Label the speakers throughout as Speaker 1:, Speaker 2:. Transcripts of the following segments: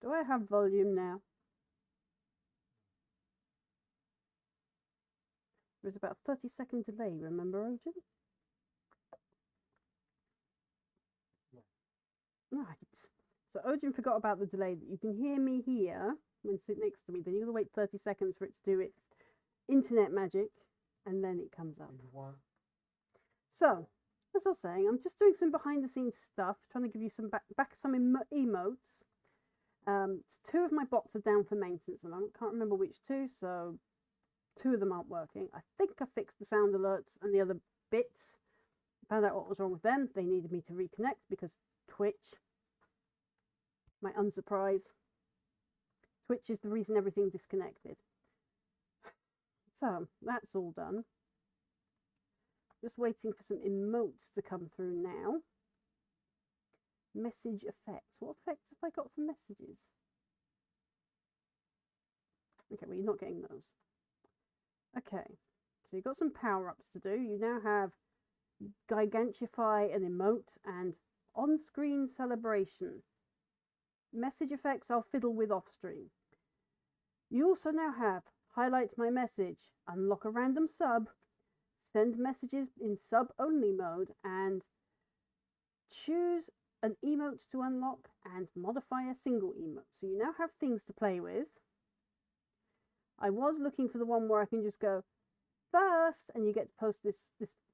Speaker 1: Do I have volume now? There's about a 30-second delay, remember, Ocean? Right. So Ojin forgot about the delay that you can hear me here when sitting next to me. Then you gotta wait 30 seconds for it to do its internet magic, and then it comes up. So, as I was saying, I'm just doing some behind the scenes stuff, trying to give you some back some emotes. Two of my bots are down for maintenance, and I can't remember which two, so two of them aren't working. I think I fixed the sound alerts and the other bits. Found out what was wrong with them. They needed me to reconnect because Twitch, my unsurprise, Twitch is the reason everything disconnected. So that's all done. Just waiting for some emotes to come through now. Message effects. What effects have I got for messages? Okay, well, you're not getting those. Okay, so you've got some power-ups to do. You now have Gigantify an emote and on-screen celebration. Message effects I'll fiddle with off-stream. You also now have highlight my message, unlock a random sub, send messages in sub-only mode, and choose an emote to unlock and modify a single emote. So you now have things to play with. I was looking for the one where I can just go first and you get to post this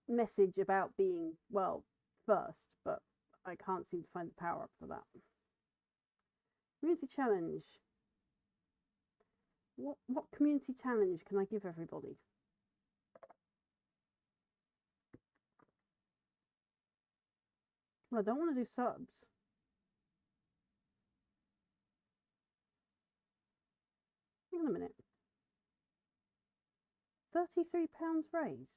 Speaker 1: message about being, well, first, but I can't seem to find the power up for that. Community challenge. What community challenge can I give everybody? Well, I don't want to do subs. Hang on a minute. £33 raised.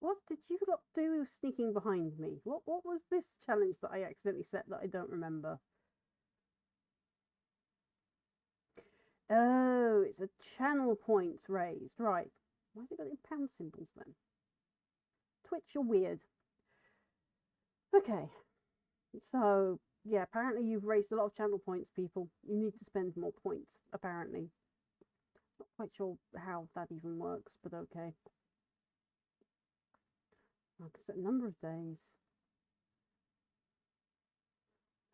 Speaker 1: What did you lot do sneaking behind me? What was this challenge that I accidentally set that I don't remember? Oh, it's a channel points raised. Right. Why has it got in pound symbols then? Twitch, you're weird. Okay. So, yeah, apparently you've raised a lot of channel points, people. You need to spend more points, apparently. Not quite sure how that even works, but okay. I can set a number of days.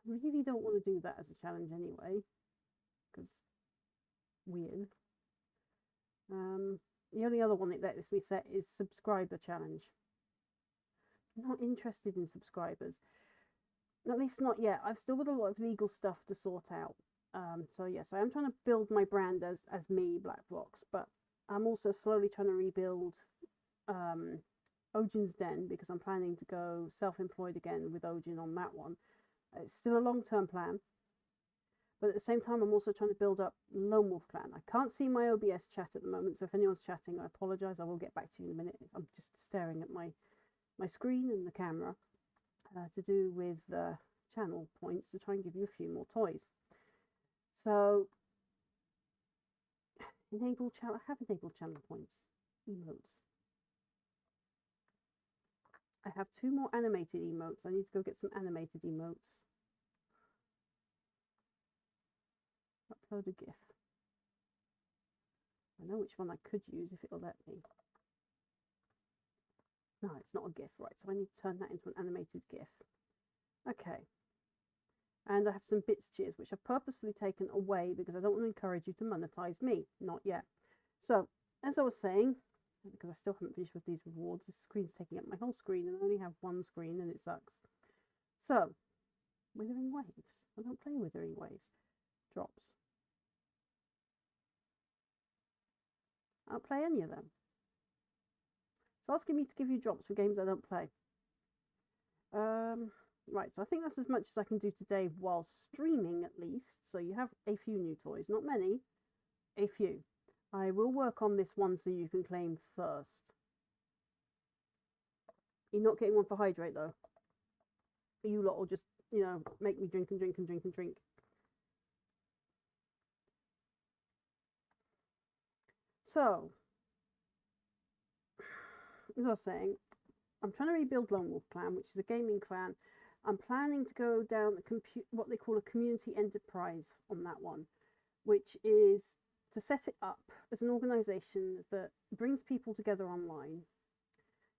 Speaker 1: I really don't want to do that as a challenge anyway, because weird. The only other one it lets me set is subscriber challenge. I'm not interested in subscribers. At least not yet. I've still got a lot of legal stuff to sort out. So yes, I am trying to build my brand as me, Blackfox, but I'm also slowly trying to rebuild Ojin's Den because I'm planning to go self-employed again with Ojin on that one. It's still a long-term plan, but at the same time, I'm also trying to build up Lonewolf clan. I can't see my OBS chat at the moment, so if anyone's chatting, I apologise. I will get back to you in a minute. I'm just staring at my screen and the camera to do with channel points to try and give you a few more toys. So, enable channel. I have enabled channel points. Emotes. I have 2 more animated emotes. I need to go get some animated emotes. Upload a GIF. I know which one I could use if it'll let me. No, it's not a GIF, right? So I need to turn that into an animated GIF. Okay. And I have some bits cheers, which I've purposefully taken away because I don't want to encourage you to monetize me. Not yet. So, as I was saying, because I still haven't finished with these rewards, this screen's taking up my whole screen and I only have one screen and it sucks. So, Withering Waves. I don't play Withering Waves. Drops. I don't play any of them. It's asking me to give you drops for games I don't play. Right, so I think that's as much as I can do today while streaming at least. So you have a few new toys, not many, a few. I will work on this one so you can claim first. You're not getting one for Hydrate though. You lot will just, you know, make me drink and drink and drink and drink. So, as I was saying, I'm trying to rebuild Lonewolf clan, which is a gaming clan I'm planning to go down what they call a community enterprise on that one, which is to set it up as an organization that brings people together online,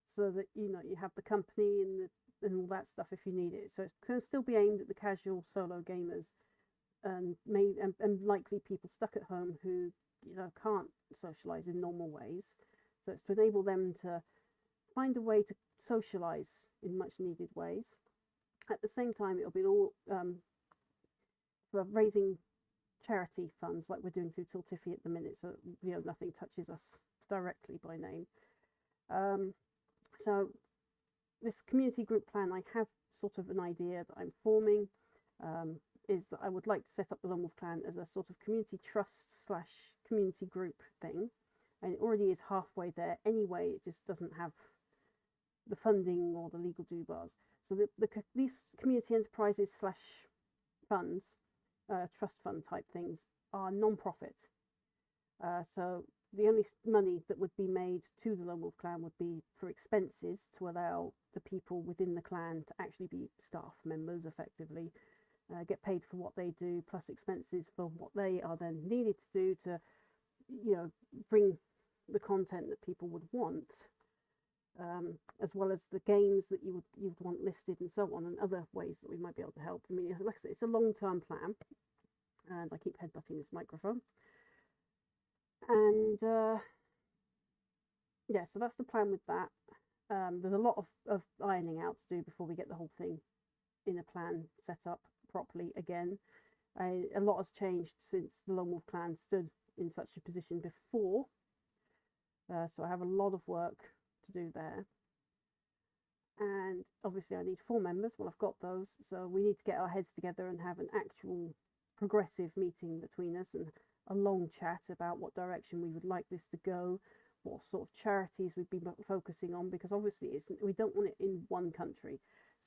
Speaker 1: so that you have the company and all that stuff if you need it. So it's going to still be aimed at the casual solo gamers and likely people stuck at home who can't socialize in normal ways. So it's to enable them to find a way to socialize in much needed ways. At the same time, it'll be all for raising charity funds, like we're doing through Tiltifi at the minute, so nothing touches us directly by name. So this community group plan, I have sort of an idea that I'm forming, is that I would like to set up the Lonewolf clan as a sort of community trust / community group thing, and it already is halfway there anyway. It just doesn't have the funding or the legal doobars. So these community enterprises / funds, trust fund type things, are non-profit. So the only money that would be made to the Lonewolf clan would be for expenses to allow the people within the clan to actually be staff members effectively, get paid for what they do, plus expenses for what they are then needed to do to bring the content that people would want, as well as the games that you'd want listed and so on, and other ways that we might be able to help. I mean, like I said, it's a long-term plan, and I keep headbutting this microphone. And yeah, so that's the plan with that. There's a lot of ironing out to do before we get the whole thing in a plan set up properly again. A lot has changed since the Lonewolf clan stood in such a position before, so I have a lot of work to do there. And obviously I need 4 members. Well, I've got those, so we need to get our heads together and have an actual progressive meeting between us and a long chat about what direction we would like this to go, what sort of charities we'd be focusing on, because obviously we don't want it in one country.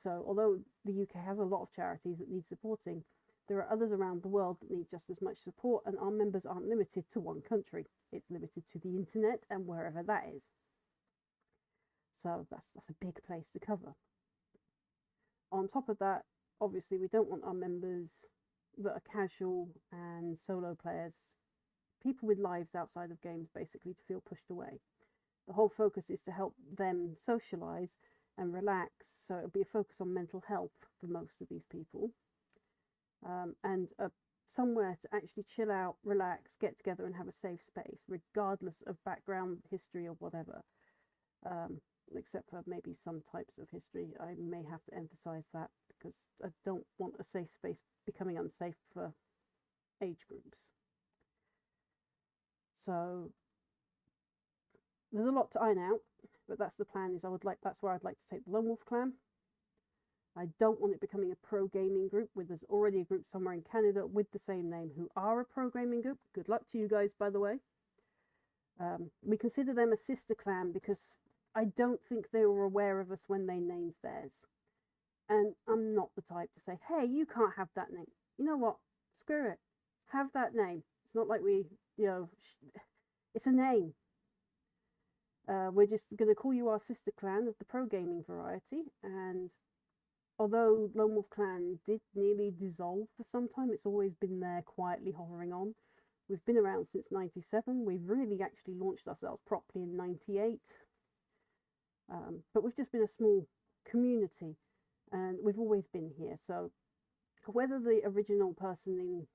Speaker 1: So although the UK has a lot of charities that need supporting, there are others around the world that need just as much support, and our members aren't limited to one country. It's limited to the internet and wherever that is. So that's a big place to cover. On top of that, obviously we don't want our members that are casual and solo players, people with lives outside of games, basically, to feel pushed away. The whole focus is to help them socialize and relax, so it'll be a focus on mental health for most of these people, and somewhere to actually chill out, relax, get together and have a safe space, regardless of background, history or whatever, except for maybe some types of history. I may have to emphasize that because I don't want a safe space becoming unsafe for age groups. So there's a lot to iron out, but that's the plan. That's where I'd like to take the Lonewolf clan. I don't want it becoming a pro gaming group. There's already a group somewhere in Canada with the same name who are a pro gaming group. Good luck to you guys, by the way. We consider them a sister clan because I don't think they were aware of us when they named theirs. And I'm not the type to say, hey, you can't have that name. You know what? Screw it. Have that name. It's not like we, it's a name. We're just going to call you our sister clan of the pro gaming variety. And although Lonewolf clan did nearly dissolve for some time, it's always been there quietly hovering on. We've been around since 97. We've really actually launched ourselves properly in 98. But we've just been a small community, and we've always been here. So whether the original person in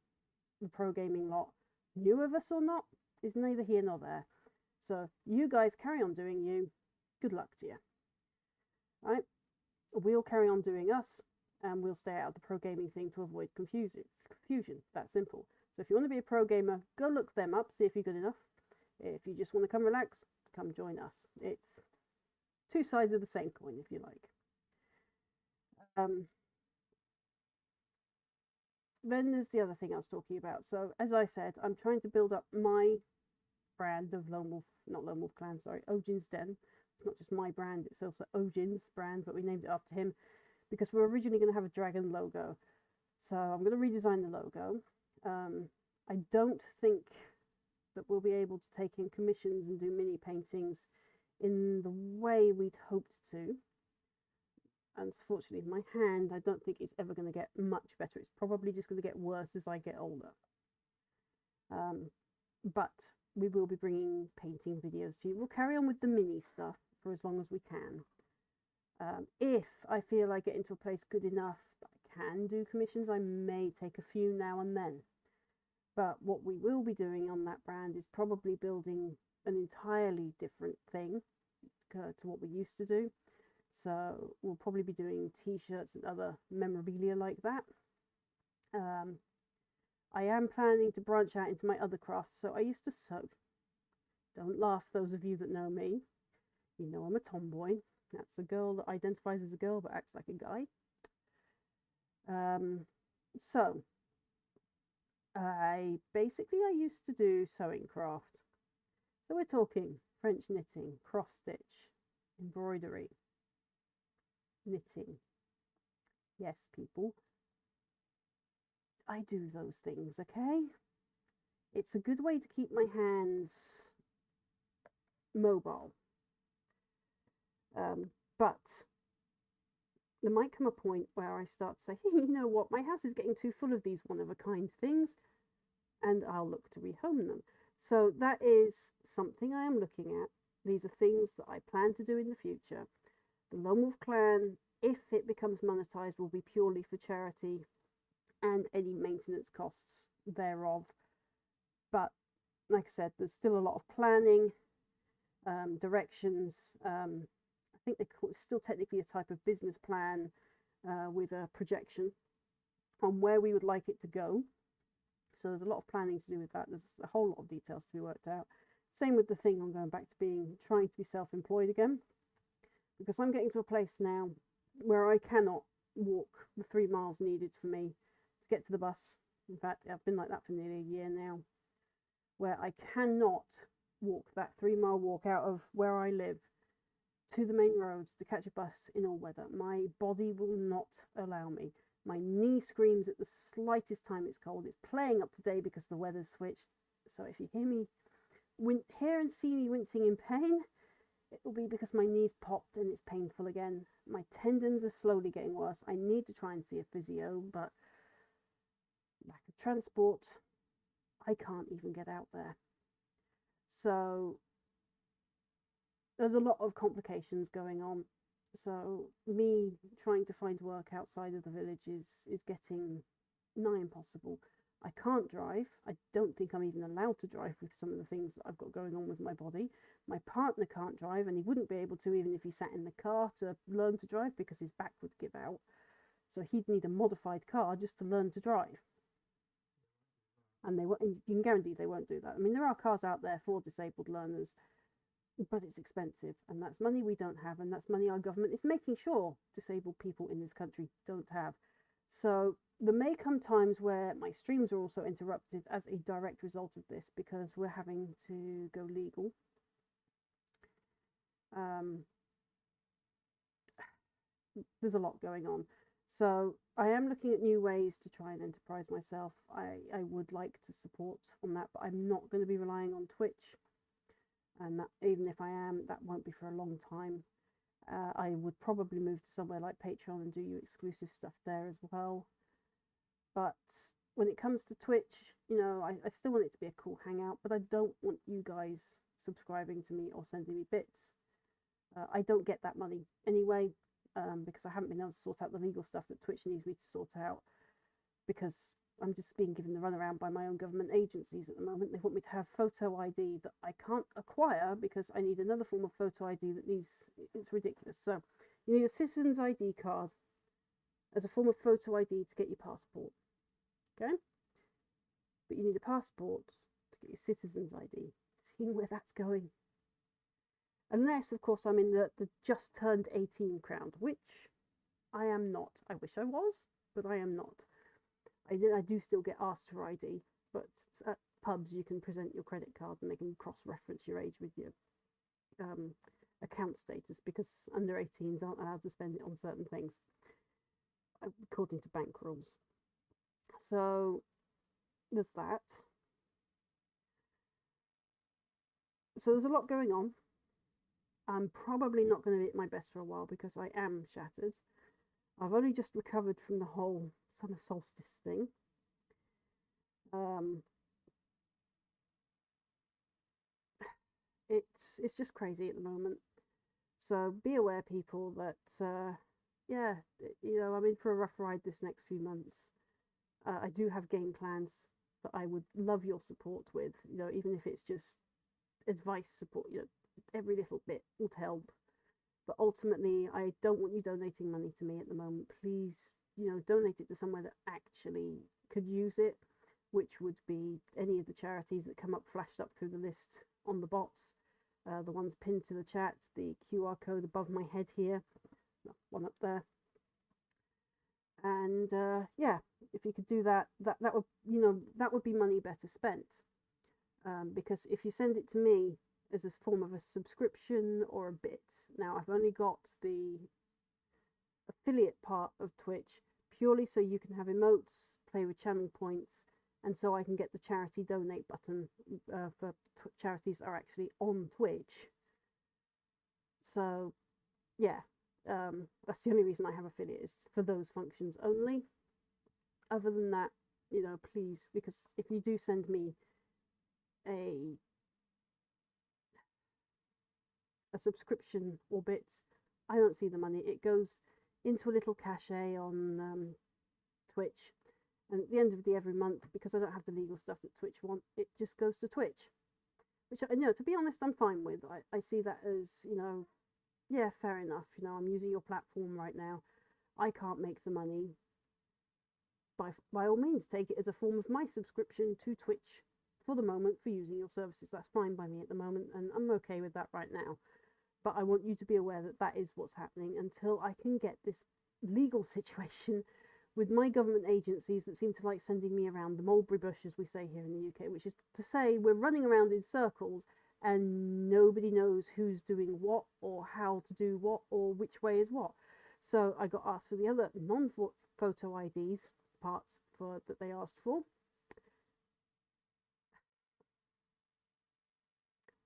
Speaker 1: the pro gaming lot knew of us or not is neither here nor there. So you guys carry on doing you. Good luck to you. Right? We'll carry on doing us, and we'll stay out of the pro gaming thing to avoid confusion. That simple. So if you want to be a pro gamer, go look them up, see if you're good enough. If you just want to come relax, come join us. It's 2 sides of the same coin, if you like. Then there's the other thing I was talking about. So as I said, I'm trying to build up my brand of Lonewolf, not Lonewolf clan, sorry, Ojin's Den. It's not just my brand, it's also Ojin's brand, but we named it after him because we're originally going to have a dragon logo. So I'm going to redesign the logo. I don't think that we'll be able to take in commissions and do mini paintings in the way we'd hoped to. Unfortunately, my hand, I don't think it's ever going to get much better. It's probably just going to get worse as I get older. But we will be bringing painting videos to you. We'll carry on with the mini stuff for as long as we can. If I feel I get into a place good enough that I can do commissions, I may take a few now and then. But what we will be doing on that brand is probably building an entirely different thing to what we used to do. So we'll probably be doing t-shirts and other memorabilia like that. I am planning to branch out into my other crafts. So I used to sew. Don't laugh, those of you that know me. You know I'm a tomboy. That's a girl that identifies as a girl but acts like a guy. So I used to do sewing craft. So we're talking French knitting, cross stitch, embroidery, knitting. Yes, people, I do those things, okay? It's a good way to keep my hands mobile. But there might come a point where I start to say, hey, you know what, my house is getting too full of these one-of-a-kind things, and I'll look to rehome them. So that is something I am looking at. These are things that I plan to do in the future. The Lonewolf clan, if it becomes monetized, will be purely for charity and any maintenance costs thereof. But like I said, there's still a lot of planning, directions. I think it's still technically a type of business plan with a projection on where we would like it to go. So there's a lot of planning to do with that. There's a whole lot of details to be worked out. Same with the thing on going back to trying to be self-employed again, because I'm getting to a place now where I cannot walk the 3 miles needed for me to get to the bus. In fact, I've been like that for nearly a year now, where I cannot walk that 3-mile walk out of where I live to the main roads to catch a bus in all weather. My body will not allow me. My knee screams at the slightest time it's cold. It's playing up today because the weather's switched. So if you hear and see me wincing in pain, it will be because my knee's popped and it's painful again. My tendons are slowly getting worse. I need to try and see a physio, but lack of transport, I can't even get out there. So there's a lot of complications going on. So me trying to find work outside of the village is getting nigh impossible. I can't drive. I don't think I'm even allowed to drive with some of the things that I've got going on with my body. My partner can't drive, and he wouldn't be able to even if he sat in the car to learn to drive, because his back would give out. So he'd need a modified car just to learn to drive. And you can guarantee they won't do that. I mean, there are cars out there for disabled learners, but it's expensive, and that's money we don't have, and that's money our government is making sure disabled people in this country don't have. So there may come times where my streams are also interrupted as a direct result of this, because we're having to go legal. There's a lot going on. So I am looking at new ways to try and enterprise myself. I would like to support on that, but I'm not going to be relying on Twitch. And that, even if I am, that won't be for a long time. I would probably move to somewhere like Patreon and do you exclusive stuff there as well. But when it comes to Twitch, you know, I still want it to be a cool hangout, but I don't want you guys subscribing to me or sending me bits. I don't get that money anyway, because I haven't been able to sort out the legal stuff that Twitch needs me to sort out, because I'm just being given the runaround by my own government agencies at the moment. They want me to have photo ID that I can't acquire because I need another form of photo ID that it's ridiculous. So you need a citizen's ID card as a form of photo ID to get your passport. Okay? But you need a passport to get your citizen's ID. Seeing where that's going. Unless, of course, I'm in the just turned 18 crowd, which I am not. I wish I was, but I am not. I do still get asked for ID, but at pubs you can present your credit card and they can cross-reference your age with your account status, because under 18s aren't allowed to spend it on certain things, according to bank rules. So there's that. So there's a lot going on. I'm probably not going to be at my best for a while because I am shattered. I've only just recovered from the whole summer solstice thing. Um, it's just crazy at the moment. So be aware, people, that yeah, I'm in for a rough ride this next few months. I do have game plans that I would love your support with. Even if it's just advice support. Every little bit would help. But ultimately, I don't want you donating money to me at the moment. Please, donate it to somewhere that actually could use it, which would be any of the charities that come up flashed up through the list on the bots, the ones pinned to the chat, the QR code above my head here, one up there. And yeah, if you could do that, that would that would be money better spent. Because if you send it to me as a form of a subscription or a bit, now I've only got the affiliate part of Twitch purely so you can have emotes, play with channel points, and so I can get the charity donate button for charities that are actually on Twitch. So yeah, that's the only reason I have affiliate, is for those functions only. Other than that, please, because if you do send me a subscription or bits, I don't see the money. It goes into a little cachet on Twitch, and at the end of every month, because I don't have the legal stuff that Twitch want, it just goes to Twitch, which, to be honest, I'm fine with. I see that as, yeah, fair enough. I'm using your platform right now. I can't make the money. By all means, take it as a form of my subscription to Twitch for the moment for using your services. That's fine by me at the moment, and I'm okay with that right now. But I want you to be aware that that is what's happening until I can get this legal situation with my government agencies that seem to like sending me around the mulberry bush, as we say here in the UK, which is to say we're running around in circles and nobody knows who's doing what or how to do what or which way is what. So I got asked for the other non-photo IDs parts that they asked for.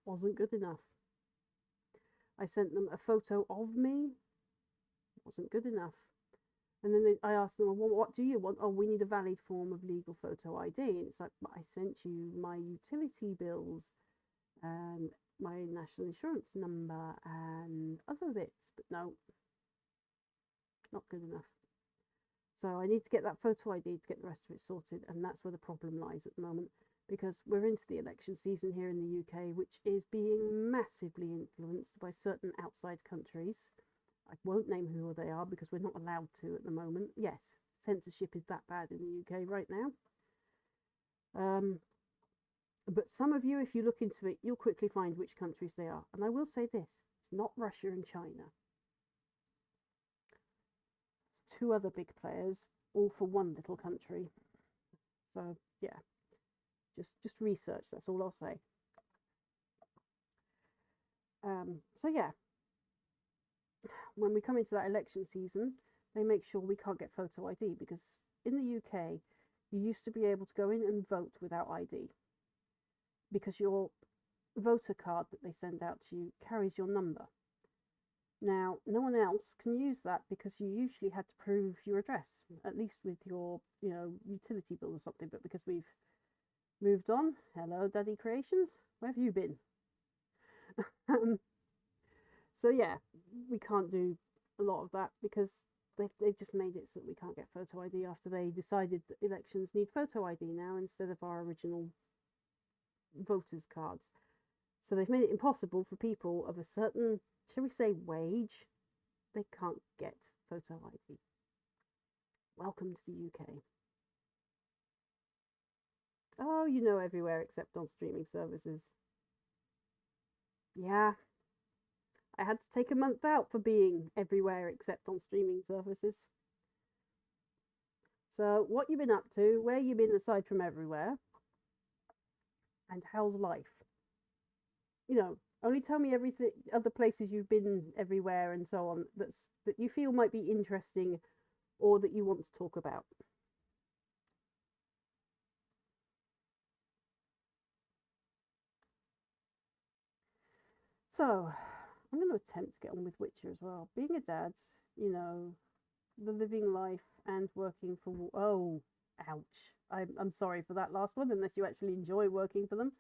Speaker 1: Wasn't good enough. I sent them a photo of me. Wasn't good enough. And then I asked them, well, what do you want? Oh, we need a valid form of legal photo ID. And it's like, but I sent you my utility bills and my national insurance number and other bits. But no, not good enough. So I need to get that photo ID to get the rest of it sorted. And that's where the problem lies at the moment, because we're into the election season here in the UK, which is being massively influenced by certain outside countries. I won't name who they are because we're not allowed to at the moment. Yes, censorship is that bad in the UK right now. But some of you, if you look into it, you'll quickly find which countries they are. And I will say this, it's not Russia and China. It's two other big players, all for one little country. So yeah, just research, that's all I'll say. So yeah, when we come into that election season, they make sure we can't get photo ID, because in the UK, you used to be able to go in and vote without ID, because your voter card that they send out to you carries your number. Now, no one else can use that because you usually had to prove your address, at least with your, utility bill or something. But because we've moved on, hello, Daddy Creations, where have you been? So yeah, we can't do a lot of that because they've just made it so that we can't get photo ID after they decided that elections need photo ID now instead of our original voters' cards. So they've made it impossible for people of a certain, shall we say, wage. They can't get photo ID. Welcome to the UK. Oh, everywhere except on streaming services. Yeah, I had to take a month out for being everywhere except on streaming services. So what you been up to? Where you been aside from everywhere? And how's life? Only tell me everything, other places you've been everywhere and so on, that you feel might be interesting or that you want to talk about. So I'm going to attempt to get on with Witcher as well. Being a dad, the living life and working for... Oh, ouch. I'm sorry for that last one, unless you actually enjoy working for them.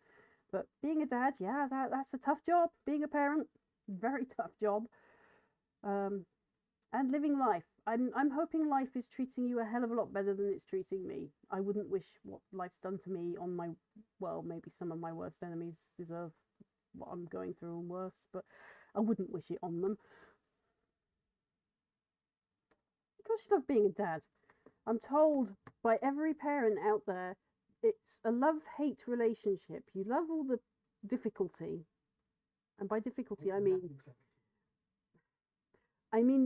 Speaker 1: But being a dad, yeah, that's a tough job. Being a parent, very tough job. And living life. I'm hoping life is treating you a hell of a lot better than it's treating me. I wouldn't wish what life's done to me on my... Well, maybe some of my worst enemies deserve what I'm going through and worse, but I wouldn't wish it on them. Because you love being a dad. I'm told by every parent out there, it's a love-hate relationship. You love all the difficulty. And by difficulty, I mean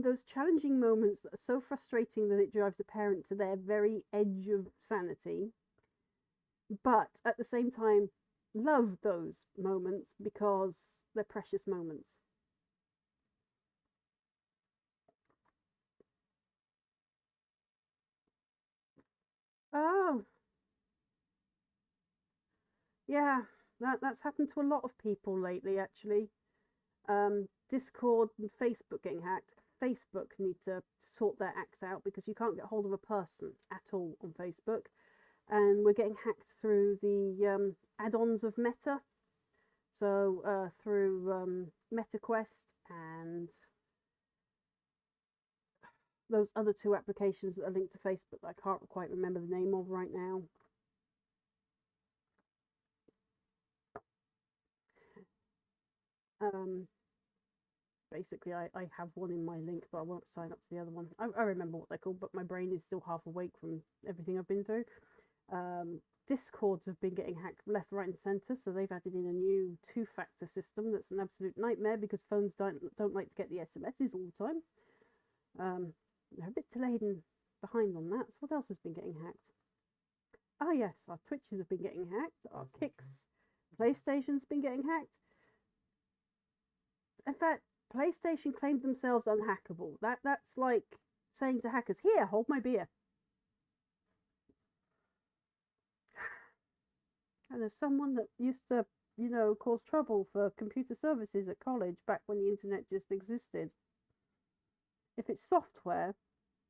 Speaker 1: those challenging moments that are so frustrating that it drives a parent to their very edge of sanity. But at the same time, love those moments because they're precious moments. Oh, yeah, that's happened to a lot of people lately, actually. Discord and Facebook getting hacked. Facebook need to sort their act out because you can't get hold of a person at all on Facebook. And we're getting hacked through the add-ons of Meta. So through MetaQuest and those other two applications that are linked to Facebook that I can't quite remember the name of right now. Basically, I have one in my link, but I won't sign up to the other one. I remember what they're called, but my brain is still half awake from everything I've been through. Discords have been getting hacked left, right, and centre, so they've added in a new two-factor system that's an absolute nightmare because phones don't like to get the SMSs all the time. They're a bit delayed and behind on that. So what else has been getting hacked? Ah, yes, our Twitches have been getting hacked. Our Kicks, PlayStation's been getting hacked. In fact, PlayStation claimed themselves unhackable. That's like saying to hackers, "Here, hold my beer." And as someone that used to, cause trouble for computer services at college back when the internet just existed, if it's software,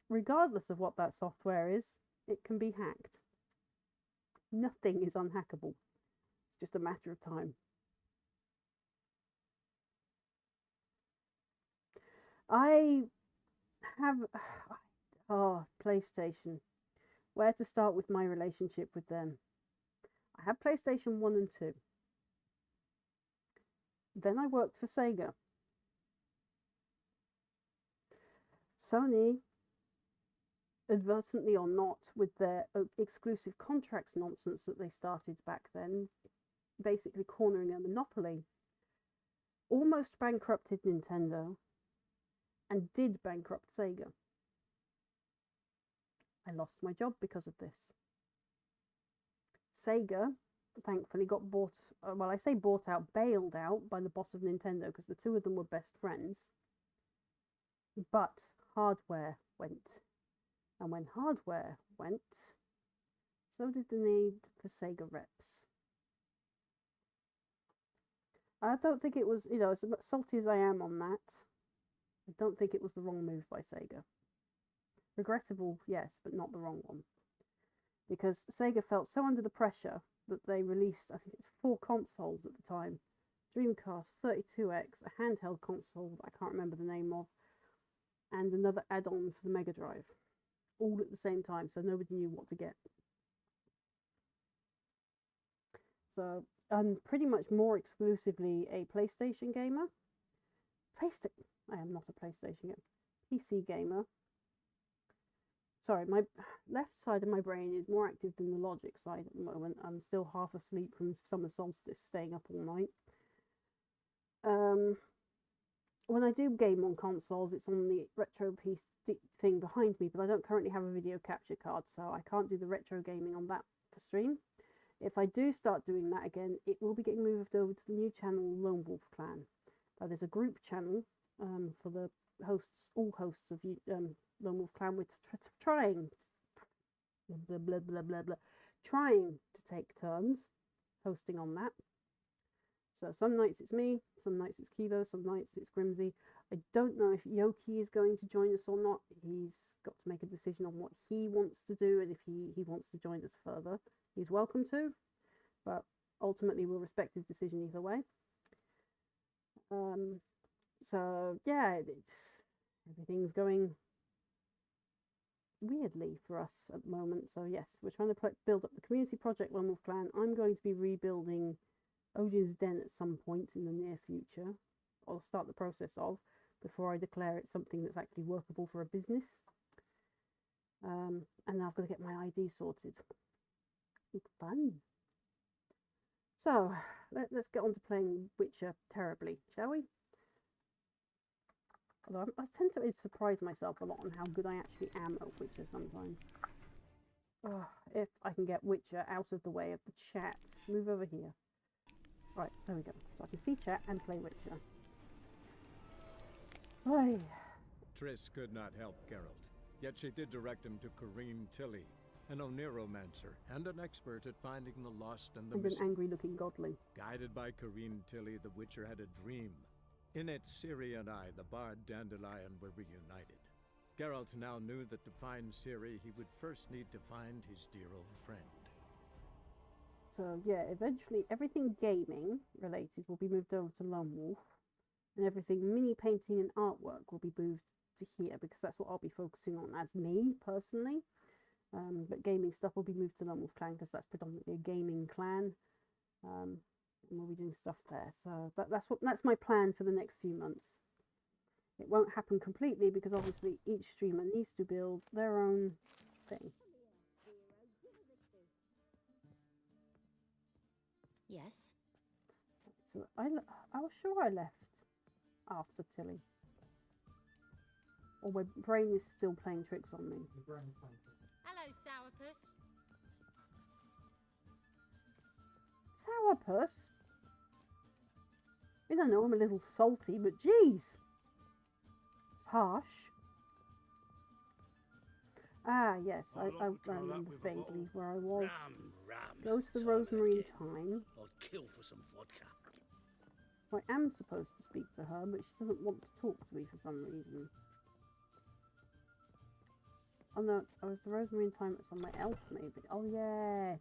Speaker 1: regardless of what that software is, it can be hacked. Nothing is unhackable. It's just a matter of time. I have... Oh, PlayStation. Where to start with my relationship with them? I had PlayStation 1 and 2. Then I worked for Sega. Sony, advertently or not, with their exclusive contracts nonsense that they started back then, basically cornering a monopoly, almost bankrupted Nintendo and did bankrupt Sega. I lost my job because of this. Sega thankfully got bought, well, I say bought out, bailed out by the boss of Nintendo because the two of them were best friends. But hardware went. And when hardware went, so did the need for Sega reps. I don't think it was, as salty as I am on that, I don't think it was the wrong move by Sega. Regrettable, yes, but not the wrong one. Because Sega felt so under the pressure that they released, I think it's 4 consoles at the time. Dreamcast, 32X, a handheld console that I can't remember the name of, and another add-on for the Mega Drive. All at the same time, so nobody knew what to get. So I'm pretty much more exclusively a PlayStation gamer. I am not a PlayStation gamer. PC gamer. Sorry, my left side of my brain is more active than the logic side at the moment. I'm still half asleep from summer solstice, staying up all night. When I do game on consoles, it's on the retro piece thing behind me, but I don't currently have a video capture card, so I can't do the retro gaming on that for stream. If I do start doing that again, it will be getting moved over to the new channel, Lonewolf Clan. There's a group channel for the hosts, all hosts of Lonewolf Clan. We're trying to take turns hosting on that. So some nights it's me, some nights it's Kilo, some nights it's Grimsy. I don't know if Yoki is going to join us or not. He's got to make a decision on what he wants to do and if he wants to join us further. He's welcome to, but ultimately we'll respect his decision either way. So yeah, everything's going weirdly for us at the moment. So yes, we're trying to build up the community project Lonewolf Clan. I'm going to be rebuilding Odin's Den at some point in the near future. I'll start the process of before I declare it something that's actually workable for a business. And now I've got to get my ID sorted. Fun. So let's get on to playing Witcher terribly, shall we? Although I tend to surprise myself a lot on how good I actually am at Witcher sometimes. Oh, if I can get Witcher out of the way of the chat. Move over here. Right, there we go. So I can see chat and play Witcher. Oy.
Speaker 2: Triss could not help Geralt, yet she did direct him to Corrine Tilly, an Oniromancer and an expert at finding the lost and the missing.
Speaker 1: An angry-looking godling.
Speaker 2: Guided by Corrine Tilly, the Witcher had a dream. In it, Ciri and I, the bard Dandelion, were reunited. Geralt now knew that to find Ciri, he would first need to find his dear old friend.
Speaker 1: So yeah, eventually everything gaming related will be moved over to Lonewolf, and everything mini painting and artwork will be moved to here because that's what I'll be focusing on as me personally. But gaming stuff will be moved to Lonewolf Clan because that's predominantly a gaming clan. And we'll be doing stuff there. So that's my plan for the next few months. It won't happen completely because obviously each streamer needs to build their own thing.
Speaker 3: Yes.
Speaker 1: So I was sure I left after Tilly. Or my brain is still playing tricks on me.
Speaker 3: Hello, Sourpuss.
Speaker 1: Sourpuss? I don't know, I'm a little salty, but geez. It's harsh. Ah, yes, I remember vaguely where I was. Go to the Rosemary Thyme.
Speaker 4: I'd kill for some vodka.
Speaker 1: I am supposed to speak to her, but she doesn't want to talk to me for some reason. Oh no, I was the Rosemary Thyme at somewhere else maybe. Oh yes.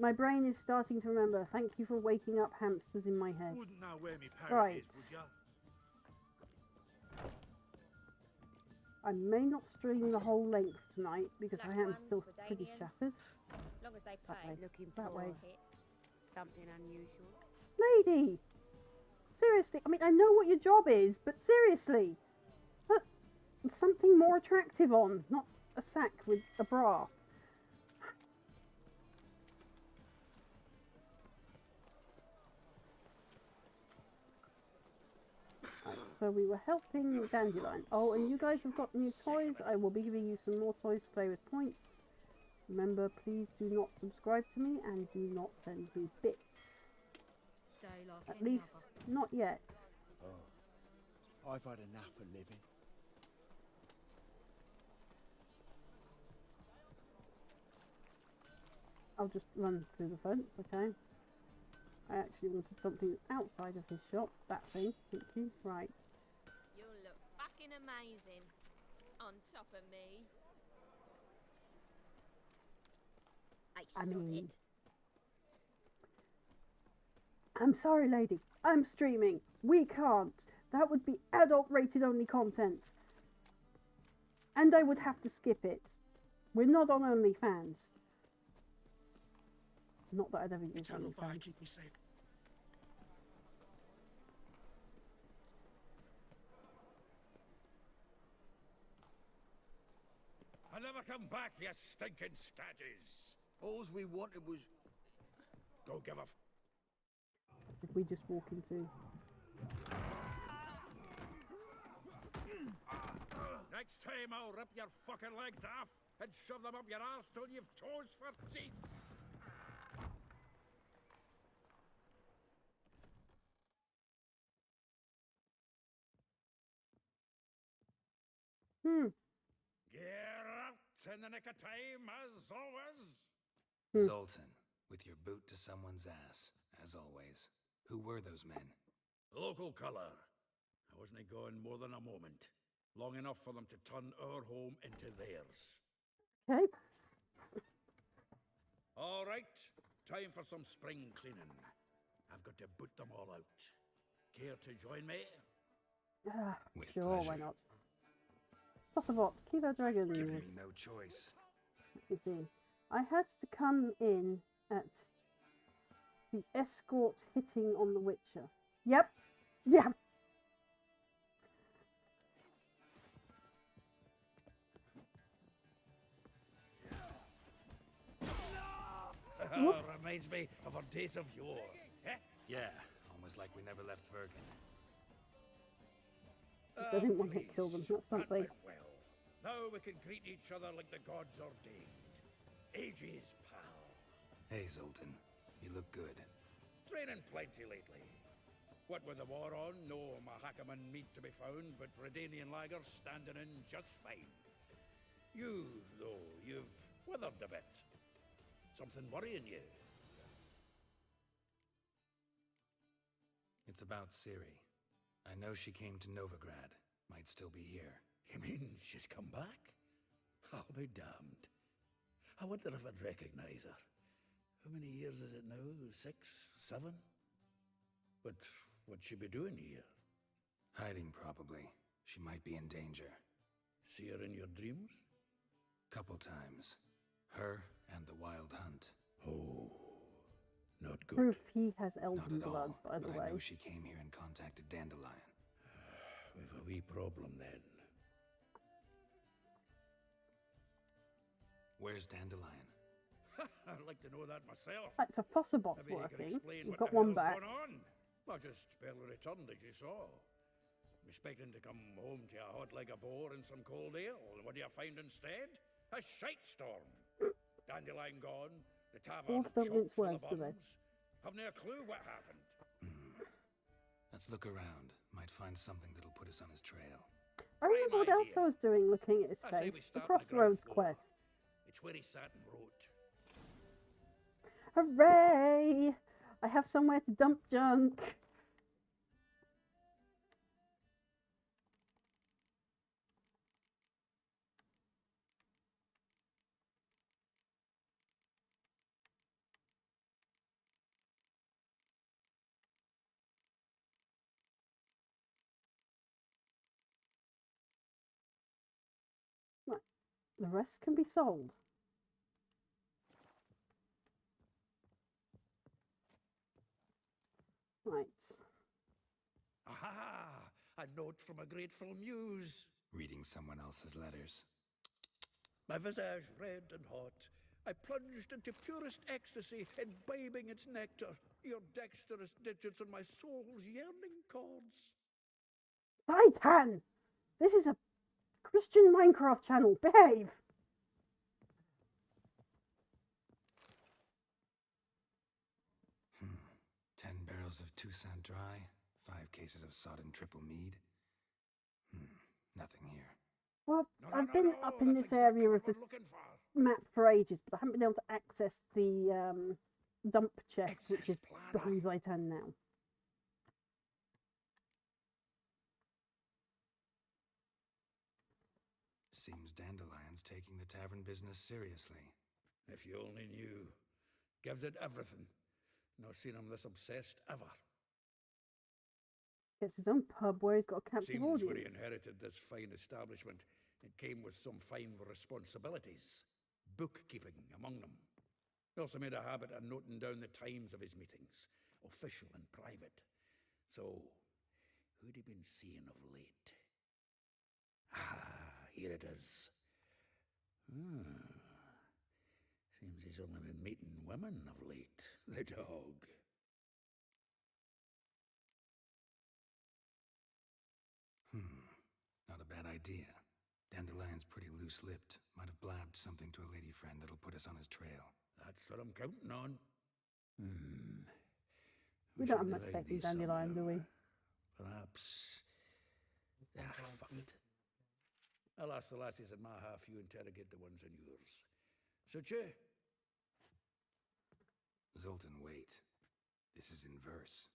Speaker 1: My brain is starting to remember. Thank you for waking up hamsters in my head.
Speaker 4: Wouldn't know where me parrot
Speaker 1: Right.
Speaker 4: is, would ya?
Speaker 1: I may not stream the whole length tonight because I am
Speaker 3: Black
Speaker 1: still
Speaker 3: ones for
Speaker 1: pretty
Speaker 3: Danians.
Speaker 1: shattered.
Speaker 3: Long as they
Speaker 1: That
Speaker 3: pay.
Speaker 1: way.
Speaker 5: Looking
Speaker 1: That
Speaker 5: for
Speaker 1: way.
Speaker 5: something unusual.
Speaker 1: Lady! Seriously, I mean, I know what your job is, but seriously. Put something more attractive on, not a sack with a bra. Right, so we were helping Dandelion. Oh, and you guys have got new toys. I will be giving you some more toys to play with points. Remember, please do not subscribe to me and do not send me bits. At least, not yet.
Speaker 6: Oh, I've had enough of living.
Speaker 1: I'll just run through the fence, okay? I actually wanted something that's outside of his shop. That thing, thank you. Right.
Speaker 3: You'll look fucking amazing on top of me.
Speaker 1: I mean... I'm sorry, lady. I'm streaming. We can't. That would be adult rated only content. And I would have to skip it. We're not on OnlyFans. Not that I'd ever use
Speaker 4: Eternal fire,
Speaker 1: OnlyFans.
Speaker 4: keep me safe. I'll never come back, you stinking scadges.
Speaker 6: All we wanted was...
Speaker 4: Go give a
Speaker 1: If we just walk into...
Speaker 4: Next time I'll rip your fucking legs off and shove them up your ass till you've toes for teeth. Geralt in the nick of time, as always.
Speaker 7: Zoltan, with your boot to someone's ass, as always. Who were those men?
Speaker 4: Local colour. I wasn't gone more than a moment. Long enough for them to turn our home into theirs.
Speaker 1: Okay.
Speaker 4: All right, time for some spring cleaning. I've got to boot them all out. Care to join me?
Speaker 7: With
Speaker 1: Sure, why
Speaker 7: pleasure.
Speaker 1: not? Plus of what? Kilo Dragons.
Speaker 7: Giving me no choice.
Speaker 1: Let me see. I had to come in at the escort hitting on the Witcher. Yep. Yeah.
Speaker 4: Reminds me of our days of yore. Eh?
Speaker 7: Yeah, almost like we never left Virgin.
Speaker 1: Yes, I didn't want to kill them. That's
Speaker 4: That
Speaker 1: something.
Speaker 4: went well. Now we can greet each other like the gods ordained. Ages, pal.
Speaker 7: Hey, Zoltan. You look good.
Speaker 4: Training plenty lately. What with the war on, no Mahakaman meat to be found, but Redanian lagers standing in just fine. You, though, you've withered a bit. Something worrying you?
Speaker 7: It's about Ciri. I know she came to Novigrad. Might still be here.
Speaker 4: You mean she's come back? I'll be damned. I wonder if I'd recognize her. How many years is it now? 6, 7? But what'd she be doing here?
Speaker 7: Hiding, probably. She might be in danger.
Speaker 4: See her in your dreams?
Speaker 7: Couple times. Her and the Wild Hunt.
Speaker 4: Oh, not good.
Speaker 1: Proof he has
Speaker 7: Not
Speaker 1: elven
Speaker 7: at
Speaker 1: blood,
Speaker 7: all,
Speaker 1: by the
Speaker 7: but
Speaker 1: way.
Speaker 7: I know she came here and contacted Dandelion.
Speaker 4: We've a wee problem then.
Speaker 7: Where's Dandelion?
Speaker 4: I'd like to know that myself.
Speaker 1: Right, so Fosterbot's
Speaker 4: Maybe you can
Speaker 1: working.
Speaker 4: explain
Speaker 1: You've
Speaker 4: what
Speaker 1: got
Speaker 4: the
Speaker 1: one
Speaker 4: hell's
Speaker 1: back.
Speaker 4: going on. I just barely returned, as you saw. I'm expecting to come home to a hot like a boar and some cold ale. And what do you find instead? A shite storm. Dandelion gone, the tavern
Speaker 1: Dwarves don't
Speaker 4: chock
Speaker 1: mince
Speaker 4: full
Speaker 1: words,
Speaker 4: of
Speaker 1: do they?
Speaker 4: bums. Have no clue what happened.
Speaker 7: Let's look around. Might find something that'll put us on his trail.
Speaker 1: I remember what else
Speaker 4: idea.
Speaker 1: I was doing looking at his
Speaker 4: I say we
Speaker 1: face. The
Speaker 4: start on the ground
Speaker 1: Crossroads
Speaker 4: floor.
Speaker 1: quest.
Speaker 4: It's where he sat and wrote.
Speaker 1: Hooray! I have somewhere to dump junk. Right. The rest can be sold. Right.
Speaker 4: Aha! A note from a grateful muse.
Speaker 7: Reading someone else's letters.
Speaker 4: My visage red and hot, I plunged into purest ecstasy, imbibing its nectar. Your dexterous digits on my soul's yearning chords.
Speaker 1: Titan! This is a Christian Minecraft channel. Behave!
Speaker 7: Hmm. 10 barrels of Toussaint Dry, 5 cases of sodden triple mead. Nothing here.
Speaker 1: Well,
Speaker 4: No,
Speaker 1: I've been up in
Speaker 4: that's
Speaker 1: this area
Speaker 4: exactly
Speaker 1: of
Speaker 4: what
Speaker 1: the
Speaker 4: we're looking for.
Speaker 1: map for ages, but I haven't been able to access the dump chest, which
Speaker 4: Access
Speaker 1: is
Speaker 4: planner.
Speaker 1: behind Zaitan now.
Speaker 7: Seems Dandelion's taking the tavern business seriously.
Speaker 4: If you only knew. Gives it everything. Not seen him this obsessed ever.
Speaker 1: Gets his own pub where he's got a captive
Speaker 4: Seems when he
Speaker 1: audience.
Speaker 4: inherited this fine establishment, it came with some fine responsibilities. Bookkeeping among them. He also made a habit of noting down the times of his meetings, official and private. So, who'd he been seeing of late? Ah, here it is. Seems he's only been meeting women of late, the dog.
Speaker 7: Not a bad idea. Dandelion's pretty loose-lipped. Might have blabbed something to a lady friend that'll put us on his trail.
Speaker 4: That's what I'm counting on.
Speaker 1: We don't have
Speaker 4: should
Speaker 1: much
Speaker 4: divide
Speaker 1: faith in
Speaker 4: these
Speaker 1: Dandelion, do we?
Speaker 4: somehow. Perhaps. Fuck it. I'll ask the lassies in my half, you interrogate the ones in yours. Suit you?
Speaker 7: Zoltan, wait. This is in verse.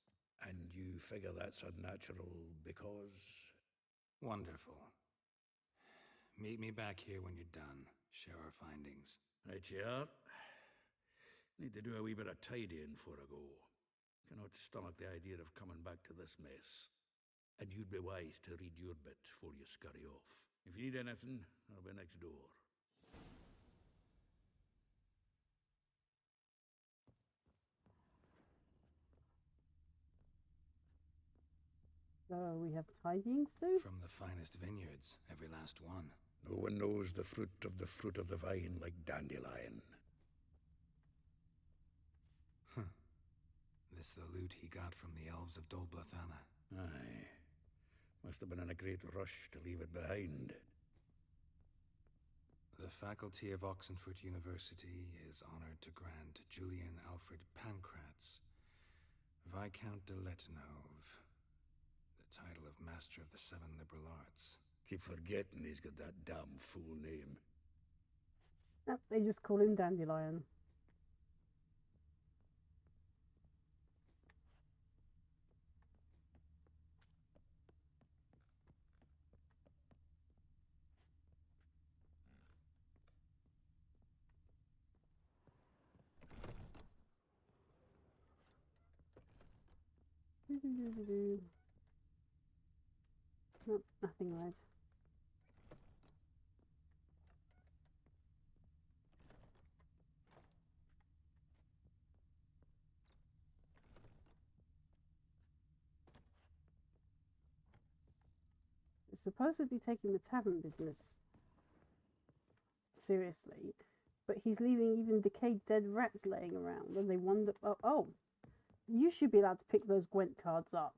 Speaker 4: And you figure that's unnatural because...
Speaker 7: Wonderful. Meet me back here when you're done. Share our findings.
Speaker 4: Right you are. Need to do a wee bit of tidying before I go. Cannot stomach the idea of coming back to this mess. And you'd be wise to read your bit before you scurry off. If you need anything, I'll be next door.
Speaker 1: So we have tidying to do?
Speaker 7: From the finest vineyards, every last one.
Speaker 4: No one knows the fruit of the vine like Dandelion.
Speaker 7: This the loot he got from the elves of Dol Blathanna.
Speaker 4: Aye. Must have been in a great rush to leave it behind.
Speaker 7: The faculty of Oxenford University is honored to grant Julian Alfred Pancratz, Viscount de Letenhove, the title of Master of the Seven Liberal Arts.
Speaker 4: Keep forgetting he's got that damn fool name.
Speaker 1: Nope, they just call him Dandelion. Nope, nothing red. It's supposed to be taking the tavern business seriously, but he's leaving even decayed dead rats laying around, and they wonder, oh, you should be allowed to pick those Gwent cards up.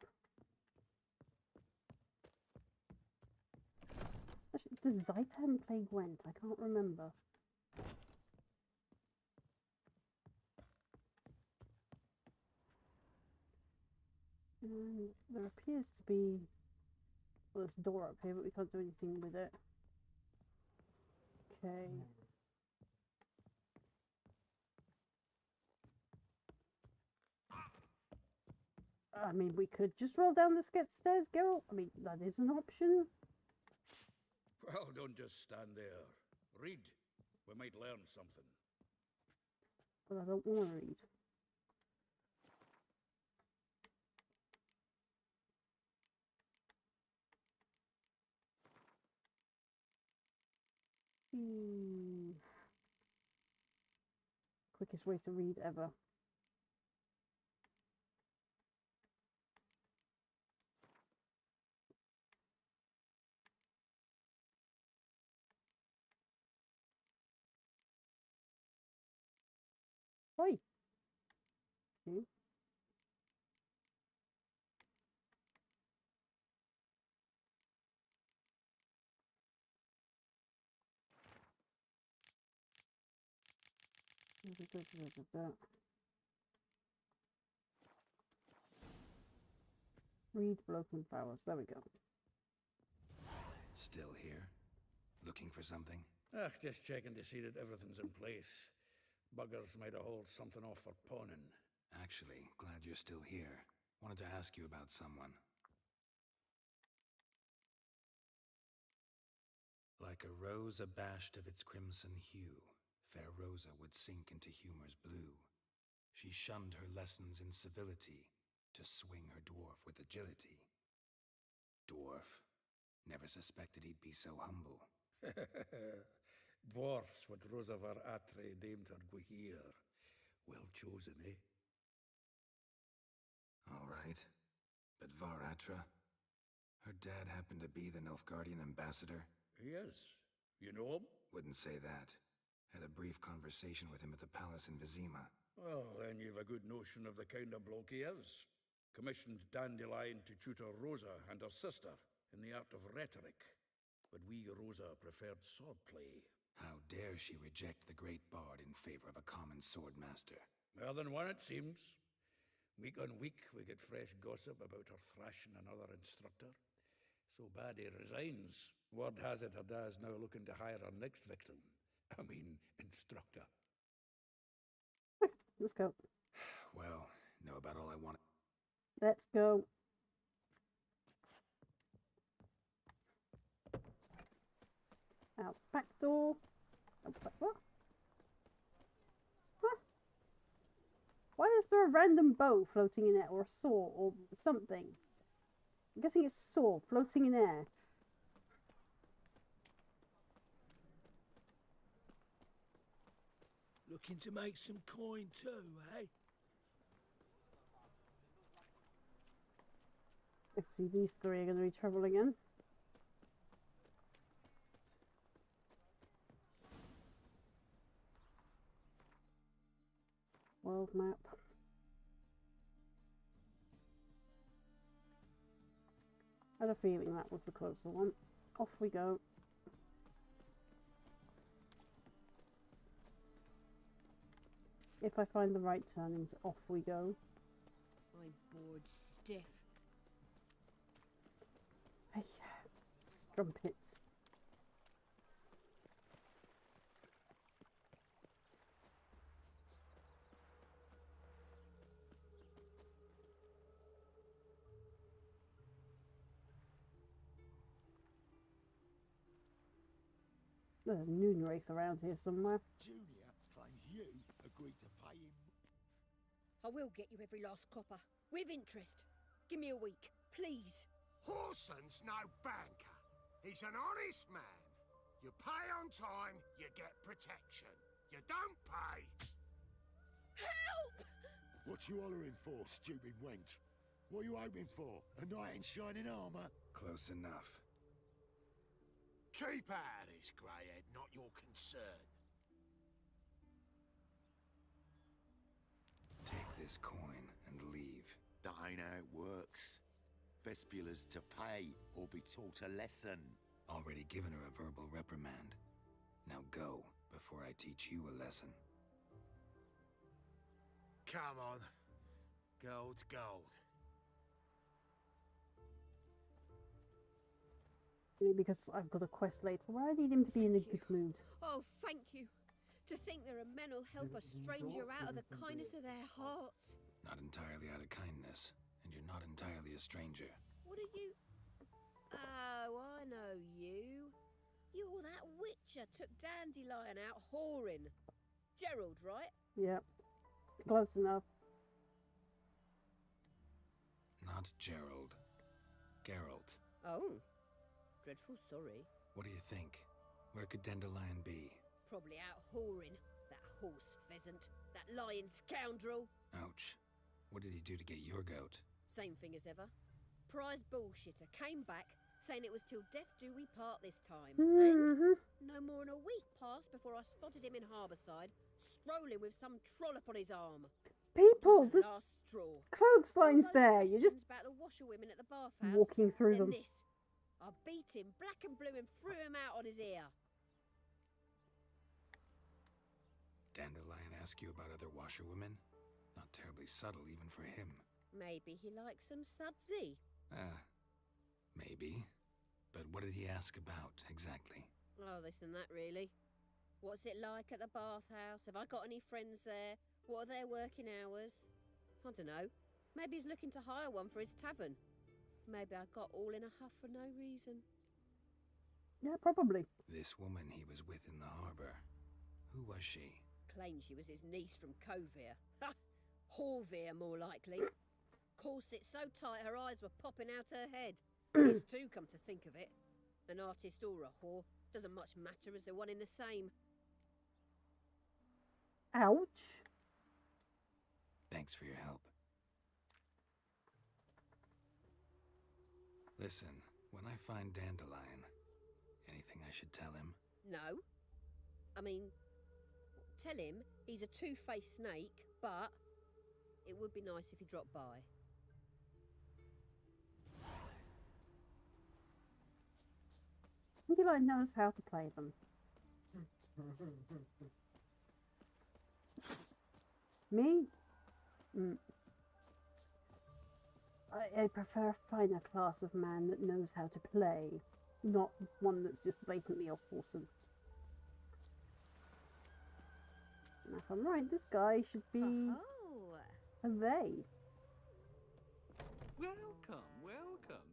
Speaker 1: Actually, does Zaitan play Gwent? I can't remember. There appears to be... Well, there's a door up here, but we can't do anything with it. Okay. I mean, we could just roll down the stairs, Geralt. I mean, that is an option.
Speaker 4: Well, don't just stand there. Read. We might learn something.
Speaker 1: But I don't want to read. Quickest way to read ever. Oi. Okay. Read broken flowers. There we go.
Speaker 7: Still here? Looking for something?
Speaker 4: Just checking to see that everything's in place. Buggers might have hauled something off for pawning.
Speaker 7: Actually, glad you're still here. Wanted to ask you about someone. Like a rose abashed of its crimson hue, fair Rosa would sink into humor's blue. She shunned her lessons in civility, to swing her dwarf with agility. Dwarf. Never suspected he'd be so humble.
Speaker 4: Dwarfs what Rosa var Atre named her Guihir. Well chosen, eh?
Speaker 7: All right. But Var Atra? Her dad happened to be the Nilfgaardian ambassador?
Speaker 4: Yes. You know him?
Speaker 7: Wouldn't say that. Had a brief conversation with him at the palace in Vizima.
Speaker 4: Well, then you've a good notion of the kind of bloke he is. Commissioned Dandelion to tutor Rosa and her sister in the art of rhetoric. But we, Rosa, preferred swordplay.
Speaker 7: How dare she reject the great bard in favor of a common swordmaster?
Speaker 4: More than one, it seems. Week on week, we get fresh gossip about her thrashing another instructor. So bad he resigns. Word has it her dad's now looking to hire her next victim. I mean, instructor.
Speaker 1: Let's go.
Speaker 7: Well, know about all I want.
Speaker 1: Let's go. Out back door. Out back, what? Huh? Why is there a random bow floating in air, or a saw, or something? I'm guessing it's a saw floating in air.
Speaker 8: Looking to make some coin too, eh?
Speaker 1: Let's see, these three are going to be trouble again. World map. I had a feeling that was the closer one. Off we go. If I find the right turnings, off we go.
Speaker 5: I'm bored stiff.
Speaker 1: Hey, strumpets. There's a noon race around here somewhere.
Speaker 6: Junior claims you agreed to pay him.
Speaker 5: I will get you every last copper, with interest. Give me a week, please.
Speaker 9: Horson's no banker. He's an honest man. You pay on time, you get protection. You don't pay.
Speaker 5: Help!
Speaker 6: What you hollering for, stupid wench? What you hoping for? A knight in shining armour?
Speaker 7: Close enough.
Speaker 9: Keep out of this, greyhead, not your concern.
Speaker 7: Take this coin and leave.
Speaker 6: That ain't how it works. Vespula's to pay or be taught a lesson.
Speaker 7: Already given her a verbal reprimand. Now go, before I teach you a lesson.
Speaker 9: Come on. Gold's gold.
Speaker 1: Because I've got a quest later where I need him to be in a good mood.
Speaker 5: Oh, thank you. To think there are men who'll help a stranger out of the kindness of their hearts.
Speaker 7: Not entirely out of kindness, and you're not entirely a stranger.
Speaker 5: What are you... Oh, I know you. You're that witcher took Dandelion out whoring. Gerald, right?
Speaker 1: Yep. Close enough.
Speaker 7: Not Gerald. Geralt.
Speaker 5: Oh. Dreadful sorry.
Speaker 7: What do you think? Where could Dandelion be?
Speaker 5: Probably out whoring. That horse pheasant. That lying scoundrel.
Speaker 7: Ouch. What did he do to get your goat?
Speaker 5: Same thing as ever. Prize bullshitter came back, saying it was till death do we part this time. And no more than a week passed before I spotted him in Harbourside, strolling with some trollop on his arm.
Speaker 1: People,
Speaker 5: The
Speaker 1: there's
Speaker 5: last straw.
Speaker 1: clotheslines
Speaker 5: All those
Speaker 1: there. You're just
Speaker 5: questions about the washerwomen at the bathhouse.
Speaker 1: walking through
Speaker 5: Then
Speaker 1: them.
Speaker 5: this. I beat him black and blue and threw him out on his ear.
Speaker 7: Dandelion ask you about other washerwomen? Not terribly subtle even for him.
Speaker 5: Maybe he likes some sudsy.
Speaker 7: Maybe. But what did he ask about, exactly?
Speaker 5: Oh, this and that, really. What's it like at the bathhouse? Have I got any friends there? What are their working hours? I don't know. Maybe he's looking to hire one for his tavern. Maybe I got all in a huff for no reason.
Speaker 1: Yeah, probably.
Speaker 7: This woman he was with in the harbor. Who was she?
Speaker 5: Claimed she was his niece from Covere. Ha! Horvere, more likely. Corset so tight her eyes were popping out her head. His too, come to think of it. An artist or a whore. Doesn't much matter as they're one in the same.
Speaker 1: Ouch.
Speaker 7: Thanks for your help. Listen, when I find Dandelion, anything I should tell him?
Speaker 5: No. I mean, tell him he's a two-faced snake, but it would be nice if he dropped by.
Speaker 1: Dandelion knows how to play them. Me? I prefer a finer class of man that knows how to play, not one that's just blatantly wholesome. And if I'm right, this guy should be
Speaker 3: Oh,
Speaker 1: a they.
Speaker 10: Welcome, welcome.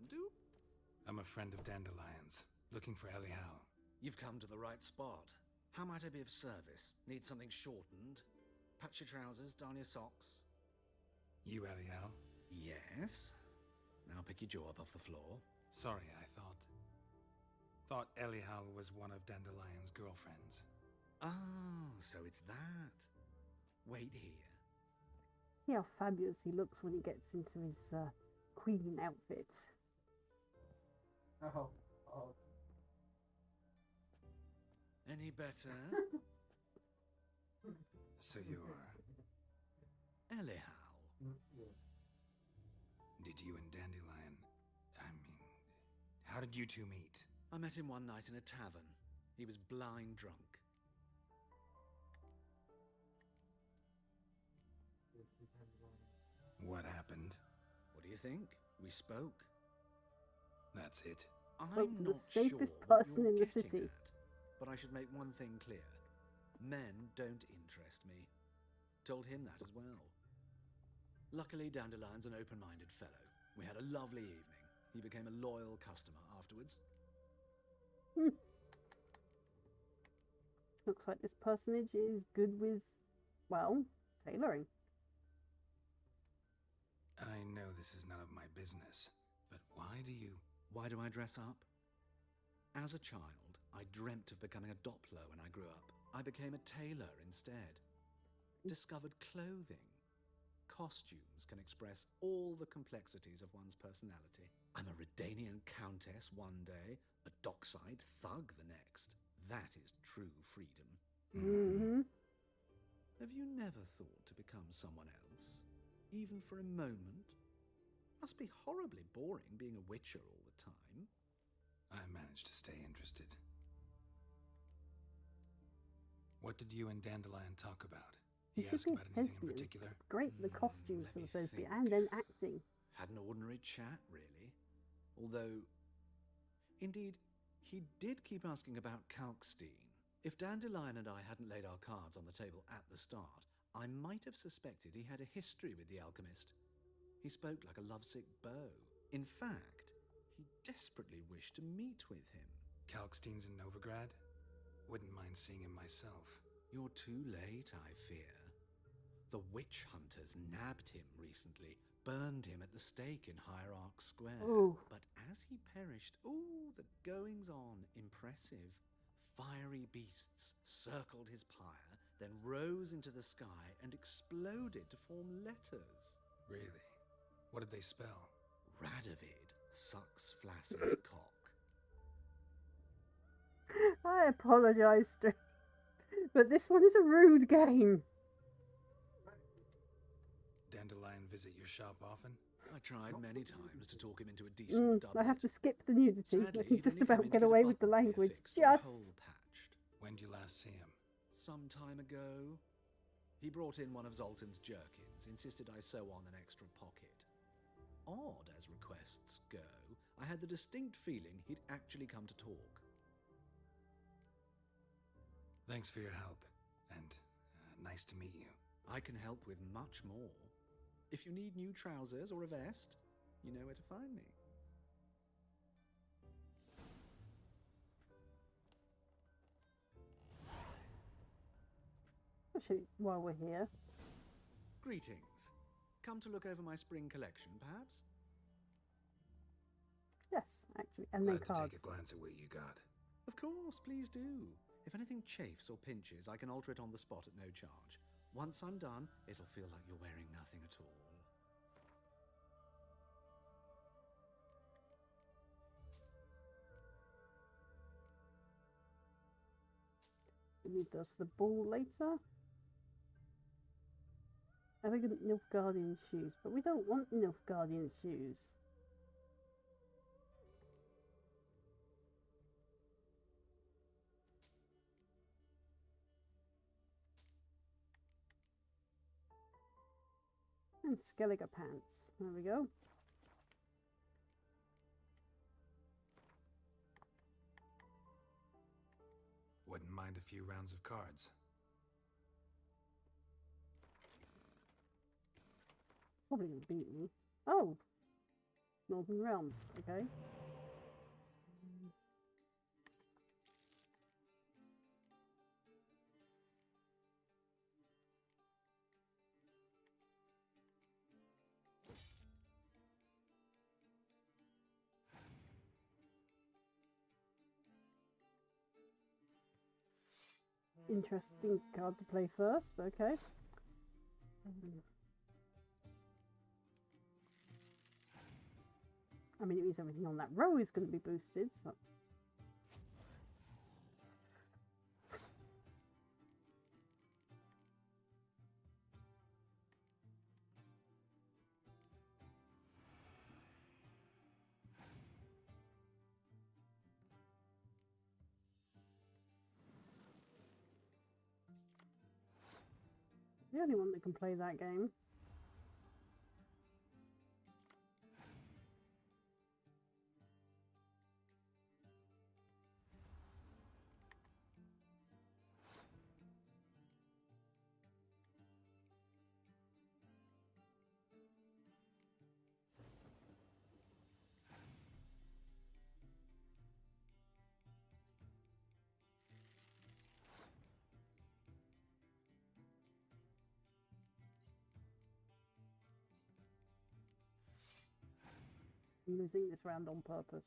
Speaker 7: I'm a friend of Dandelion's, looking for Elial.
Speaker 10: You've come to the right spot. How might I be of service? Need something shortened? Patch your trousers, darn your socks.
Speaker 7: You Elial?
Speaker 10: Yes. Now pick your jaw up off the floor.
Speaker 7: Sorry, I thought Elial was one of Dandelion's girlfriends.
Speaker 10: Oh, so it's that. Wait here.
Speaker 1: See how fabulous he looks when he gets into his queen outfit.
Speaker 11: Oh.
Speaker 10: Any better?
Speaker 7: So you're...
Speaker 10: Elial.
Speaker 7: Did you and Dandelion... how did you two meet?
Speaker 10: I met him one night in a tavern. He was blind drunk.
Speaker 7: What happened?
Speaker 10: What do you think? We spoke.
Speaker 7: That's it.
Speaker 10: I'm
Speaker 1: Spoke to the
Speaker 10: not
Speaker 1: safest
Speaker 10: sure what
Speaker 1: person
Speaker 10: you're
Speaker 1: in the
Speaker 10: getting
Speaker 1: city.
Speaker 10: at, but I should make one thing clear. Men don't interest me. Told him that as well. Luckily, Dandelion's an open-minded fellow. We had a lovely evening. He became a loyal customer afterwards.
Speaker 1: Looks like this personage is good with, well, tailoring.
Speaker 7: I know this is none of my business, but why do you...
Speaker 10: Why do I dress up? As a child, I dreamt of becoming a Doppler when I grew up. I became a tailor instead. Discovered clothing. Costumes can express all the complexities of one's personality. I'm a Redanian countess one day, a dockside thug the next. That is true freedom.
Speaker 1: Mm-hmm.
Speaker 10: Have you never thought to become someone else? Even for a moment? Must be horribly boring being a witcher all the time.
Speaker 7: I managed to stay interested. What did you and Dandelion talk about? He asked about anything in particular?
Speaker 1: Great, the costumes
Speaker 10: let
Speaker 1: for
Speaker 10: me
Speaker 1: the first bit,
Speaker 10: think.
Speaker 1: and then acting.
Speaker 10: Had an ordinary chat, really. Although, indeed, he did keep asking about Kalkstein. If Dandelion and I hadn't laid our cards on the table at the start, I might have suspected he had a history with the alchemist. He spoke like a lovesick beau. In fact, he desperately wished to meet with him.
Speaker 7: Kalkstein's in Novigrad? Wouldn't mind seeing him myself.
Speaker 10: You're too late, I fear. The witch hunters nabbed him recently, burned him at the stake in Hierarch Square.
Speaker 1: Ooh.
Speaker 10: But as he perished, the goings-on, impressive. Fiery beasts circled his pyre, then rose into the sky and exploded to form letters.
Speaker 7: Really? What did they spell?
Speaker 10: Radovid sucks flaccid cock.
Speaker 1: I apologise, but this one is a rude game.
Speaker 7: Dandelion visit your shop often?
Speaker 10: I tried many times to talk him into a decent doublet.
Speaker 1: I have to skip the nudity.
Speaker 10: Sadly,
Speaker 1: I can
Speaker 10: he'd
Speaker 1: just
Speaker 10: only come
Speaker 1: about
Speaker 10: in to
Speaker 1: get
Speaker 10: a
Speaker 1: away with the
Speaker 10: button
Speaker 1: language.
Speaker 10: fixed or a
Speaker 1: Just.
Speaker 10: hole patched.
Speaker 7: When did you last see him?
Speaker 10: Some time ago. He brought in one of Zoltan's jerkins, insisted I sew on an extra pocket. Odd as requests go, I had the distinct feeling he'd actually come to talk.
Speaker 7: Thanks for your help, and nice to meet you.
Speaker 10: I can help with much more. If you need new trousers or a vest, you know where to find me.
Speaker 1: Actually, while we're here,
Speaker 10: Greetings. Come to look over my spring collection, perhaps?
Speaker 1: yes, actually, and then
Speaker 7: Glad to
Speaker 1: cards.
Speaker 7: take a glance at what you got.
Speaker 10: Of course, please do. If anything chafes or pinches, I can alter it on the spot at no charge. Once I'm done, it'll feel like you're wearing nothing at all.
Speaker 1: We need those for the ball later. Elegant Nilfgaardian shoes, but we don't want Nilfgaardian shoes. And Skellige pants. There we go.
Speaker 7: Wouldn't mind a few rounds of cards.
Speaker 1: Probably gonna beat me. Oh, Northern Realms. Okay. Interesting card to play first. Okay. I mean, it means everything on that row is going to be boosted. So. The only one that can play that game. I'm losing this round on purpose.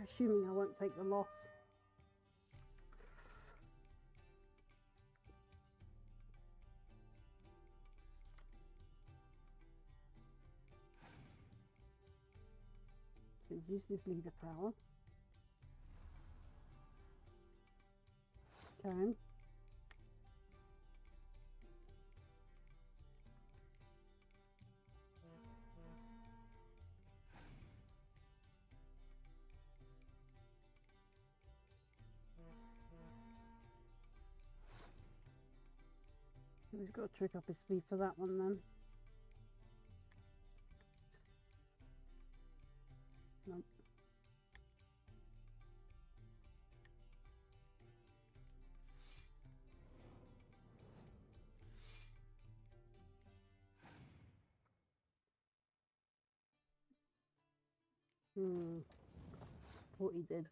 Speaker 1: Assuming I won't take the loss. So use this leader power. Okay. He's got a trick up his sleeve for that one then. Nope. Thought he did.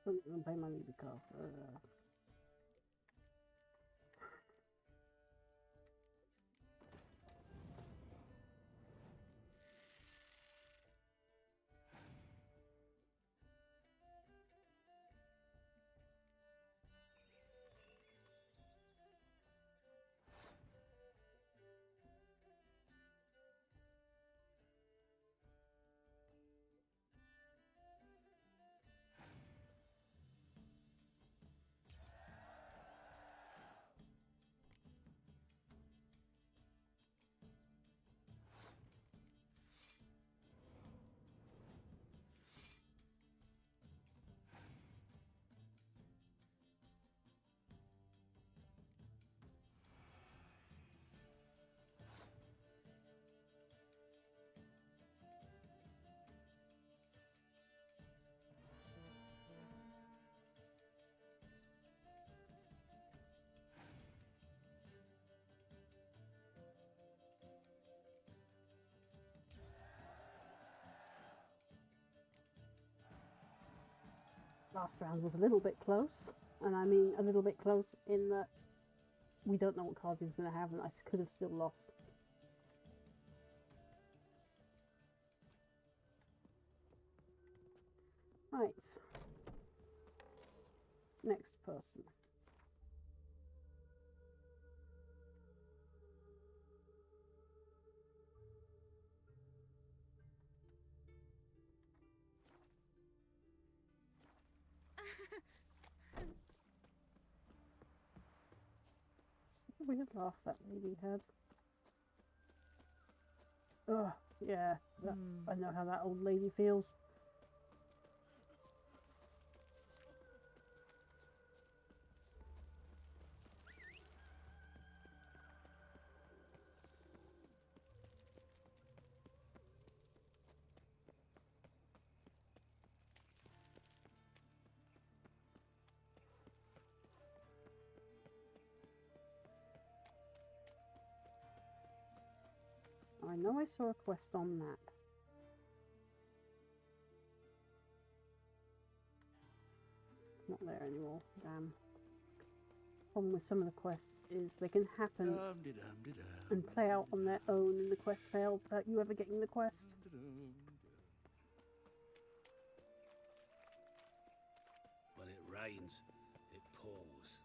Speaker 1: I'm going to pay my leader card for last round was a little bit close, and I mean a little bit close in that we don't know what cards he's going to have, and I could have still lost. Right. next person. Weird laugh that lady had. Oh, yeah. I know how that old lady feels. I know I saw a quest on map. It's not there anymore. Damn. Problem with some of the quests is they can happen and play out on their own in the quest failed without you ever getting the quest.
Speaker 9: When it rains, it pours.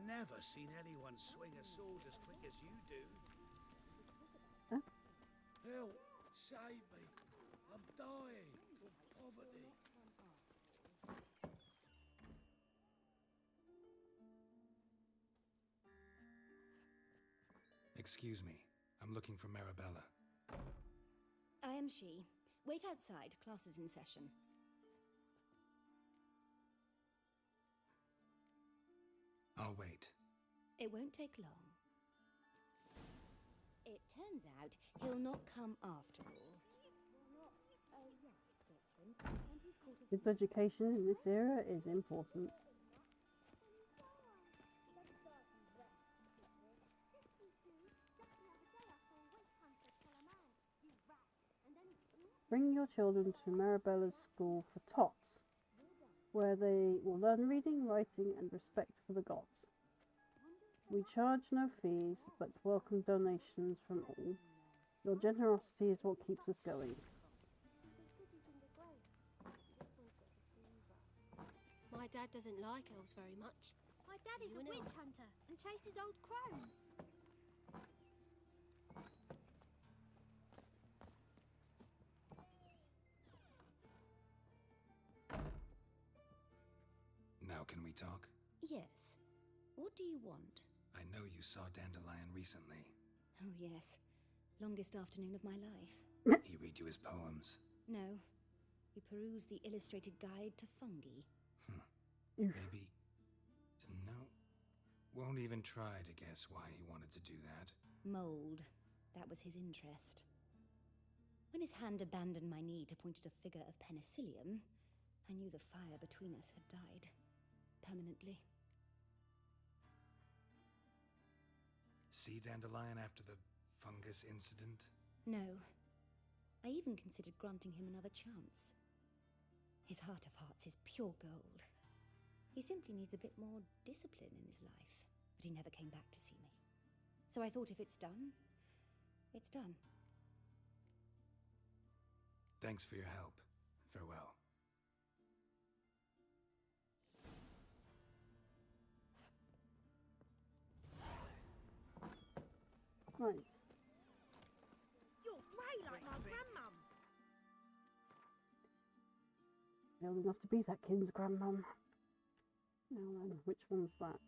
Speaker 9: Never seen anyone swing a sword as quick as you do.
Speaker 1: Huh?
Speaker 9: Help! Save me! I'm dying of poverty.
Speaker 7: Excuse me. I'm looking for Marabella.
Speaker 11: I am she. Wait outside. Class is in session.
Speaker 7: I'll wait.
Speaker 11: It won't take long. It turns out he'll not come after all.
Speaker 1: Kids' education in this era is important. Bring your children to Marabella's school for tots, where they will learn reading, writing, and respect for the gods. We charge no fees, but welcome donations from all. Your generosity is what keeps us going.
Speaker 12: My dad doesn't like elves very much.
Speaker 13: My dad is a witch hunter and chases old crows.
Speaker 7: Now can we talk?
Speaker 11: Yes. What do you want?
Speaker 7: I know you saw Dandelion recently.
Speaker 11: Oh, yes. Longest afternoon of my life.
Speaker 7: He read you his poems?
Speaker 11: No. We perused the illustrated guide to fungi.
Speaker 7: Maybe... No. Won't even try to guess why he wanted to do that.
Speaker 11: Mold. That was his interest. When his hand abandoned my knee to point at a figure of penicillium, I knew the fire between us had died. Permanently.
Speaker 7: See Dandelion after the fungus incident?
Speaker 11: No. I even considered granting him another chance. His heart of hearts is pure gold. He simply needs a bit more discipline in his life. But he never came back to see me. So I thought if it's done, it's done.
Speaker 7: Thanks for your help. Farewell.
Speaker 1: Right.
Speaker 13: You're grey like my grandmum.
Speaker 1: Old enough to be that kid's grandmum. Now then, which one's that?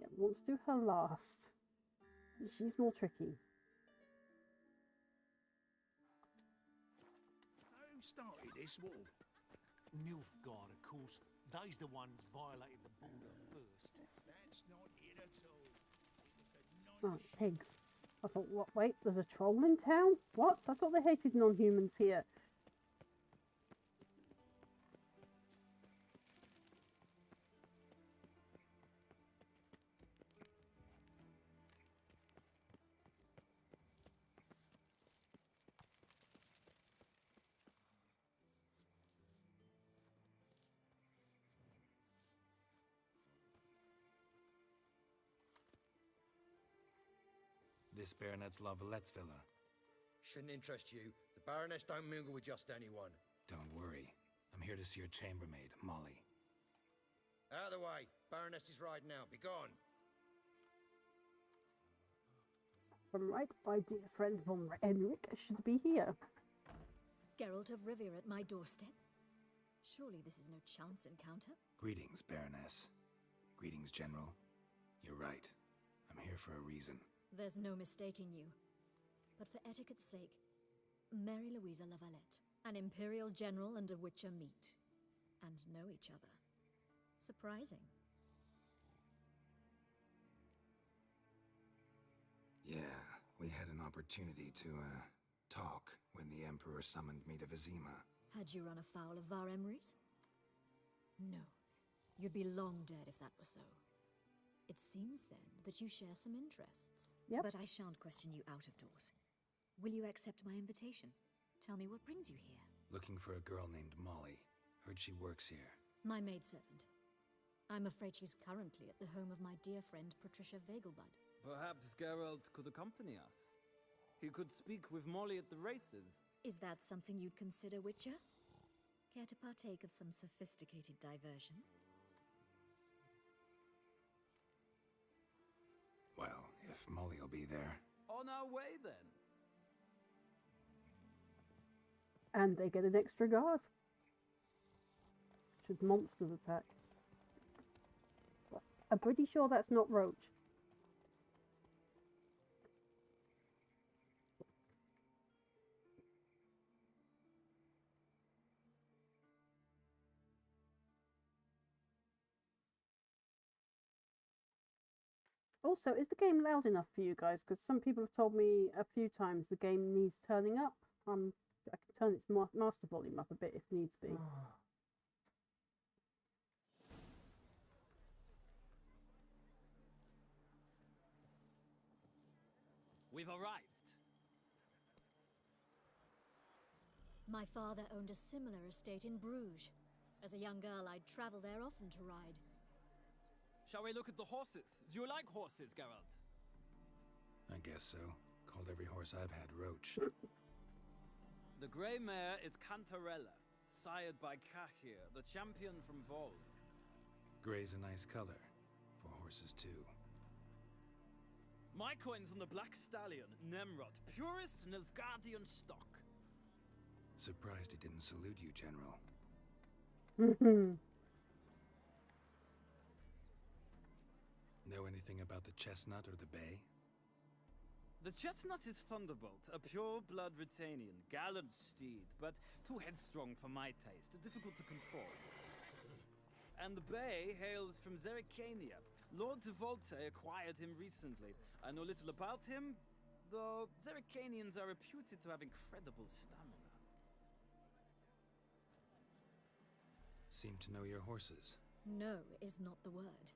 Speaker 1: Yeah, we want to do her last. She's more tricky.
Speaker 9: Who started this war?
Speaker 8: Nilfgaard, of course. They's the ones violated the border first.
Speaker 9: That's not it at all.
Speaker 1: Oh, pigs. I thought, what? Wait, there's a troll in town? What? I thought they hated non-humans here.
Speaker 7: This Baronet's Lavallette's villa.
Speaker 14: Shouldn't interest you. The Baroness don't mingle with just anyone.
Speaker 7: Don't worry. I'm here to see your chambermaid, Molly.
Speaker 14: Out of the way. Baroness is riding out. Be gone.
Speaker 1: From right, my dear friend von Enric should be here.
Speaker 15: Geralt of Rivia at my doorstep? Surely this is no chance encounter?
Speaker 7: Greetings, Baroness. Greetings, General. You're right. I'm here for a reason.
Speaker 15: There's no mistaking you. But for etiquette's sake, Mary Louisa Lavalette, an Imperial General and a Witcher meet. And know each other. Surprising.
Speaker 7: Yeah, we had an opportunity to, talk when the Emperor summoned me to Vizima.
Speaker 15: Had you run afoul of Var Emrys? No. You'd be long dead if that were so. It seems, then, that you share some interests.
Speaker 1: Yep.
Speaker 15: But I shan't question you out of doors. Will you accept my invitation? Tell me what brings you here.
Speaker 7: Looking for a girl named Molly. Heard she works here.
Speaker 15: My maidservant. I'm afraid she's currently at the home of my dear friend Patricia Vegelbud.
Speaker 16: Perhaps Geralt could accompany us. He could speak with Molly at the races.
Speaker 15: Is that something you'd consider, Witcher? Care to partake of some sophisticated diversion?
Speaker 7: Well, if Molly will be there.
Speaker 16: On our way, then.
Speaker 1: And they get an extra guard. Should monsters attack? I'm pretty sure that's not Roach. Also, is the game loud enough for you guys? Because some people have told me a few times the game needs turning up. I can turn its master volume up a bit if needs be.
Speaker 16: We've arrived.
Speaker 15: My father owned a similar estate in Bruges. As a young girl, I'd travel there often to ride.
Speaker 16: Shall we look at the horses? Do you like horses, Geralt?
Speaker 7: I guess so. Called every horse I've had Roach.
Speaker 16: The grey mare is Cantarella, sired by Cahir, the champion from Vol.
Speaker 7: Grey's a nice color. For horses, too.
Speaker 16: My coin's on the black stallion, Nemrod, purest Nilfgaardian stock.
Speaker 7: Surprised he didn't salute you, General. Know anything about the chestnut or the bay?
Speaker 16: The chestnut is Thunderbolt, a pure-blood Retanian, gallant steed, but too headstrong for my taste, difficult to control. And the bay hails from Zerrikania. Lord de Volte acquired him recently. I know little about him, though Zerrikanians are reputed to have incredible stamina.
Speaker 7: Seem to know your horses.
Speaker 15: No is not the word.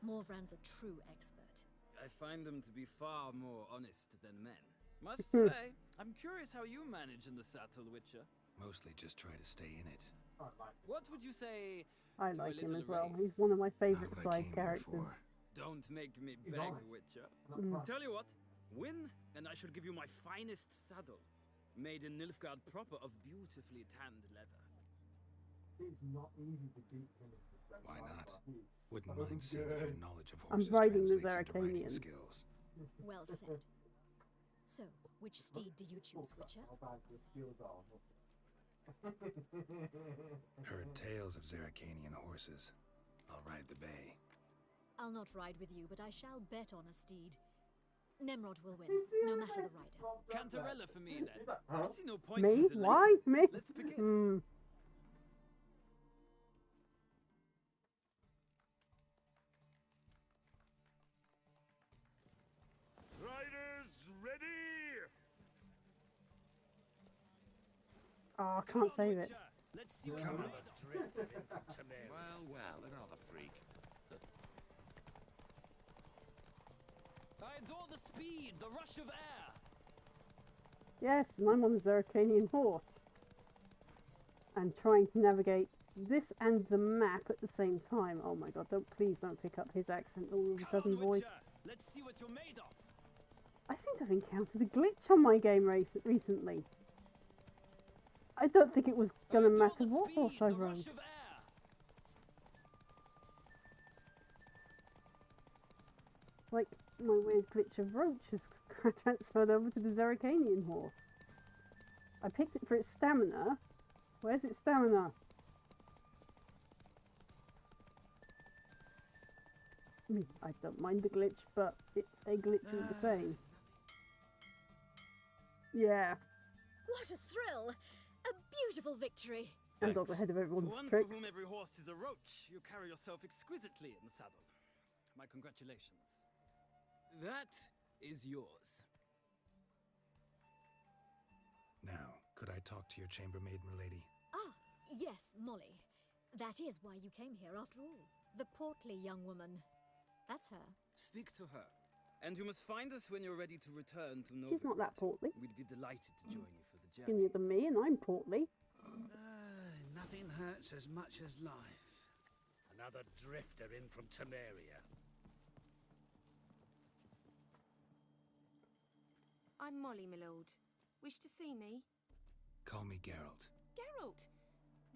Speaker 15: Morvran's a true expert.
Speaker 16: I find them to be far more honest than men. Must say, I'm curious how you manage in the saddle, Witcher.
Speaker 7: Mostly just try to stay in it.
Speaker 16: What would you say
Speaker 1: I
Speaker 16: to
Speaker 1: like
Speaker 16: a
Speaker 1: him
Speaker 16: little
Speaker 1: as well.
Speaker 16: race?
Speaker 1: He's one of my favourite
Speaker 7: Not what I
Speaker 1: side
Speaker 7: came here
Speaker 1: characters.
Speaker 7: for.
Speaker 16: Don't make me beg, Witcher. Tell you what, win, and I shall give you my finest saddle. Made in Nilfgaard proper of beautifully tanned leather.
Speaker 7: Why not? Wouldn't mind seeing if your knowledge of
Speaker 1: I'm
Speaker 7: horses
Speaker 1: riding the
Speaker 7: translates into riding
Speaker 1: Zerrikanian.
Speaker 7: skills.
Speaker 15: Well said. So, which steed do you choose, Witcher?
Speaker 7: Heard tales of Zerrikanian horses. I'll ride the bay.
Speaker 15: I'll not ride with you, but I shall bet on a steed. Nemrod will win, no matter the rider.
Speaker 16: Cantarella for me, then. I see no point
Speaker 1: Me?
Speaker 16: in delaying.
Speaker 1: Why? Me?
Speaker 16: Let's begin.
Speaker 9: Riders, ready!
Speaker 1: Oh, I can't save it.
Speaker 16: Let's see what's
Speaker 9: Come
Speaker 16: made
Speaker 9: on,
Speaker 16: of.
Speaker 9: drifted in from Temeria.
Speaker 6: Well, another freak.
Speaker 16: I adore the speed, the rush of air.
Speaker 1: Yes, and I'm on the Zerrikanian horse. And trying to navigate this and the map at the same time. Oh my god, please don't pick up his accent all of a sudden voice.
Speaker 16: Witcher. Let's see what you're made of.
Speaker 1: I seem to have encountered a glitch on my game recently. I don't think it was gonna matter what horse I rode. Like, my weird glitch of roach has transferred over to the Zerrikanian horse. I picked it for its stamina. Where's its stamina? I mean, I don't mind the glitch, but it's a glitch all the same. Yeah.
Speaker 15: What a thrill! A beautiful victory!
Speaker 1: And got ahead of everyone's
Speaker 16: One
Speaker 1: tricks.
Speaker 16: for whom every horse is a roach, you carry yourself exquisitely in the saddle. My congratulations. That is yours.
Speaker 7: Now, could I talk to your chambermaid, milady?
Speaker 15: Ah, yes, Molly. That is why you came here after all. The portly young woman. That's her.
Speaker 16: Speak to her. And you must find us when you're ready to return to Novigrad.
Speaker 1: She's not that portly.
Speaker 16: We'd be delighted to join you for the journey.
Speaker 1: Skinnier than me, and I'm portly.
Speaker 9: Nothing hurts as much as life. Another drifter in from Temeria.
Speaker 17: I'm Molly, my lord. Wish to see me?
Speaker 7: Call me Geralt.
Speaker 17: Geralt!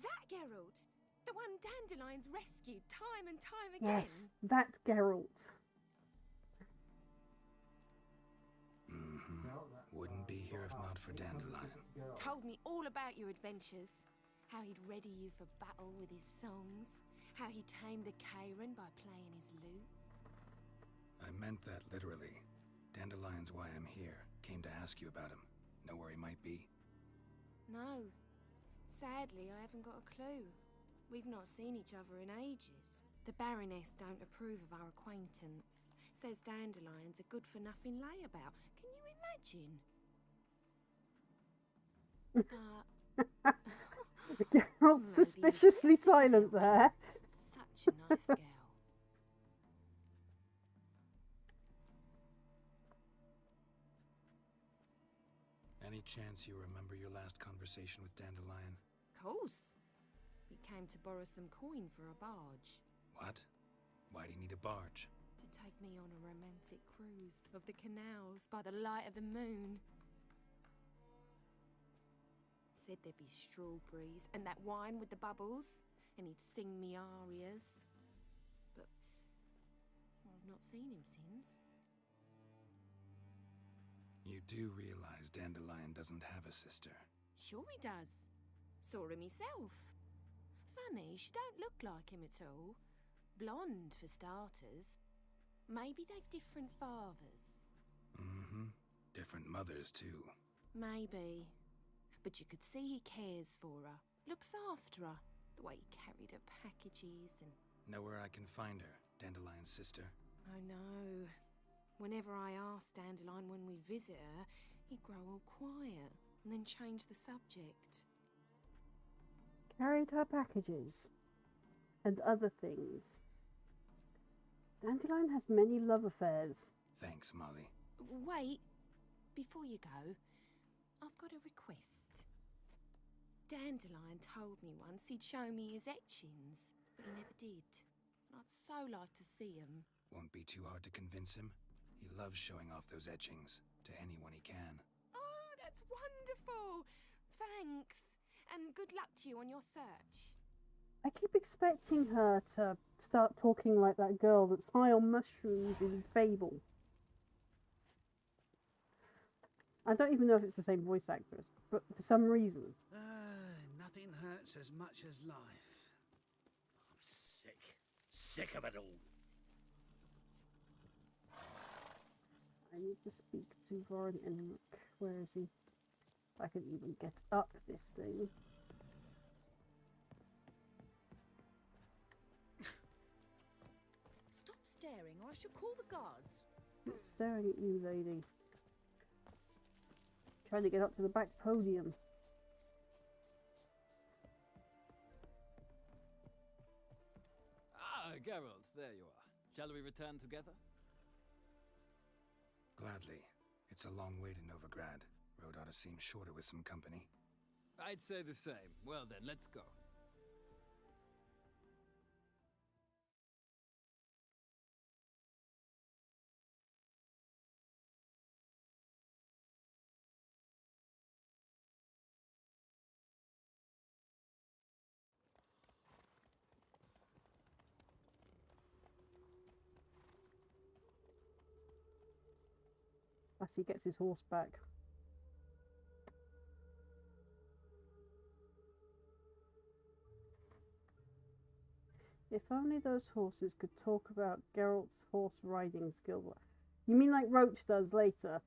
Speaker 17: That Geralt! The one Dandelion's rescued time and time again!
Speaker 1: Yes, that Geralt.
Speaker 7: Wouldn't be here if not for Dandelion.
Speaker 17: Told me all about your adventures. How he'd ready you for battle with his songs. How he tamed the Kairan by playing his lute.
Speaker 7: I meant that literally. Dandelion's why I'm here. Came to ask you about him. Know where he might be?
Speaker 17: No. Sadly, I haven't got a clue. We've not seen each other in ages. The Baroness don't approve of our acquaintance. Says Dandelion's a good-for-nothing layabout. Can you imagine?
Speaker 1: Geralt's suspiciously silent there.
Speaker 17: Such a nice girl.
Speaker 7: Any chance you remember your last conversation with Dandelion?
Speaker 17: Course. He came to borrow some coin for a barge.
Speaker 7: What? Why'd he need a barge?
Speaker 17: To take me on a romantic cruise of the canals by the light of the moon. Said there'd be strawberries and that wine with the bubbles, and he'd sing me arias. But I've not seen him since.
Speaker 7: You do realize Dandelion doesn't have a sister.
Speaker 17: Sure he does. Saw him myself. Funny, she don't look like him at all. Blonde, for starters. Maybe they've different fathers.
Speaker 7: Different mothers, too.
Speaker 17: Maybe. But you could see he cares for her. Looks after her. The way he carried her packages and...
Speaker 7: Know where I can find her, Dandelion's sister?
Speaker 17: Oh no. Whenever I asked Dandelion when we'd visit her, he'd grow all quiet and then change the subject.
Speaker 1: Carried her packages. And other things. Dandelion has many love affairs.
Speaker 7: Thanks, Molly.
Speaker 17: Wait. Before you go, I've got a request. Dandelion told me once he'd show me his etchings, but he never did. And I'd so like to see them.
Speaker 7: Won't be too hard to convince him. He loves showing off those etchings to anyone he can.
Speaker 17: Oh, that's wonderful! Thanks, and good luck to you on your search.
Speaker 1: I keep expecting her to start talking like that girl that's high on mushrooms in Fable. I don't even know if it's the same voice actress, but for some reason.
Speaker 9: Nothing hurts as much as life. I'm sick. Sick of it all.
Speaker 1: I need to speak to Voron Enric. Where is he? If I can even get up this thing.
Speaker 15: Stop staring or I shall call the guards.
Speaker 1: I'm not staring at you, lady. Trying to get up to the back podium.
Speaker 16: Ah, Geralt, there you are. Shall we return together?
Speaker 7: Gladly. It's a long way to Novigrad. Road ought to seem shorter with some company.
Speaker 16: I'd say the same. Well then, let's go.
Speaker 1: As he gets his horse back. If only those horses could talk about Geralt's horse riding skill. You mean like Roach does later?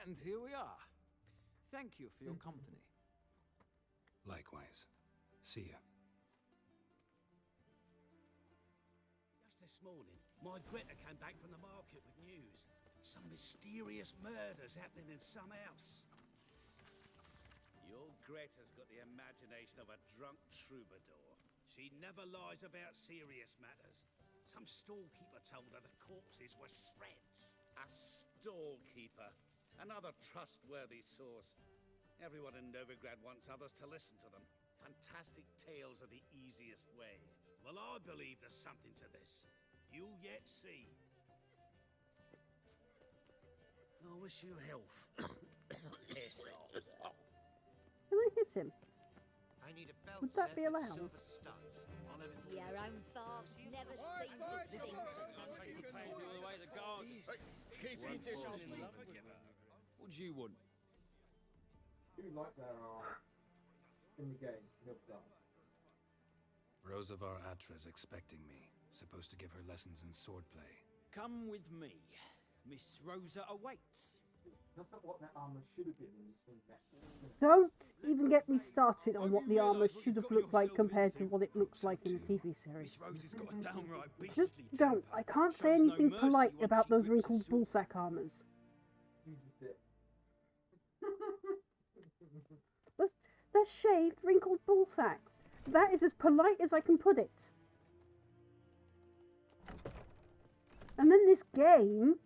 Speaker 16: And here we are. Thank you for your company.
Speaker 7: Likewise. See ya.
Speaker 9: Just this morning, my Greta came back from the market with news. Some mysterious murders happening in some house. Your Greta's got the imagination of a drunk troubadour. She never lies about serious matters. Some storekeeper told her the corpses were shreds. A storekeeper? Another trustworthy source. Everyone in Novigrad wants others to listen to them. Fantastic tales are the easiest way. Well, I believe there's something to this. You'll yet see. I wish you health. Piss off.
Speaker 1: Can I hit him?
Speaker 14: I need a belt
Speaker 1: Would that
Speaker 14: set
Speaker 1: be
Speaker 14: with
Speaker 1: allowed?
Speaker 14: silver studs. I'll have it for
Speaker 3: Your
Speaker 14: you.
Speaker 3: own farms never seem to stink.
Speaker 16: What do you want?
Speaker 18: Who like there are in the game, Nilfgaard?
Speaker 7: Rosavar Atra's expecting me. Supposed to give her lessons in swordplay.
Speaker 16: Come with me. Miss Rosa awaits.
Speaker 18: That's not what that armor should have been in that.
Speaker 1: Don't even get me started on what the armor should have looked like compared to what it looks like in the TV series.
Speaker 16: Miss Rosa's got a downright
Speaker 1: Just
Speaker 16: beastly
Speaker 1: don't. I can't say
Speaker 16: Shows no
Speaker 1: anything
Speaker 16: mercy
Speaker 1: polite
Speaker 16: once
Speaker 1: about
Speaker 16: she
Speaker 1: those
Speaker 16: grips a
Speaker 1: wrinkled
Speaker 16: sword.
Speaker 1: bullsack armors.
Speaker 18: You just did.
Speaker 1: They're shaved, wrinkled bullsacks. That is as polite as I can put it. And then this game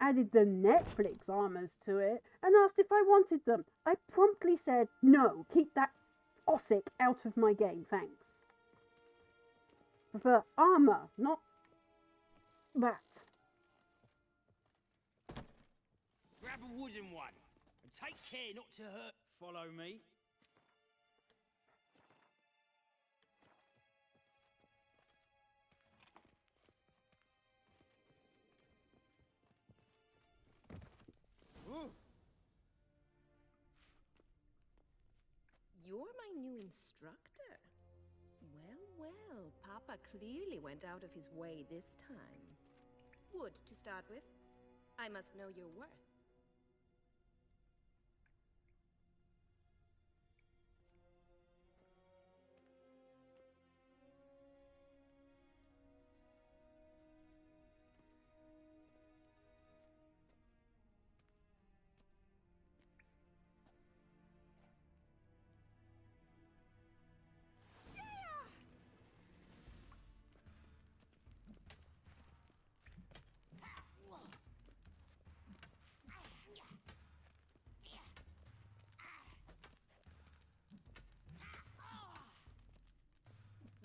Speaker 1: added the Netflix armors to it and asked if I wanted them. I promptly said, no, keep that Ossic out of my game, thanks. Prefer armor, not that.
Speaker 16: Grab a wooden one and take care not to hurt. Follow me.
Speaker 17: You're my new instructor. Well, Papa clearly went out of his way this time. Wood, to start with. I must know your worth.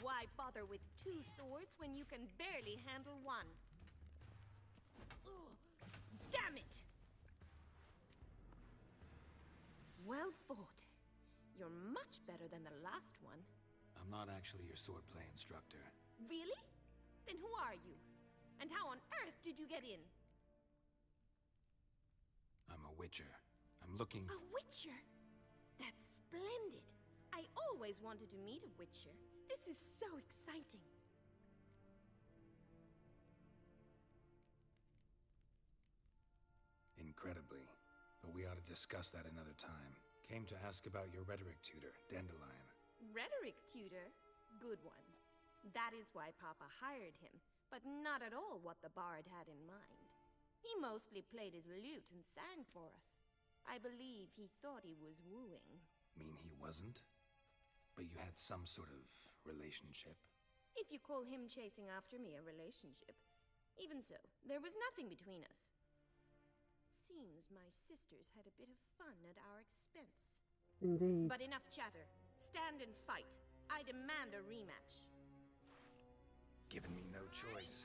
Speaker 17: Why bother with two swords when you can barely handle one? Damn it! Well fought. You're much better than the last one.
Speaker 7: I'm not actually your swordplay instructor.
Speaker 17: Really? Then who are you? And how on earth did you get in?
Speaker 7: I'm a witcher. I'm looking
Speaker 17: A witcher? That's splendid. I always wanted to meet a witcher. This is so exciting.
Speaker 7: Incredibly. But we ought to discuss that another time. Came to ask about your rhetoric tutor, Dandelion.
Speaker 17: Rhetoric tutor? Good one. That is why Papa hired him, but not at all what the bard had in mind. He mostly played his lute and sang for us. I believe he thought he was wooing.
Speaker 7: Mean he wasn't? But you had some sort of relationship?
Speaker 17: If you call him chasing after me a relationship. Even so, there was nothing between us. Seems my sisters had a bit of fun at our expense.
Speaker 1: Indeed.
Speaker 17: But enough chatter. Stand and fight. I demand a rematch.
Speaker 7: Given me no choice.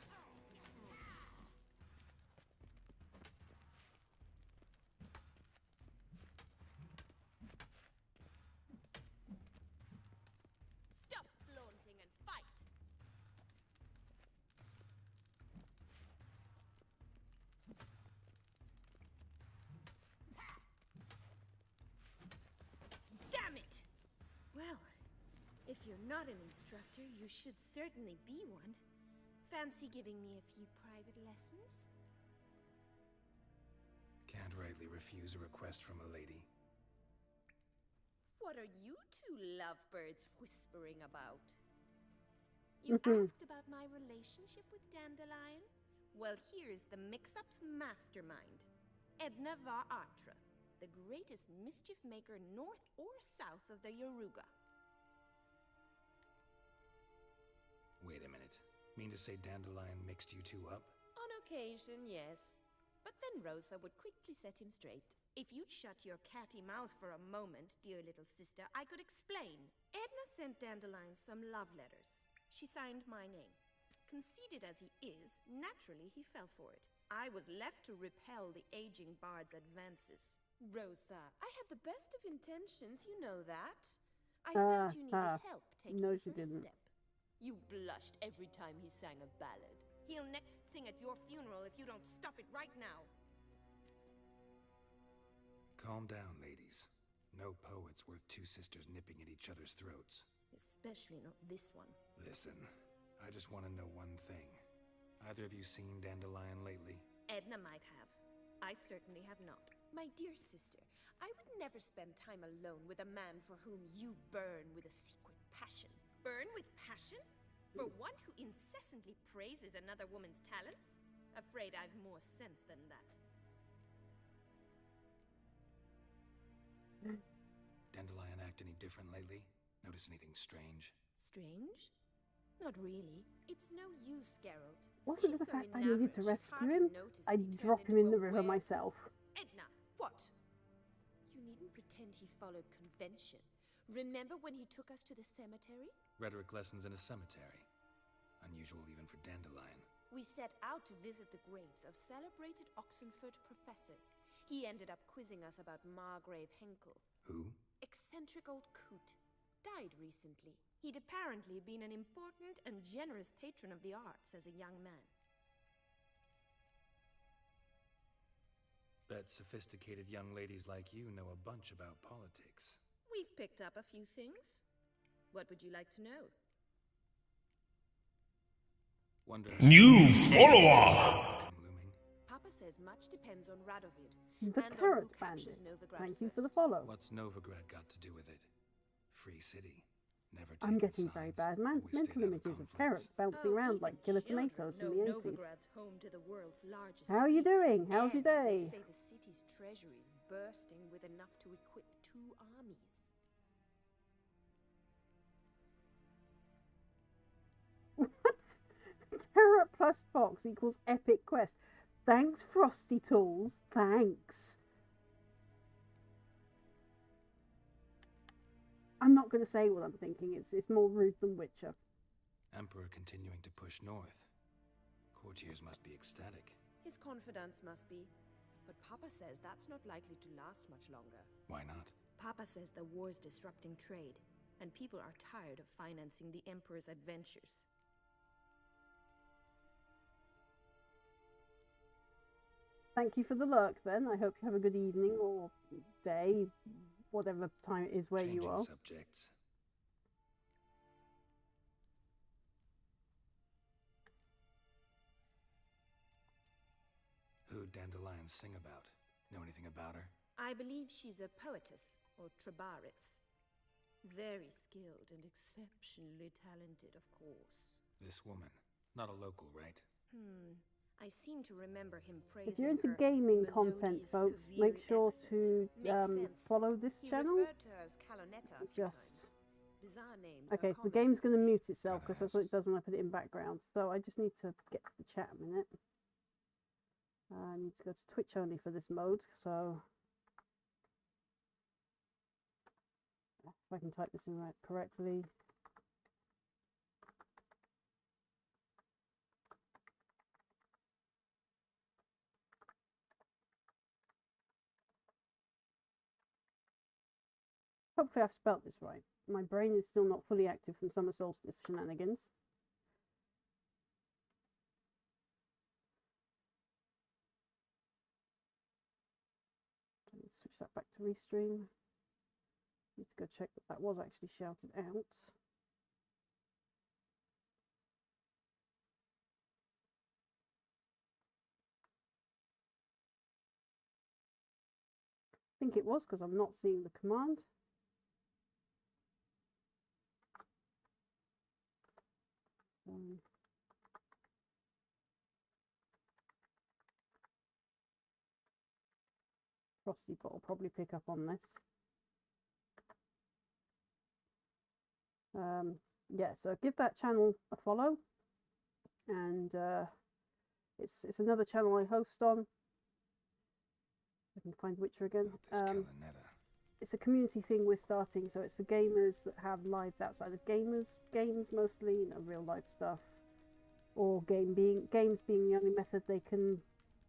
Speaker 17: Stop flaunting and fight! you're not an instructor, you should certainly be one. Fancy giving me a few private lessons?
Speaker 7: Can't rightly refuse a request from a lady.
Speaker 3: What are you two lovebirds whispering about? You asked about my relationship with Dandelion? Well, here's the mix-up's mastermind. Edna Va Atra, the greatest mischief maker north or south of the Yaruga.
Speaker 7: Wait a minute. Mean to say Dandelion mixed you two up?
Speaker 3: On occasion, yes. But then Rosa would quickly set him straight. If you'd shut your catty mouth for a moment, dear little sister, I could explain. Edna sent Dandelion some love letters. She signed my name. Conceited as he is, naturally he fell for it. I was left to repel the aging bard's advances. Rosa, I had the best of intentions, you know that. I felt you needed help taking the first step. You blushed every time he sang a ballad. He'll next sing at your funeral if you don't stop it right now.
Speaker 7: Calm down, ladies. No poet's worth two sisters nipping at each other's throats.
Speaker 3: Especially not this one.
Speaker 7: Listen, I just want to know one thing. Either of you seen Dandelion lately?
Speaker 3: Edna might have. I certainly have not. My dear sister, I would never spend time alone with a man for whom you burn with a secret passion. Burn with passion? For one who incessantly praises another woman's talents? Afraid I've more sense than that.
Speaker 7: Dandelion act any different lately? Notice anything strange?
Speaker 3: Strange? Not really. It's no use, Geralt.
Speaker 1: Wasn't it the fact I needed to rescue him? I'd drop him in the river myself.
Speaker 3: Edna, what? You needn't pretend he followed convention. Remember when he took us to the cemetery?
Speaker 7: Rhetoric lessons in a cemetery. Unusual even for Dandelion.
Speaker 3: We set out to visit the graves of celebrated Oxenford professors. He ended up quizzing us about Margrave Henkel.
Speaker 7: Who?
Speaker 3: Eccentric old coot. Died recently. He'd apparently been an important and generous patron of the arts as a young man.
Speaker 7: Bet sophisticated young ladies like you know a bunch about politics.
Speaker 3: We've picked up a few things. What would you like to know?
Speaker 6: New follower!
Speaker 3: Papa says much depends on Radovid.
Speaker 1: The Carrot Bandit. Thank you for the follow.
Speaker 7: What's Novigrad got to do with it? Free city. Never
Speaker 1: I'm
Speaker 7: taken
Speaker 1: getting
Speaker 7: sides.
Speaker 1: very bad mental
Speaker 7: Always stayed out of
Speaker 1: images of carrots bouncing around like killer tomatoes in the 80s.
Speaker 3: Novigrad's home to the world's largest
Speaker 1: How are you
Speaker 3: fleet,
Speaker 1: doing? How's your
Speaker 3: and
Speaker 1: day?
Speaker 3: They say the city's treasury is bursting with enough to equip 2 armies.
Speaker 1: Carrot plus fox equals epic quest. Thanks, Frosty Tools. Thanks. I'm not going to say what I'm thinking. It's more rude than Witcher.
Speaker 7: Emperor continuing to push north. Courtiers must be ecstatic.
Speaker 3: His confidants must be. But Papa says that's not likely to last much longer.
Speaker 7: Why not?
Speaker 3: Papa says the war's disrupting trade, and people are tired of financing the Emperor's adventures.
Speaker 1: Thank you for the lurk then. I hope you have a good evening or day, whatever time it is where
Speaker 7: Changing
Speaker 1: you are.
Speaker 7: subjects. Who'd Dandelion sing about? Know anything about her?
Speaker 3: I believe she's a poetess, or trebaritz. Very skilled and exceptionally talented, of course.
Speaker 7: This woman. Not a local, right?
Speaker 3: I seem to remember him praising
Speaker 1: If you're into
Speaker 3: her
Speaker 1: gaming content,
Speaker 3: melodious
Speaker 1: folks,
Speaker 3: Kaviri
Speaker 1: make sure
Speaker 3: accent.
Speaker 1: to
Speaker 3: Makes sense.
Speaker 1: follow this
Speaker 3: He
Speaker 1: channel.
Speaker 3: referred to her as Calonetta a few
Speaker 1: Just
Speaker 3: times. Bizarre names
Speaker 1: okay.
Speaker 3: are
Speaker 1: So the
Speaker 3: common.
Speaker 1: game's going to mute itself because that's what it does when I put it in background. So I just need to get to the chat a minute. I need to go to Twitch only for this mode. So if I can type this in right correctly. Hopefully I've spelt this right. My brain is still not fully active from summer solstice shenanigans. Switch that back to restream. Need to go check that that was actually shouted out. think it was because I'm not seeing the command. Frosty Pot will probably pick up on this. Yeah, so give that channel a follow, and it's another channel I host on. I can find Witcher again. It's a community thing we're starting, so it's for gamers that have lives outside of games mostly, you know, real life stuff, or games being the only method they can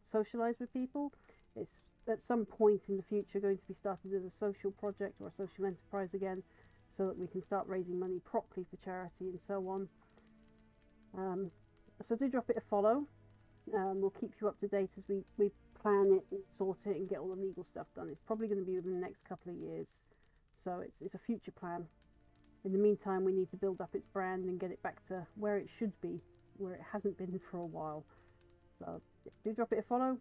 Speaker 1: socialize with people. It's at some point in the future going to be started as a social project or a social enterprise again, so that we can start raising money properly for charity and so on. So do drop it a follow. We'll keep you up to date as we plan it and sort it and get all the legal stuff done. It's probably going to be within the next couple of years, so it's a future plan. In the meantime, we need to build up its brand and get it back to where it should be, where it hasn't been for a while. So do drop it a follow.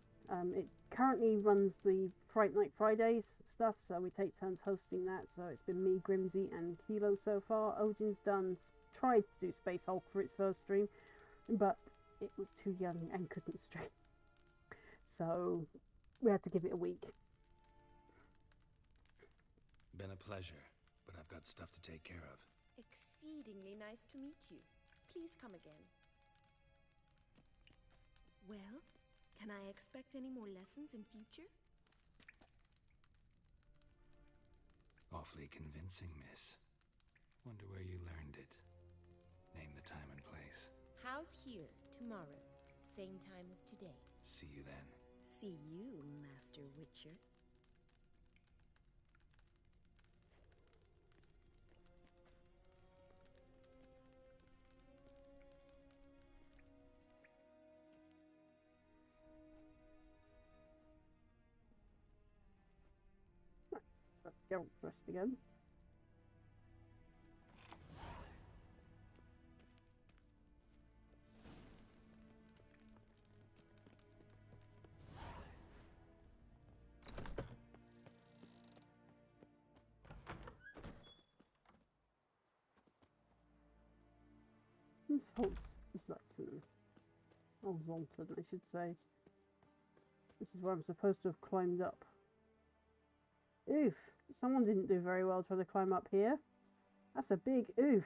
Speaker 1: It currently runs the Fright Night Fridays stuff, so we take turns hosting that. So it's been me, Grimsy, and Kilo so far. Ojin's tried to do Space Hulk for its first stream, but it was too young and couldn't stream, so we had to give it a week.
Speaker 7: Been a pleasure, but I've got stuff to take care of.
Speaker 3: Exceedingly nice to meet you. Please come again. Well, can I expect any more lessons in future?
Speaker 7: Awfully convincing, miss. Wonder where you learned it. Name the time and place.
Speaker 3: House here, tomorrow. Same time as today.
Speaker 7: See you then.
Speaker 3: See you, Master Witcher.
Speaker 1: Let's go first again. Zoltan, I should say. This is where I'm supposed to have climbed up. Oof! Someone didn't do very well trying to climb up here. That's a big oof.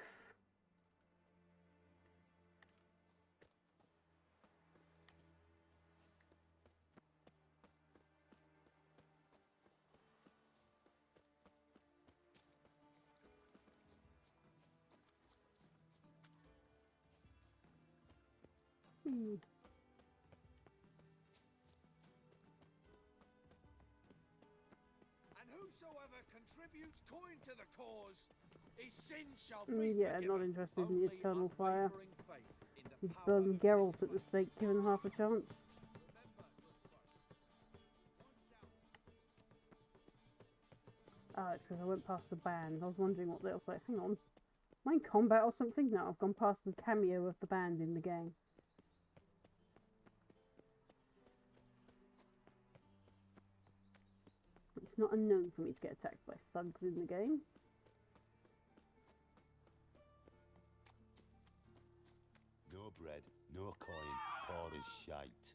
Speaker 9: Whosoever contributes coin to the cause, his sin shall be
Speaker 1: Yeah,
Speaker 9: forgiven.
Speaker 1: not interested in the
Speaker 9: Only
Speaker 1: eternal fire.
Speaker 9: unwavering faith in the
Speaker 1: You've
Speaker 9: power
Speaker 1: burned
Speaker 9: of
Speaker 1: Geralt at the stake, given half a chance. Ah, it's because I went past the band. I was wondering what that was like. Hang on. Am I in combat or something? No, I've gone past the cameo of the band in the game. It's not unknown for me to get attacked by thugs in the game.
Speaker 6: No bread, no coin, all is shite.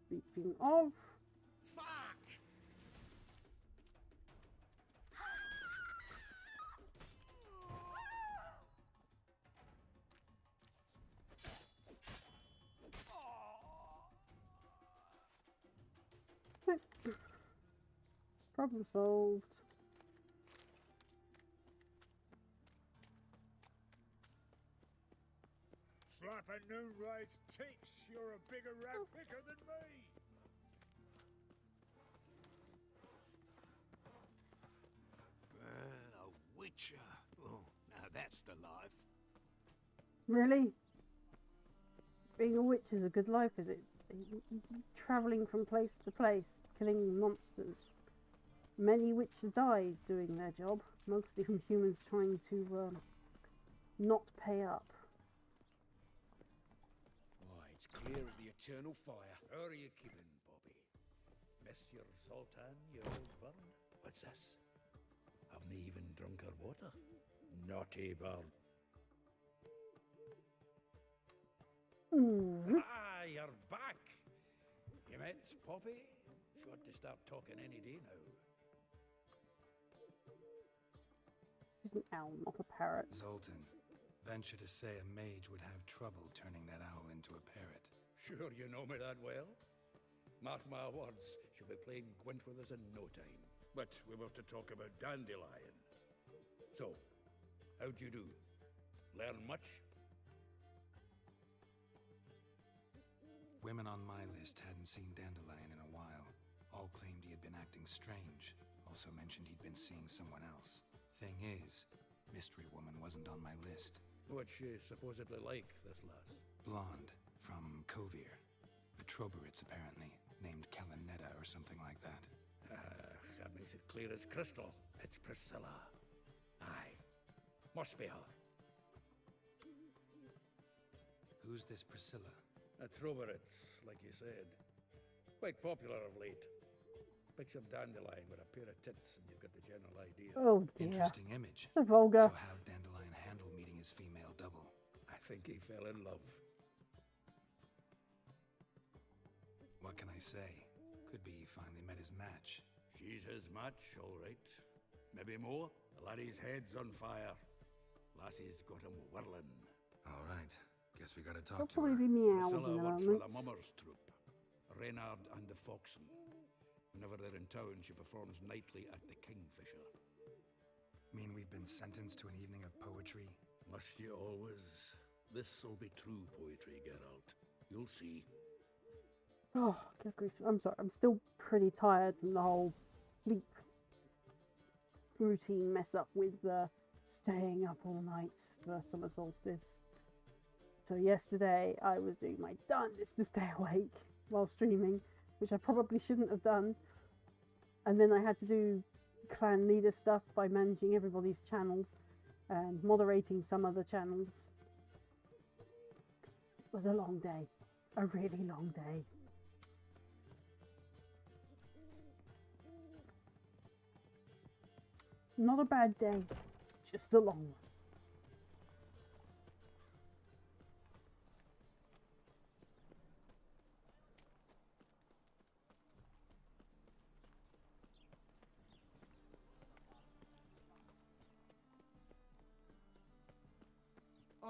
Speaker 1: Speaking of...
Speaker 9: Fuck!
Speaker 1: Problem solved.
Speaker 6: Slap a Noonwraith's ticks, you're a bigger rat picker than me!
Speaker 9: A witcher. Oh, now that's the life.
Speaker 1: Really? Being a witch is a good life, is it? Travelling from place to place, killing monsters. Many witches dies doing their job, mostly from humans trying to not pay up.
Speaker 9: Why, it's clear as the eternal fire.
Speaker 4: How are you keeping, Bobby? Bless your Zoltan, you old bird. What's this? Haven't even drunk her water? Naughty bird. Ah, you're back. You met Poppy? She ought to start talking any day now.
Speaker 1: She's an owl, not a parrot.
Speaker 7: Zoltan, venture to say a mage would have trouble turning that owl into a parrot.
Speaker 4: Sure you know me that well? Mark my words, she'll be playing Gwent with us in no time. But we were to talk about Dandelion. So, how'd you do? Learn much?
Speaker 7: Women on my list hadn't seen Dandelion in a while. All claimed he had been acting strange. Also mentioned he'd been seeing someone else. Thing is, Mystery Woman wasn't on my list.
Speaker 4: What's she supposedly like, this lass?
Speaker 7: Blonde, from Kovir. A Troberitz, apparently, named Kalanetta or something like that.
Speaker 4: That makes it clear as crystal. It's Priscilla. Aye. Must be her.
Speaker 7: Who's this Priscilla?
Speaker 4: A Troberitz, like you said. Quite popular of late. Picture Dandelion with a pair of tits and you've got the general idea.
Speaker 1: Oh dear.
Speaker 7: Interesting image.
Speaker 1: So vulgar.
Speaker 7: So how'd Dandelion handle meeting his female double?
Speaker 4: I think he fell in love.
Speaker 7: What can I say? Could be he finally met his match.
Speaker 4: She's his match, all right. Maybe more. The laddie's head's on fire. Lassie's got him whirling.
Speaker 7: All right. Guess we gotta
Speaker 1: There'll
Speaker 7: talk to her.
Speaker 1: probably be meows
Speaker 4: Priscilla
Speaker 1: in a
Speaker 4: works for the
Speaker 1: moment.
Speaker 4: Mummers troupe. Reynard and the Foxen. Whenever they're in town, she performs nightly at the Kingfisher.
Speaker 7: Mean we've been sentenced to an evening of poetry?
Speaker 4: Must you always? This'll be true poetry, Geralt. You'll see.
Speaker 1: Oh, good grief. I'm sorry. I'm still pretty tired from the whole sleep routine mess up with staying up all night for summer solstice. So yesterday I was doing my darndest to stay awake while streaming, which I probably shouldn't have done. And then I had to do clan leader stuff by managing everybody's channels and moderating some other channels. It was a long day. A really long day. Not a bad day, just a long one.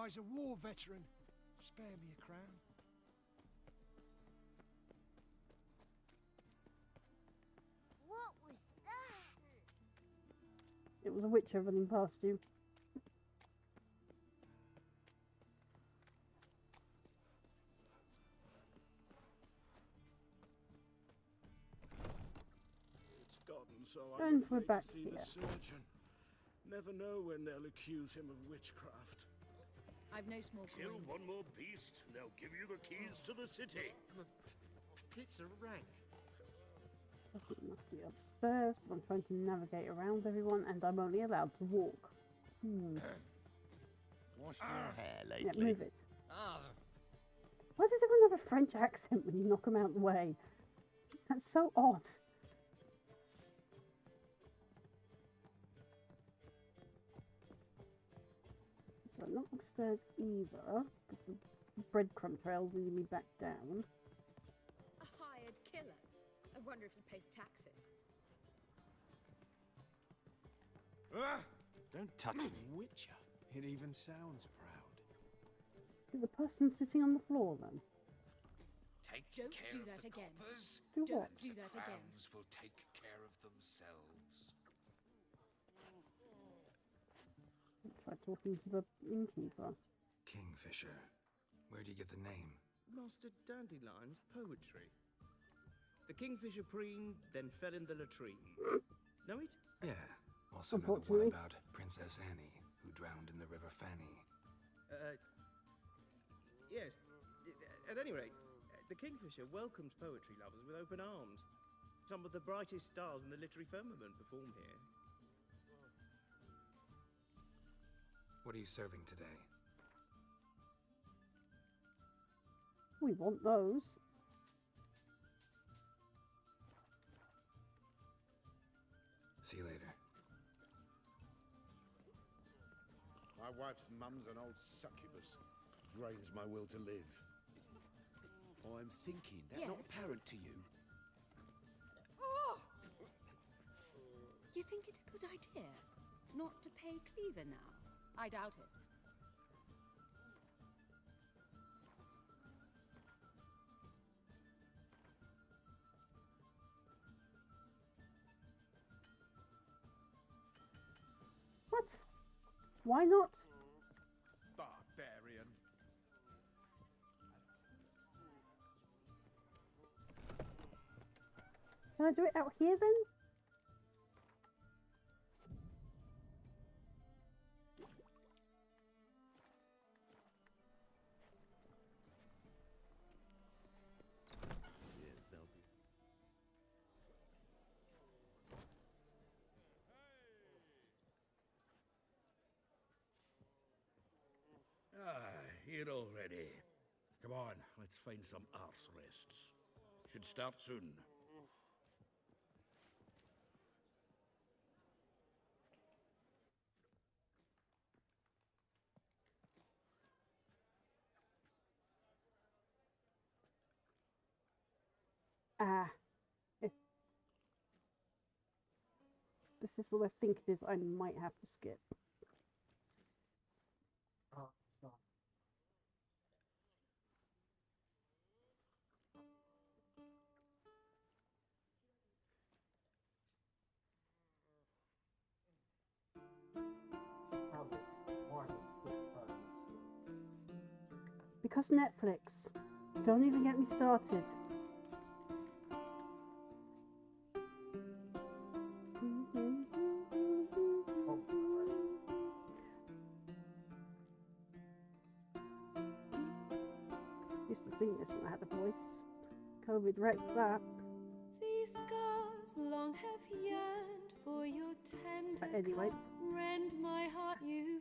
Speaker 19: I's a war veteran. Spare me a crown.
Speaker 13: What was that?
Speaker 1: It was a witcher running past you.
Speaker 20: It's gotten so
Speaker 1: And
Speaker 20: I'm
Speaker 1: we're
Speaker 20: afraid
Speaker 1: back
Speaker 20: to see
Speaker 1: here.
Speaker 20: the surgeon. Never know when they'll accuse him of witchcraft.
Speaker 15: I've no small
Speaker 9: Kill
Speaker 15: coins.
Speaker 9: one more beast, and they'll give you the keys to the city.
Speaker 18: Pizza rank.
Speaker 1: I think it must be upstairs, but I'm trying to navigate around everyone, and I'm only allowed to walk.
Speaker 18: Washed your hair lately?
Speaker 1: Yeah, move it.
Speaker 18: Ah.
Speaker 1: Why does everyone have a French accent when you knock them out of the way? That's so odd. So not upstairs either, because the breadcrumb trail's leading me back down.
Speaker 15: A hired killer. I wonder if he pays taxes.
Speaker 18: Ah! Don't touch me, Witcher. It even sounds proud.
Speaker 1: Is the person sitting on the floor then?
Speaker 7: Take
Speaker 15: Don't
Speaker 7: care
Speaker 15: do
Speaker 7: of
Speaker 15: that
Speaker 7: the
Speaker 15: again.
Speaker 7: coppers.
Speaker 1: Do
Speaker 15: Don't
Speaker 1: what?
Speaker 15: do that again.
Speaker 7: Crowns will take care of themselves.
Speaker 1: Try talking to the innkeeper.
Speaker 7: Kingfisher. Where do you get the name?
Speaker 21: Master Dandelion's poetry. The Kingfisher preen then fell in the latrine. Know it?
Speaker 7: Yeah. Also know the one about Princess Annie, who drowned in the River Fanny.
Speaker 21: Yes. At any rate, the Kingfisher welcomes poetry lovers with open arms. Some of the brightest stars in the literary firmament perform here.
Speaker 7: What are you serving today?
Speaker 1: We want those.
Speaker 7: See you later.
Speaker 6: My wife's mum's an old succubus. Drains my will to live.
Speaker 9: I'm thinking, that
Speaker 15: Yes?
Speaker 9: not apparent to you?
Speaker 15: Oh! You think it a good idea not to pay Cleaver now?
Speaker 3: I doubt it.
Speaker 1: What? Why not?
Speaker 6: Barbarian.
Speaker 1: Can I do it out here then?
Speaker 10: Yes, they'll be.
Speaker 4: Here already. Come on, let's find some arse rests. Should start soon.
Speaker 1: If this is what I think it is, I might have to skip. Because Netflix. Don't even get me started. Used to sing this when I had a voice. COVID wrecked that.
Speaker 2: These scars long have yearned for your tender
Speaker 1: But anyway.
Speaker 2: rend my heart you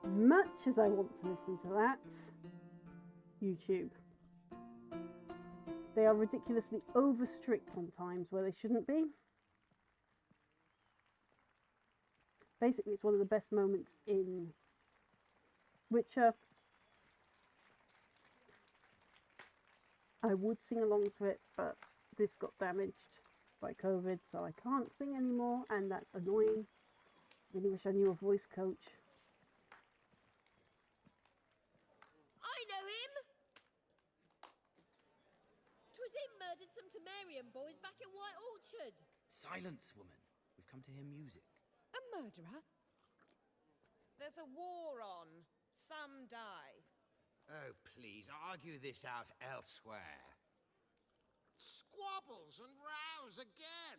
Speaker 1: Much as I want to listen to that, YouTube. They are ridiculously over strict on times where they shouldn't be. Basically, it's one of the best moments in Witcher. I would sing along to it, but this got damaged by COVID, so I can't sing anymore, and that's annoying. Really wish I knew a voice coach.
Speaker 5: I know him! 'Twas him murdered some Temerian boys back at White Orchard.
Speaker 9: Silence, woman. We've come to hear music.
Speaker 3: A murderer? There's a war on. Some die.
Speaker 14: Oh, please, argue this out elsewhere. Squabbles and rows again!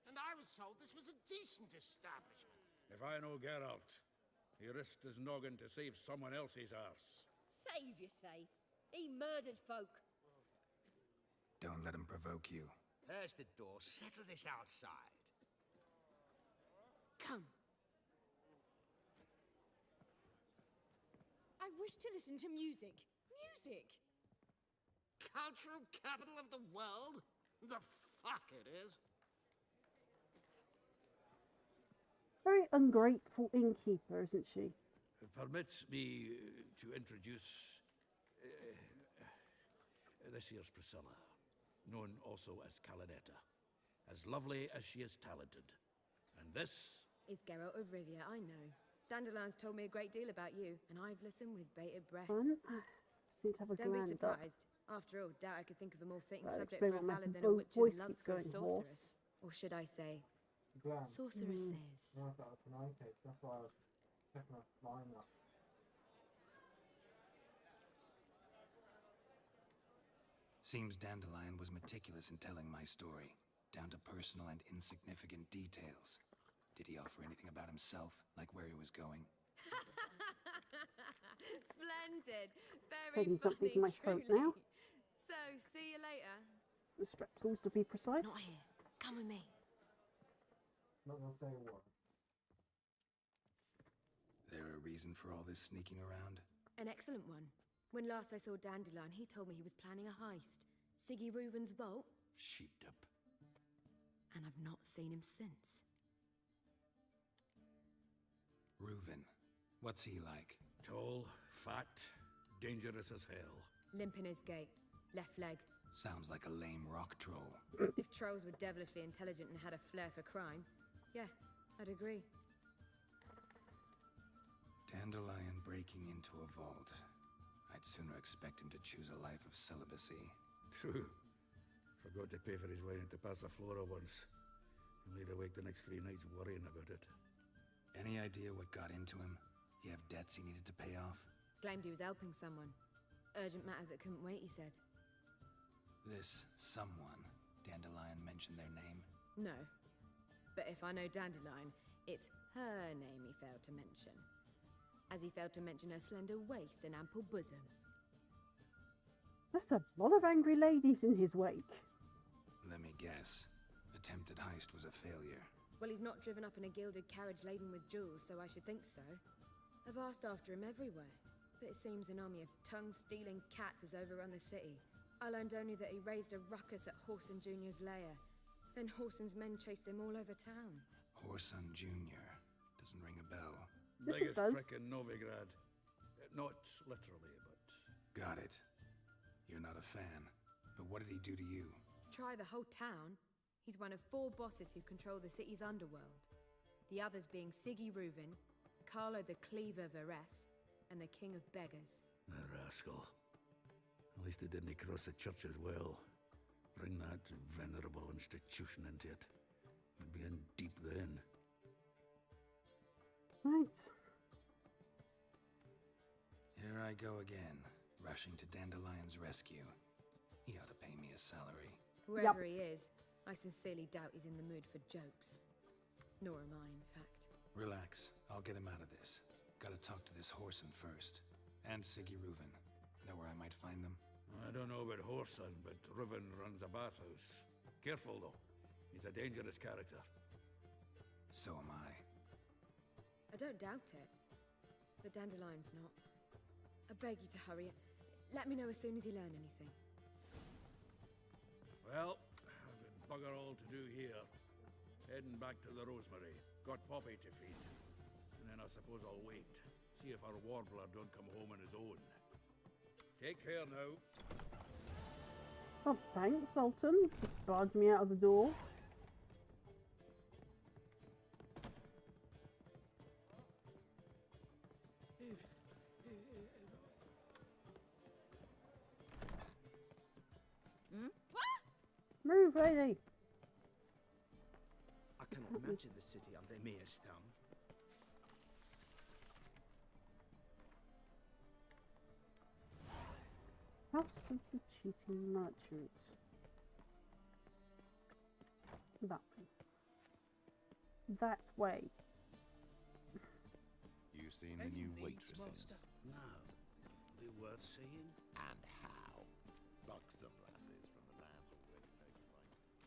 Speaker 14: And I was told this was a decent establishment.
Speaker 4: If I know Geralt, he risked his noggin to save someone else's arse.
Speaker 5: Save, you say? He murdered folk.
Speaker 7: Don't let him provoke you.
Speaker 14: There's the door. Settle this outside.
Speaker 3: Come. I wish to listen to music. Music!
Speaker 14: Cultural capital of the world? The fuck it is.
Speaker 1: Very ungrateful innkeeper, isn't she?
Speaker 4: Permit me to introduce this here's Priscilla, known also as Calinetta. As lovely as she is talented. And this
Speaker 22: is Geralt of Rivia, I know. Dandelion's told me a great deal about you, and I've listened with bated breath.
Speaker 1: Fun. Seem to have a
Speaker 22: Don't be
Speaker 1: gland up.
Speaker 22: surprised. After all, doubt I could think of a more fitting
Speaker 1: Well,
Speaker 22: subject for a
Speaker 1: experiment
Speaker 22: ballad than
Speaker 1: my
Speaker 22: a witch's
Speaker 1: voice
Speaker 22: love
Speaker 1: keeps
Speaker 22: for a
Speaker 1: going
Speaker 22: sorceress.
Speaker 1: hoarse.
Speaker 22: Or should I say,
Speaker 23: Glam.
Speaker 22: sorceresses.
Speaker 23: No, that was an eye cake. That's why I was checking the line up.
Speaker 7: Seems Dandelion was meticulous in telling my story, down to personal and insignificant details. Did he offer anything about himself, like where he was going?
Speaker 22: Splendid. Very
Speaker 1: Taking
Speaker 22: funny,
Speaker 1: something from my throat
Speaker 22: truly.
Speaker 1: now.
Speaker 22: So, see you later.
Speaker 1: The strepsils to be precise.
Speaker 22: Not here. Come with me.
Speaker 23: Not gonna say a word.
Speaker 7: There a reason for all this sneaking around?
Speaker 22: An excellent one. When last I saw Dandelion, he told me he was planning a heist. Siggy Reuven's vault.
Speaker 4: Sheeped up.
Speaker 22: And I've not seen him since.
Speaker 7: Reuven, what's he like?
Speaker 4: Tall, fat, dangerous as hell.
Speaker 22: Limp in his gait. Left leg.
Speaker 7: Sounds like a lame rock troll.
Speaker 22: If trolls were devilishly intelligent and had a flair for crime, yeah, I'd agree.
Speaker 7: Dandelion breaking into a vault. I'd sooner expect him to choose a life of celibacy.
Speaker 4: True. Forgot to pay for his wine at the Passaflora once. And laid awake the next 3 nights worrying about it.
Speaker 7: Any idea what got into him? He have debts he needed to pay off?
Speaker 22: Claimed he was helping someone. Urgent matter that couldn't wait, he said.
Speaker 7: This someone, Dandelion mentioned their name?
Speaker 22: No. But if I know Dandelion, it's her name he failed to mention. As he failed to mention her slender waist and ample bosom.
Speaker 1: That's a lot of angry ladies in his wake.
Speaker 7: Let me guess. Attempted heist was a failure.
Speaker 22: Well, he's not driven up in a gilded carriage laden with jewels, so I should think so. I've asked after him everywhere, but it seems an army of tongue-stealing cats has overrun the city. I learned only that he raised a ruckus at Whoreson Jr.'s lair. Then Whoreson's men chased him all over town.
Speaker 7: Whoreson Jr. Doesn't ring a bell.
Speaker 4: Biggest prick in Novigrad. Not literally, but...
Speaker 7: Got it. You're not a fan. But what did he do to you?
Speaker 22: Try the whole town. He's one of 4 bosses who control the city's underworld. The others being Siggy Reuven, Carlo the Cleaver Varese, and the King of Beggars.
Speaker 4: A rascal. At least they didn't cross the church as well. Bring that venerable institution into it. We'd be in deep then.
Speaker 1: Right.
Speaker 7: Here I go again, rushing to Dandelion's rescue. He ought to pay me a salary.
Speaker 22: Whoever he is, I sincerely doubt he's in the mood for jokes. Nor am I, in fact.
Speaker 7: Relax, I'll get him out of this. Gotta talk to this Whoreson first. And Siggy Reuven. Know where I might find them?
Speaker 4: I don't know about Whoreson, but Reuven runs a bathhouse. Careful, though. He's a dangerous character.
Speaker 7: So am I.
Speaker 22: I don't doubt it. But Dandelion's not. I beg you to hurry. Let me know as soon as you learn anything.
Speaker 4: Well, I've got bugger all to do here. Heading back to the Rosemary. Got Poppy to feed. And then I suppose I'll wait. See if our warbler don't come home on his own. Take care now.
Speaker 1: Oh, thanks, Sultan. Just barged me out of the door. Move, lady.
Speaker 21: I cannot imagine the city under Mia's thumb.
Speaker 1: House of the Cheating Merchant. That way. That way.
Speaker 8: You seen the new waitresses?
Speaker 9: No. Are they worth seeing?
Speaker 8: And how? Buxom lasses from the land's already taken right.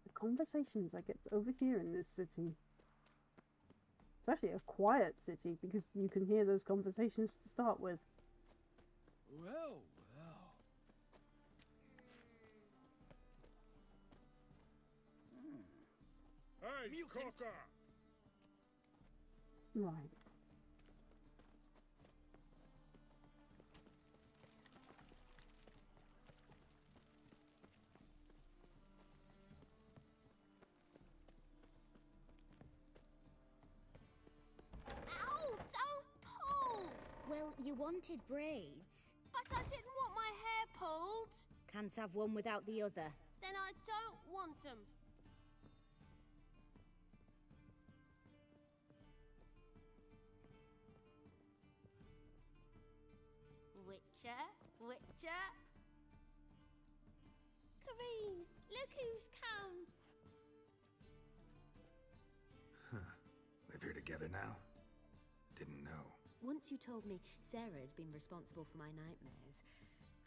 Speaker 1: The conversations I get to overhear in this city. It's actually a quiet city because you can hear those conversations to start with.
Speaker 19: Well, well.
Speaker 20: Hey,
Speaker 9: Mutant!
Speaker 20: Cocker!
Speaker 1: Right.
Speaker 13: Ow! Don't pull!
Speaker 11: Well, you wanted braids.
Speaker 13: But I didn't want my hair pulled.
Speaker 11: Can't have one without the other.
Speaker 13: Then I don't want them. Witcher, Witcher. Kareen, look who's come.
Speaker 7: Huh. Live here together now? Didn't know.
Speaker 11: Once you told me Sarah had been responsible for my nightmares,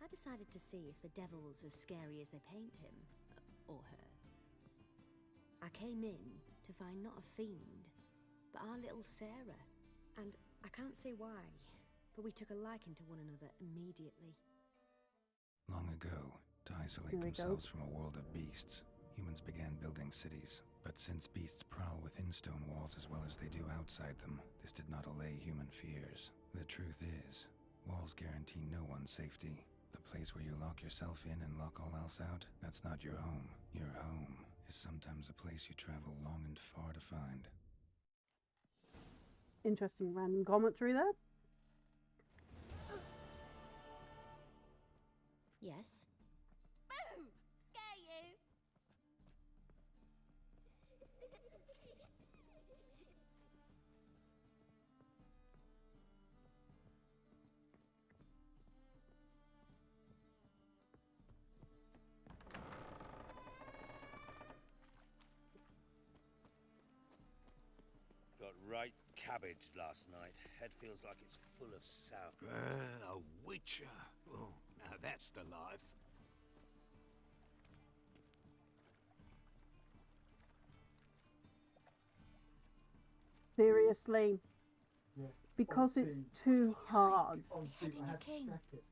Speaker 11: I decided to see if the devil's as scary as they paint him. Or her. I came in to find not a fiend, but our little Sarah. And I can't say why, but we took a liking to one another immediately.
Speaker 7: Long ago, to isolate
Speaker 1: Here we go.
Speaker 7: themselves from a world of beasts, humans began building cities. But since beasts prowl within stone walls as well as they do outside them, this did not allay human fears. The truth is, walls guarantee no one's safety. The place where you lock yourself in and lock all else out, that's not your home. Your home is sometimes a place you travel long and far to find.
Speaker 1: Interesting random commentary there.
Speaker 11: Yes?
Speaker 13: Boom! Scare you!
Speaker 9: Got right cabbaged last night. Head feels like it's full of sauerkraut.
Speaker 18: A witcher. Oh, now that's the life.
Speaker 1: Seriously.
Speaker 23: Yeah.
Speaker 1: Because it's too hard.
Speaker 23: On Steam,
Speaker 22: Beheading
Speaker 23: I
Speaker 22: a
Speaker 23: had to
Speaker 22: king.
Speaker 23: check it.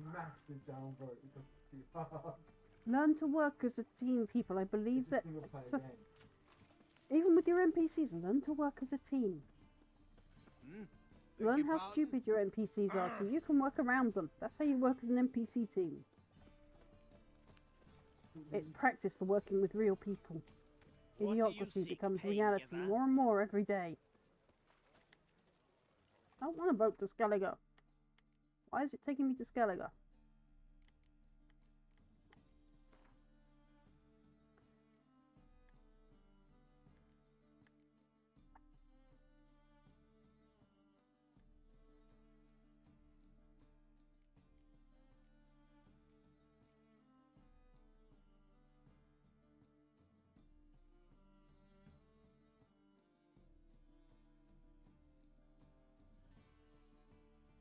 Speaker 23: Massive downvote because it's too hard.
Speaker 1: Learn to work as a team, people. I believe
Speaker 23: It's a
Speaker 1: that
Speaker 23: single player
Speaker 1: so-
Speaker 23: game.
Speaker 1: even with your NPCs, learn to work as a team. Learn how stupid your NPCs are so you can work around them. That's how you work as an NPC team. It's practice for working with real people.
Speaker 9: What do you
Speaker 1: Idiocracy
Speaker 9: seek,
Speaker 1: becomes
Speaker 9: pain
Speaker 1: reality
Speaker 9: giver?
Speaker 1: more and more every day. I don't want to vote to Skellige. Why is it taking me to Skellige?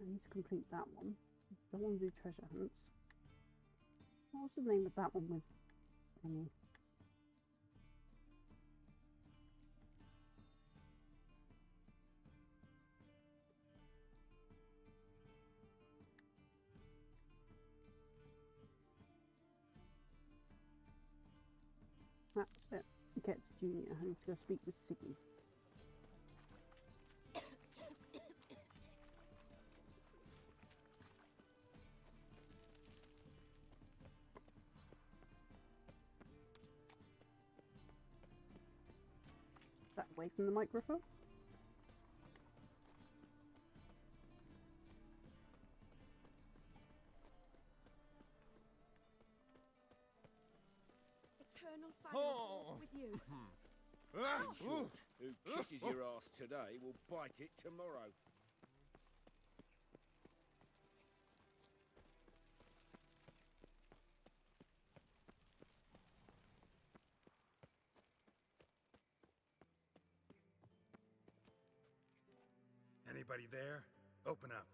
Speaker 1: I need to complete that one. Don't want to do treasure hunts. What was the name of that one with thingy? That's it. Get to Junior. I need to go speak with Siggy. That away from the microphone.
Speaker 3: Eternal fire walk with you.
Speaker 9: Short. Who kisses your ass today will bite it tomorrow.
Speaker 7: Anybody there? Open up.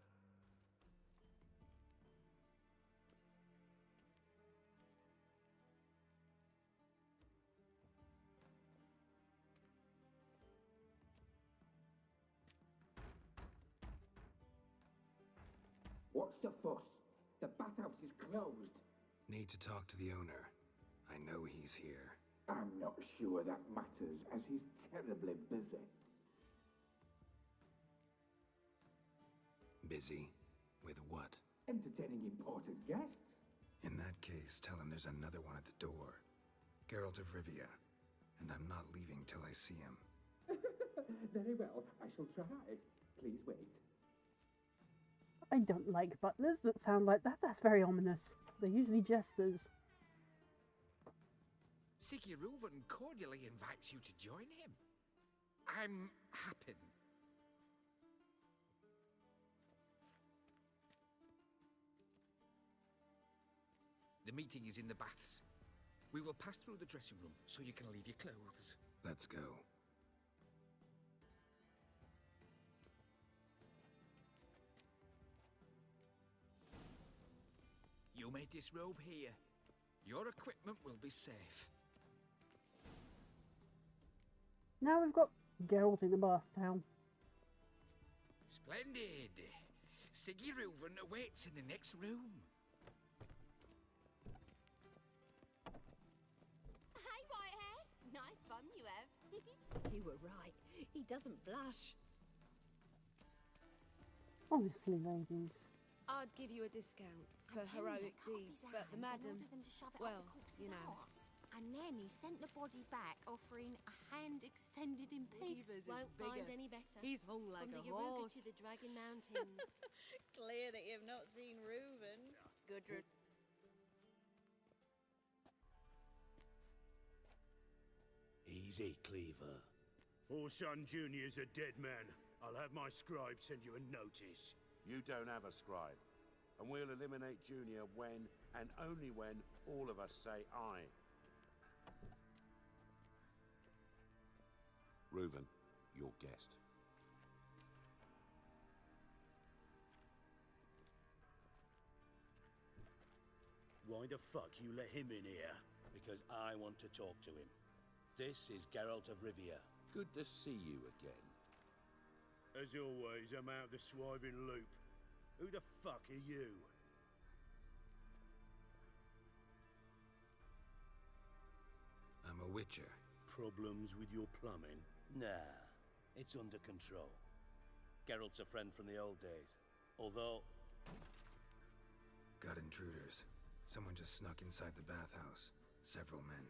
Speaker 12: What's the fuss? The bathhouse is closed.
Speaker 7: Need to talk to the owner. I know he's here.
Speaker 12: I'm not sure that matters, as he's terribly busy.
Speaker 7: Busy? With what?
Speaker 12: Entertaining important guests.
Speaker 7: In that case, tell him there's another one at the door. Geralt of Rivia. And I'm not leaving till I see him.
Speaker 12: Very well, I shall try. Please wait.
Speaker 1: I don't like butlers that sound like that. That's very ominous. They're usually jesters.
Speaker 14: Siggy Reuven cordially invites you to join him. I'm happy. The meeting is in the baths. We will pass through the dressing room so you can leave your clothes.
Speaker 7: Let's go.
Speaker 14: You may disrobe here. Your equipment will be safe.
Speaker 1: Now we've got Geralt in the bath town.
Speaker 14: Splendid. Siggy Reuven awaits in the next room.
Speaker 13: Hey, Whitehead. Nice bum you have.
Speaker 5: You were right. He doesn't blush.
Speaker 1: Honestly, ladies.
Speaker 22: I'd give you a discount for heroic deeds, but the madam, well, you know.
Speaker 13: And then he sent the body back, offering a hand extended in peace.
Speaker 22: Beavers is
Speaker 13: Won't find
Speaker 22: bigger.
Speaker 13: any better.
Speaker 22: He's hung like
Speaker 13: From
Speaker 22: a
Speaker 13: the Yaruga
Speaker 22: horse.
Speaker 13: to the Dragon Mountains.
Speaker 15: Clear that you've not seen Reuven. Gudrun.
Speaker 9: Easy, Cleaver. Orson Jr.'s a dead man. I'll have my scribe send you a notice.
Speaker 8: You don't have a scribe. And we'll eliminate Junior when, and only when, all of us say aye. Reuven, your guest.
Speaker 9: Why the fuck you let him in here?
Speaker 16: Because I want to talk to him. This is Geralt of Rivia.
Speaker 8: Good to see you again.
Speaker 9: As always, I'm out the swiving loop. Who the fuck are you?
Speaker 7: I'm a witcher.
Speaker 9: Problems with your plumbing?
Speaker 16: Nah, it's under control. Geralt's a friend from the old days. Although...
Speaker 7: Got intruders. Someone just snuck inside the bathhouse. Several men.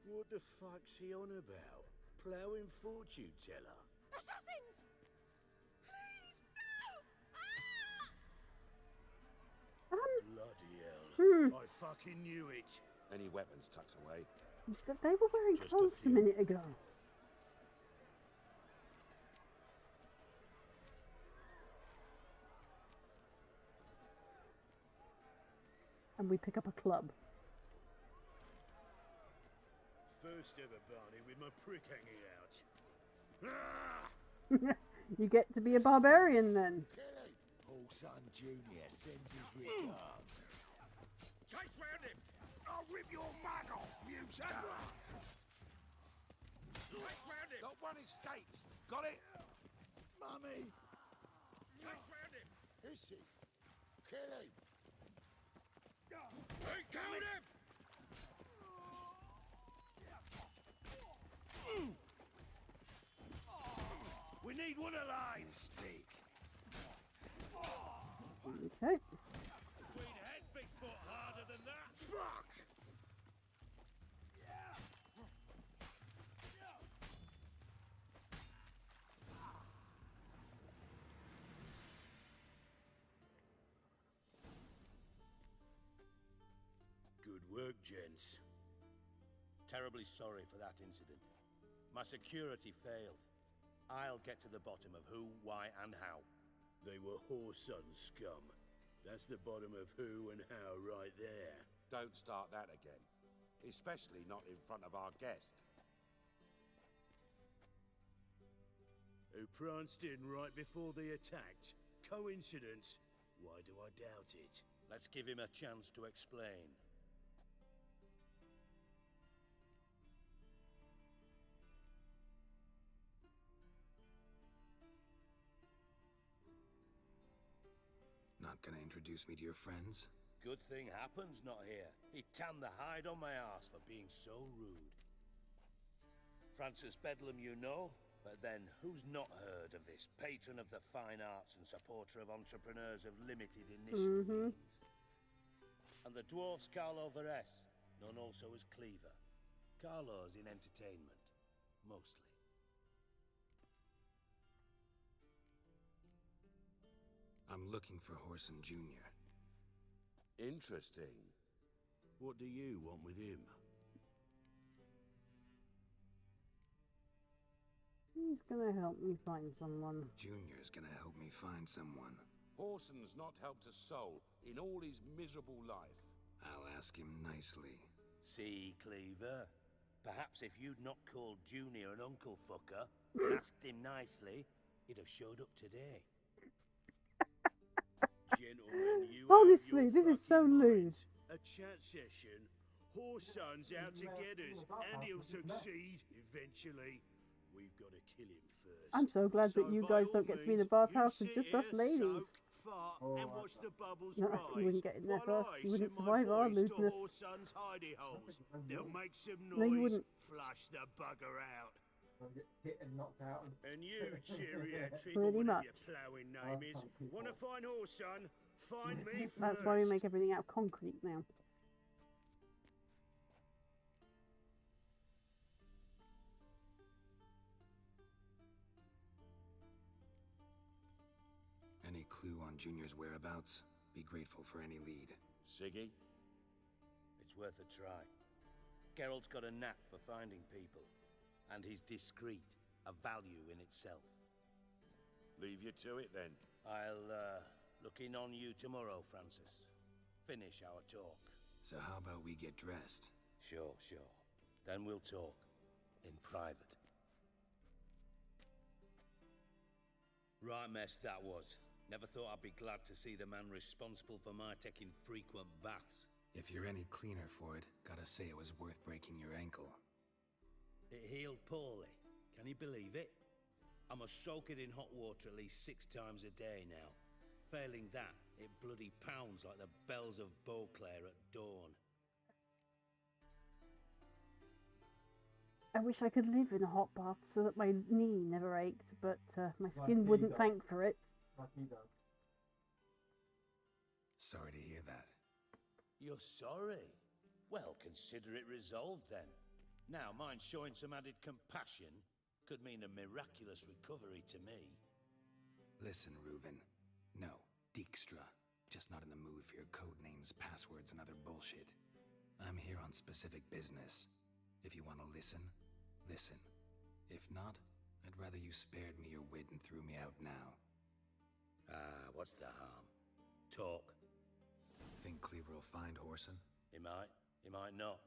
Speaker 9: What the fuck's he on about? Ploughing fortune teller?
Speaker 13: Assassins! Please, no!
Speaker 9: Bloody hell.
Speaker 1: Hmm.
Speaker 9: I fucking knew it.
Speaker 8: Any weapons tucked away?
Speaker 1: They were wearing
Speaker 9: Just a
Speaker 1: clothes a
Speaker 9: few.
Speaker 1: minute ago. And we pick up a club.
Speaker 9: First ever Barney with my prick hanging out. Ah!
Speaker 1: You get to be a barbarian then.
Speaker 6: Paul Son Jr. sends his regards.
Speaker 8: Chase round him! I'll rip your mug off, mutant! Chase round him! Not one escapes! Got it?
Speaker 6: Mummy!
Speaker 8: Chase round him!
Speaker 6: Is he? Kill him!
Speaker 8: Hey, killed him!
Speaker 9: We need one alive!
Speaker 7: Mistake.
Speaker 1: Okay.
Speaker 9: We'd head Bigfoot harder than that! Fuck! Good work, gents.
Speaker 16: Terribly sorry for that incident. My security failed. I'll get to the bottom of who, why, and how.
Speaker 9: They were Whoreson scum. That's the bottom of who and how right there.
Speaker 8: Don't start that again. Especially not in front of our guest.
Speaker 9: Who pranced in right before they attacked. Coincidence? Why do I doubt it?
Speaker 16: Let's give him a chance to explain.
Speaker 7: Not gonna introduce me to your friends?
Speaker 16: Good thing happens not here. He tanned the hide on my arse for being so rude. Francis Bedlam you know, but then who's not heard of this patron of the fine arts and supporter of entrepreneurs of limited initial means? And the dwarf's Carlo Veres, known also as Cleaver. Carlo's in entertainment, mostly.
Speaker 7: I'm looking for Whoreson Jr.
Speaker 8: Interesting.
Speaker 9: What do you want with him?
Speaker 1: He's gonna help me find someone.
Speaker 7: Junior's gonna help me find someone.
Speaker 8: Whoreson's not helped a soul in all his miserable life.
Speaker 7: I'll ask him nicely.
Speaker 16: See, Cleaver? Perhaps if you'd not called Junior an uncle fucker and asked him nicely, he'd have showed up today.
Speaker 9: Gentlemen, you
Speaker 1: Honestly,
Speaker 9: have your
Speaker 1: this is so
Speaker 9: fucking
Speaker 1: lewd.
Speaker 9: minds. A chat session. Whoreson's out to get us, and he'll succeed eventually. we've got to kill him first.
Speaker 1: I'm so glad that you guys don't get to be in a bathhouse with just us ladies.
Speaker 9: Fart, and watch the bubbles
Speaker 1: No,
Speaker 9: rise.
Speaker 1: you wouldn't get in there
Speaker 9: While
Speaker 1: first.
Speaker 9: I
Speaker 1: You wouldn't
Speaker 9: send my
Speaker 1: survive our
Speaker 9: boys to
Speaker 1: lewdness.
Speaker 9: Whoreson's hidey holes. They'll make some noise.
Speaker 1: No, you wouldn't.
Speaker 9: Flush the bugger out.
Speaker 23: Get hit and knocked out.
Speaker 9: And you, geriatric,
Speaker 1: Pretty
Speaker 9: or whatever
Speaker 1: much.
Speaker 9: your ploughing name is, want to find Whoreson? Find me first.
Speaker 1: That's why we make everything out of concrete now.
Speaker 7: Any clue on Junior's whereabouts? Be grateful for any lead.
Speaker 16: Siggy? It's worth a try. Geralt's got a knack for finding people. And he's discreet, a value in itself.
Speaker 8: Leave you to it, then.
Speaker 16: I'll, look in on you tomorrow, Francis. Finish our talk.
Speaker 7: So how about we get dressed?
Speaker 16: Sure. Then we'll talk. In private. Right mess that was. Never thought I'd be glad to see the man responsible for my taking frequent baths.
Speaker 7: If you're any cleaner for it, gotta say it was worth breaking your ankle.
Speaker 16: It healed poorly. Can you believe it? I must soak it in hot water at least 6 times a day now. Failing that, it bloody pounds like the bells of Beauclair at dawn.
Speaker 1: I wish I could live in a hot bath so that my knee never ached, but my skin wouldn't thank for it.
Speaker 23: Like he does.
Speaker 7: Sorry to hear that.
Speaker 16: You're sorry? Well, consider it resolved then. Now, mind showing some added compassion could mean a miraculous recovery to me.
Speaker 7: Listen, Reuven. No, Dijkstra. Just not in the mood for your code names, passwords, and other bullshit. I'm here on specific business. If you want to listen, listen. If not, I'd rather you spared me your wit and threw me out now.
Speaker 16: What's the harm? Talk.
Speaker 7: Think Cleaver will find Whoreson?
Speaker 16: He might not.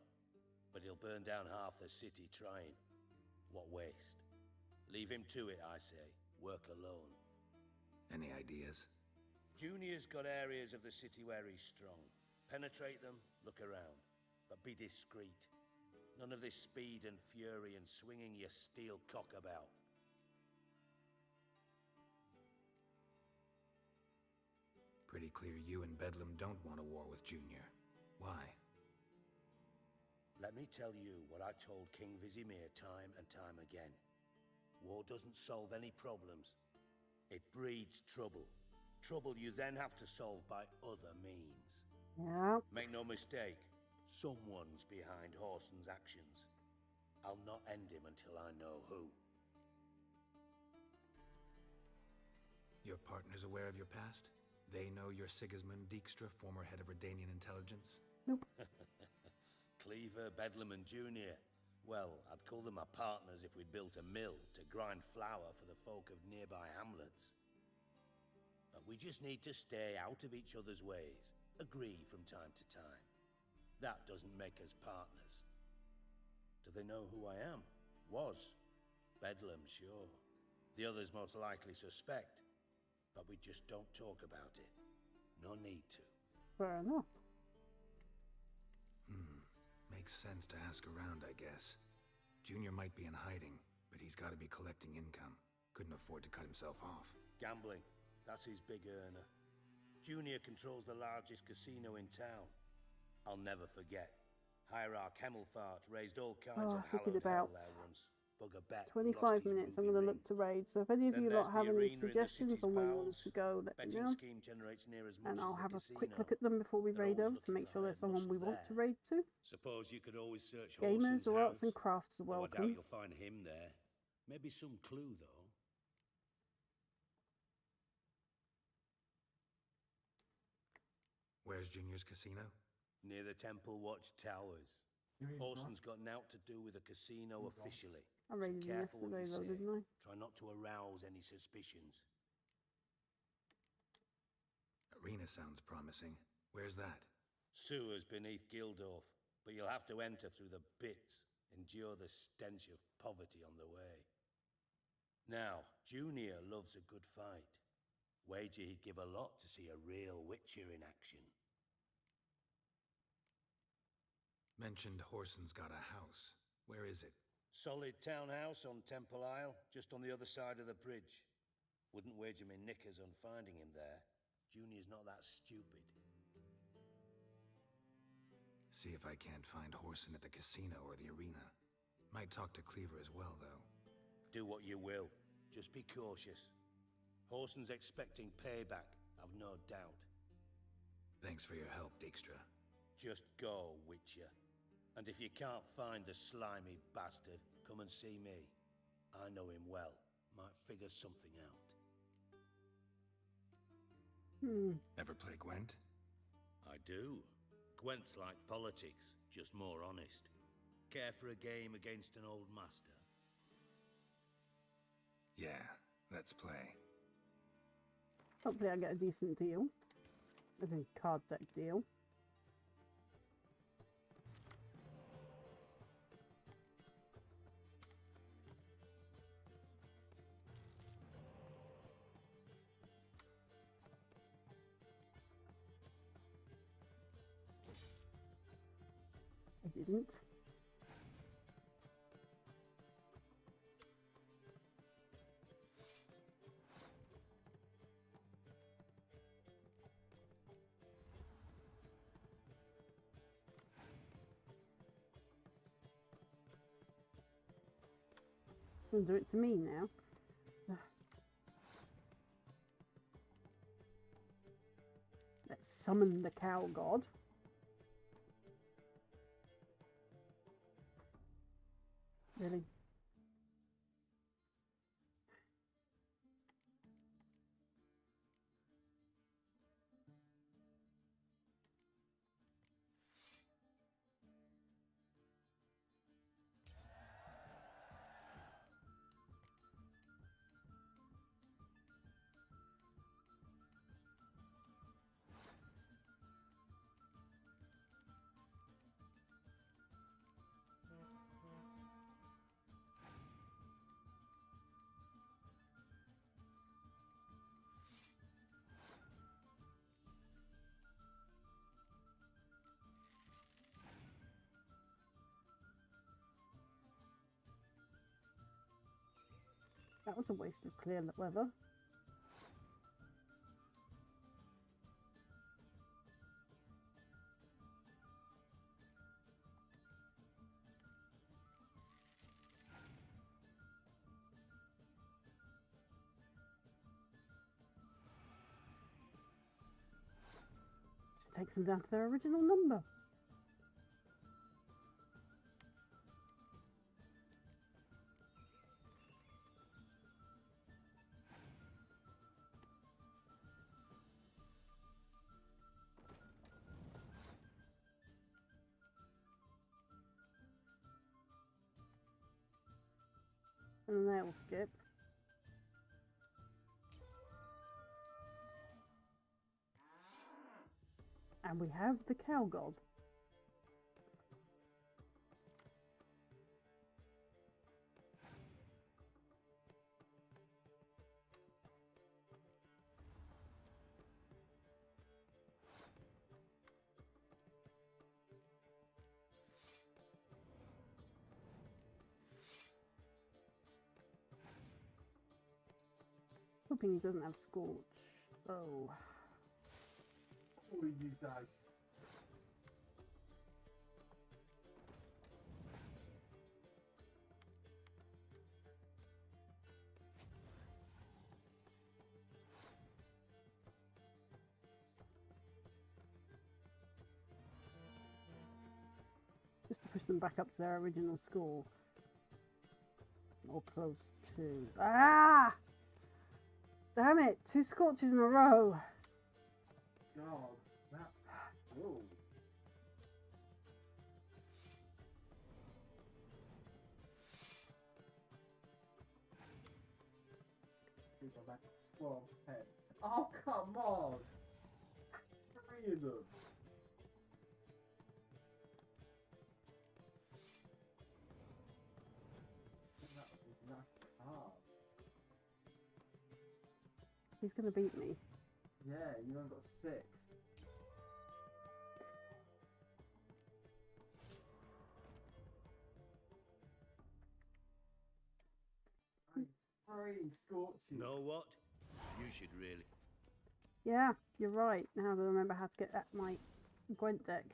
Speaker 16: But he'll burn down half the city trying. What waste? Leave him to it, I say. Work alone.
Speaker 7: Any ideas?
Speaker 16: Junior's got areas of the city where he's strong. Penetrate them, look around. But be discreet. None of this speed and fury and swinging your steel cock about.
Speaker 7: Pretty clear you and Bedlam don't want a war with Junior. Why?
Speaker 16: Let me tell you what I told King Vizimir time and time again. War doesn't solve any problems. It breeds trouble. Trouble you then have to solve by other means.
Speaker 1: Yeah.
Speaker 16: Make no mistake, someone's behind Whoreson's actions. I'll not end him until I know who.
Speaker 7: Your partner's aware of your past? They know you're Sigismund Dijkstra, former head of Redanian intelligence?
Speaker 1: Nope.
Speaker 16: Cleaver, Bedlam, and Junior. Well, I'd call them my partners if we'd built a mill to grind flour for the folk of nearby hamlets. But we just need to stay out of each other's ways, agree from time to time. That doesn't make us partners. Do they know who I am? Was. Bedlam, sure. The others most likely suspect. But we just don't talk about it. No need to.
Speaker 1: Fair enough.
Speaker 7: Makes sense to ask around, I guess. Junior might be in hiding, but he's got to be collecting income. Couldn't afford to cut himself off.
Speaker 16: Gambling. That's his big earner. Junior controls the largest casino in town. I'll never forget. Hierarch Hemmelfart raised all kinds of hallowed hell there once. Bugger bet.
Speaker 1: 25 minutes, I'm going to look to raid. So if any of you lot have any suggestions on where you want us to go, let me know. And I'll have a quick look at them before we raid over to make sure there's someone we want to raid to.
Speaker 16: Suppose you could always search
Speaker 1: Gamers
Speaker 16: Whoreson's
Speaker 1: or arts and
Speaker 16: house.
Speaker 1: crafts are
Speaker 16: Though I doubt
Speaker 1: welcome.
Speaker 16: you'll find him there. Maybe some clue, though.
Speaker 7: Where's Junior's casino?
Speaker 16: Near the Temple Watch Towers. Whoreson's got naught to do with a casino officially.
Speaker 1: I raided them
Speaker 16: Careful what
Speaker 1: yesterday
Speaker 16: you
Speaker 1: though,
Speaker 16: say.
Speaker 1: didn't I?
Speaker 16: Try not to arouse any suspicions.
Speaker 7: Arena sounds promising. Where's that?
Speaker 16: Sewers beneath Gildorf, but you'll have to enter through the bits, endure the stench of poverty on the way. Now, Junior loves a good fight. Wager he'd give a lot to see a real Witcher in action.
Speaker 7: Mentioned Whoreson's got a house. Where is it?
Speaker 16: Solid townhouse on Temple Isle, just on the other side of the bridge. Wouldn't wager me knickers on finding him there. Junior's not that stupid.
Speaker 7: See if I can't find Horson at the casino or the arena. Might talk to Cleaver as well, though.
Speaker 16: Do what you will. Just be cautious. Horson's expecting payback, I've no doubt.
Speaker 7: Thanks for your help, Dijkstra.
Speaker 16: Just go, Witcher. And if you can't find the slimy bastard, come and see me. I know him well. Might figure something out.
Speaker 7: Ever play Gwent?
Speaker 16: I do. Gwent's like politics, just more honest. Care for a game against an old master?
Speaker 7: Yeah, let's play.
Speaker 1: Hopefully I get a decent deal. As in card deck deal. I didn't. Do it to me now. Let's summon the cow god. Really? That was a waste of clear weather. Just takes them down to their original number. And they'll skip. And we have the cow god. Hoping he doesn't have Scorch. Oh.
Speaker 23: Oh, you dice.
Speaker 1: Just to push them back up to their original score. Or close to. Ah! Damn it! 2 Scorches in a row.
Speaker 23: God, that's cool. People like 12 heads. Oh, come on! 3 of them. That was his last card.
Speaker 1: He's gonna beat me.
Speaker 23: Yeah, you only got 6. free, Scorchy.
Speaker 9: Know what? You should really.
Speaker 1: Yeah, you're right. Now I remember how to get at my Gwent deck.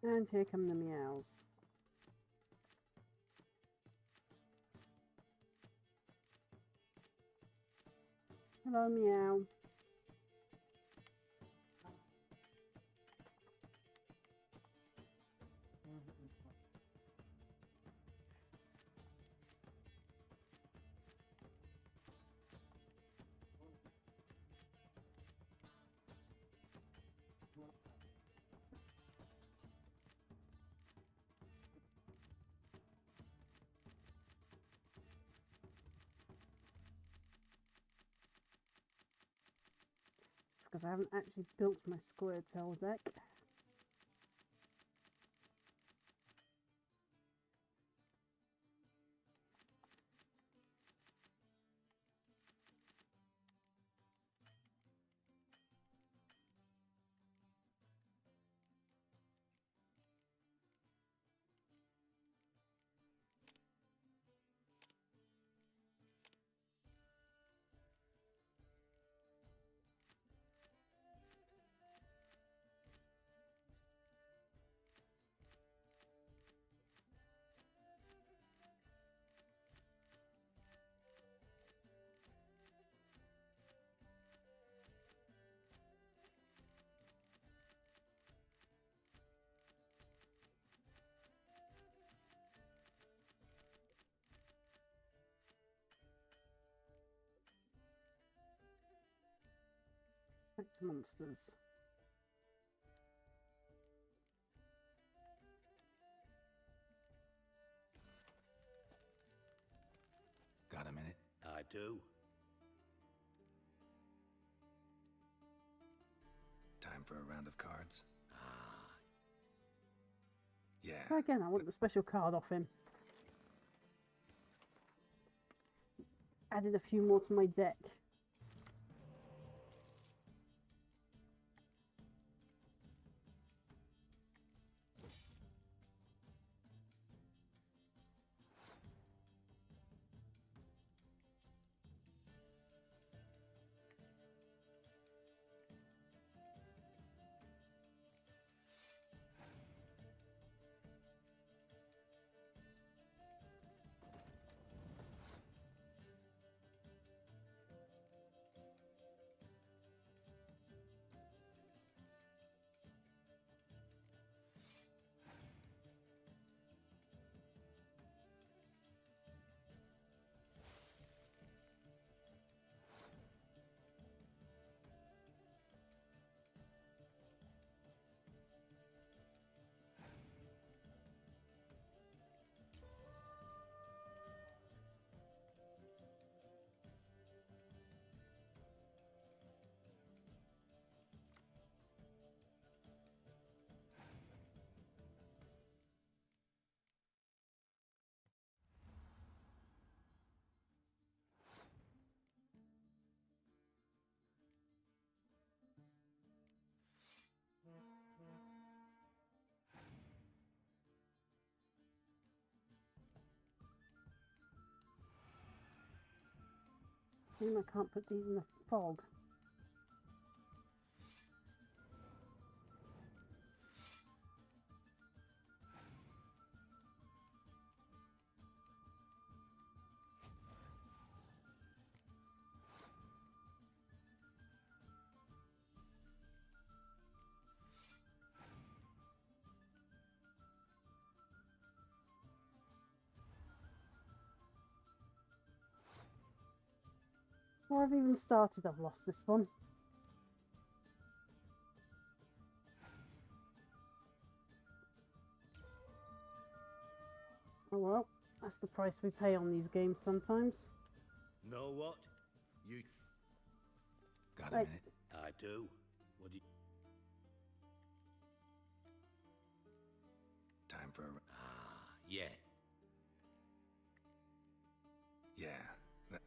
Speaker 1: And here come the meows. Hello, meow. Because I haven't actually built my square tail deck. Back to monsters.
Speaker 7: Got a minute?
Speaker 9: I do.
Speaker 7: Time for a round of cards? Yeah.
Speaker 1: Again, I want the special card off him. Added a few more to my deck. Shame I can't put these in the fog. Before I've even started, I've lost this one. Oh well, that's the price we pay on these games sometimes.
Speaker 9: Know what? You...
Speaker 7: Got a minute?
Speaker 9: I do. What do you...
Speaker 7: Time for a...
Speaker 9: yeah.
Speaker 7: Yeah. That...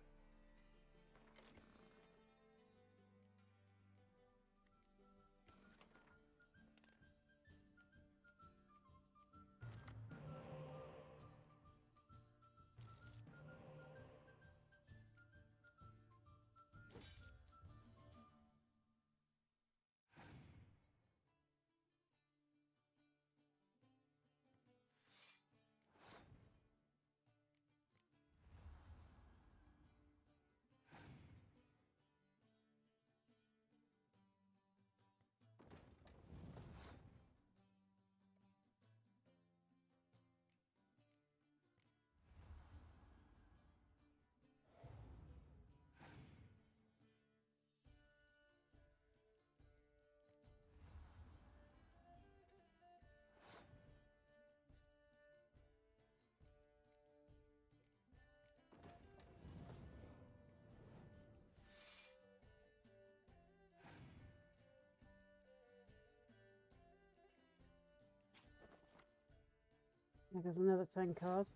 Speaker 1: There goes another 10 card.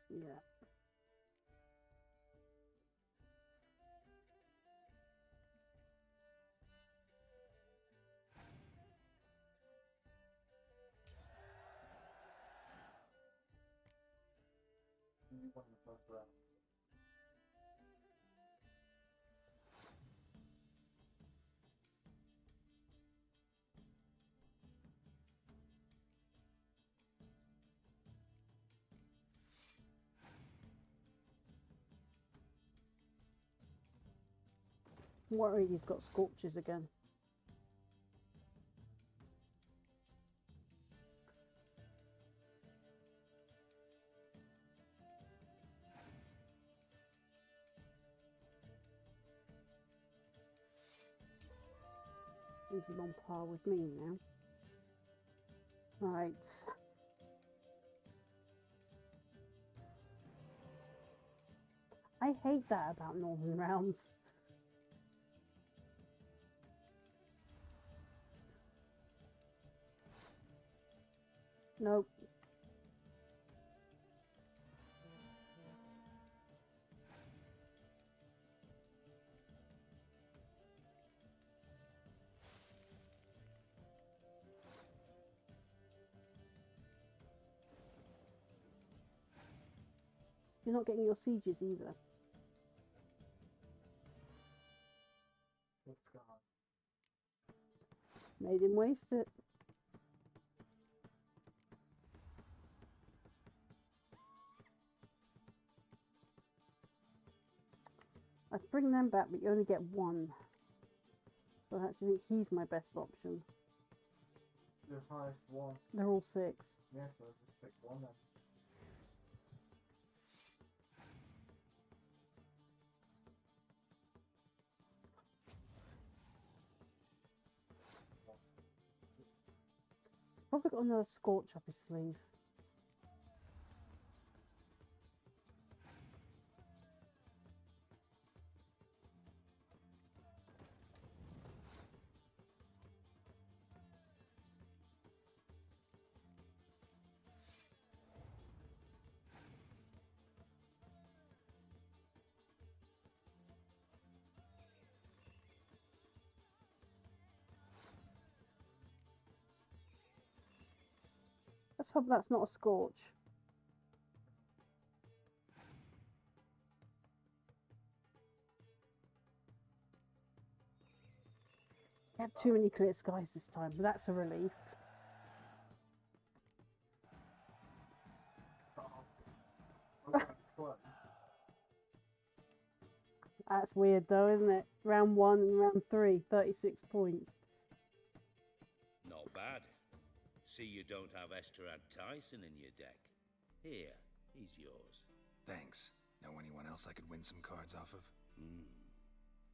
Speaker 1: Yeah.
Speaker 23: You won the first round.
Speaker 1: I'm worried he's got scorches again. He's on par with me now. Right. I hate that about Northern rounds. Nope. You're not getting your sieges either.
Speaker 23: It's gone.
Speaker 1: Made him waste it. I'd bring them back, but you only get one. So I actually think he's my best option.
Speaker 23: The highest one.
Speaker 1: They're all 6.
Speaker 23: Yeah, so just pick one then.
Speaker 1: Probably got another scorch up his sleeve. Let's hope that's not a scorch. I had too many clear skies this time, but that's a relief. That's weird though, isn't it? Round 1 and round 3, 36 points.
Speaker 16: bad. See you don't have Esterad Tyson in your deck. Here, he's yours.
Speaker 7: Thanks. Know anyone else I could win some cards off of?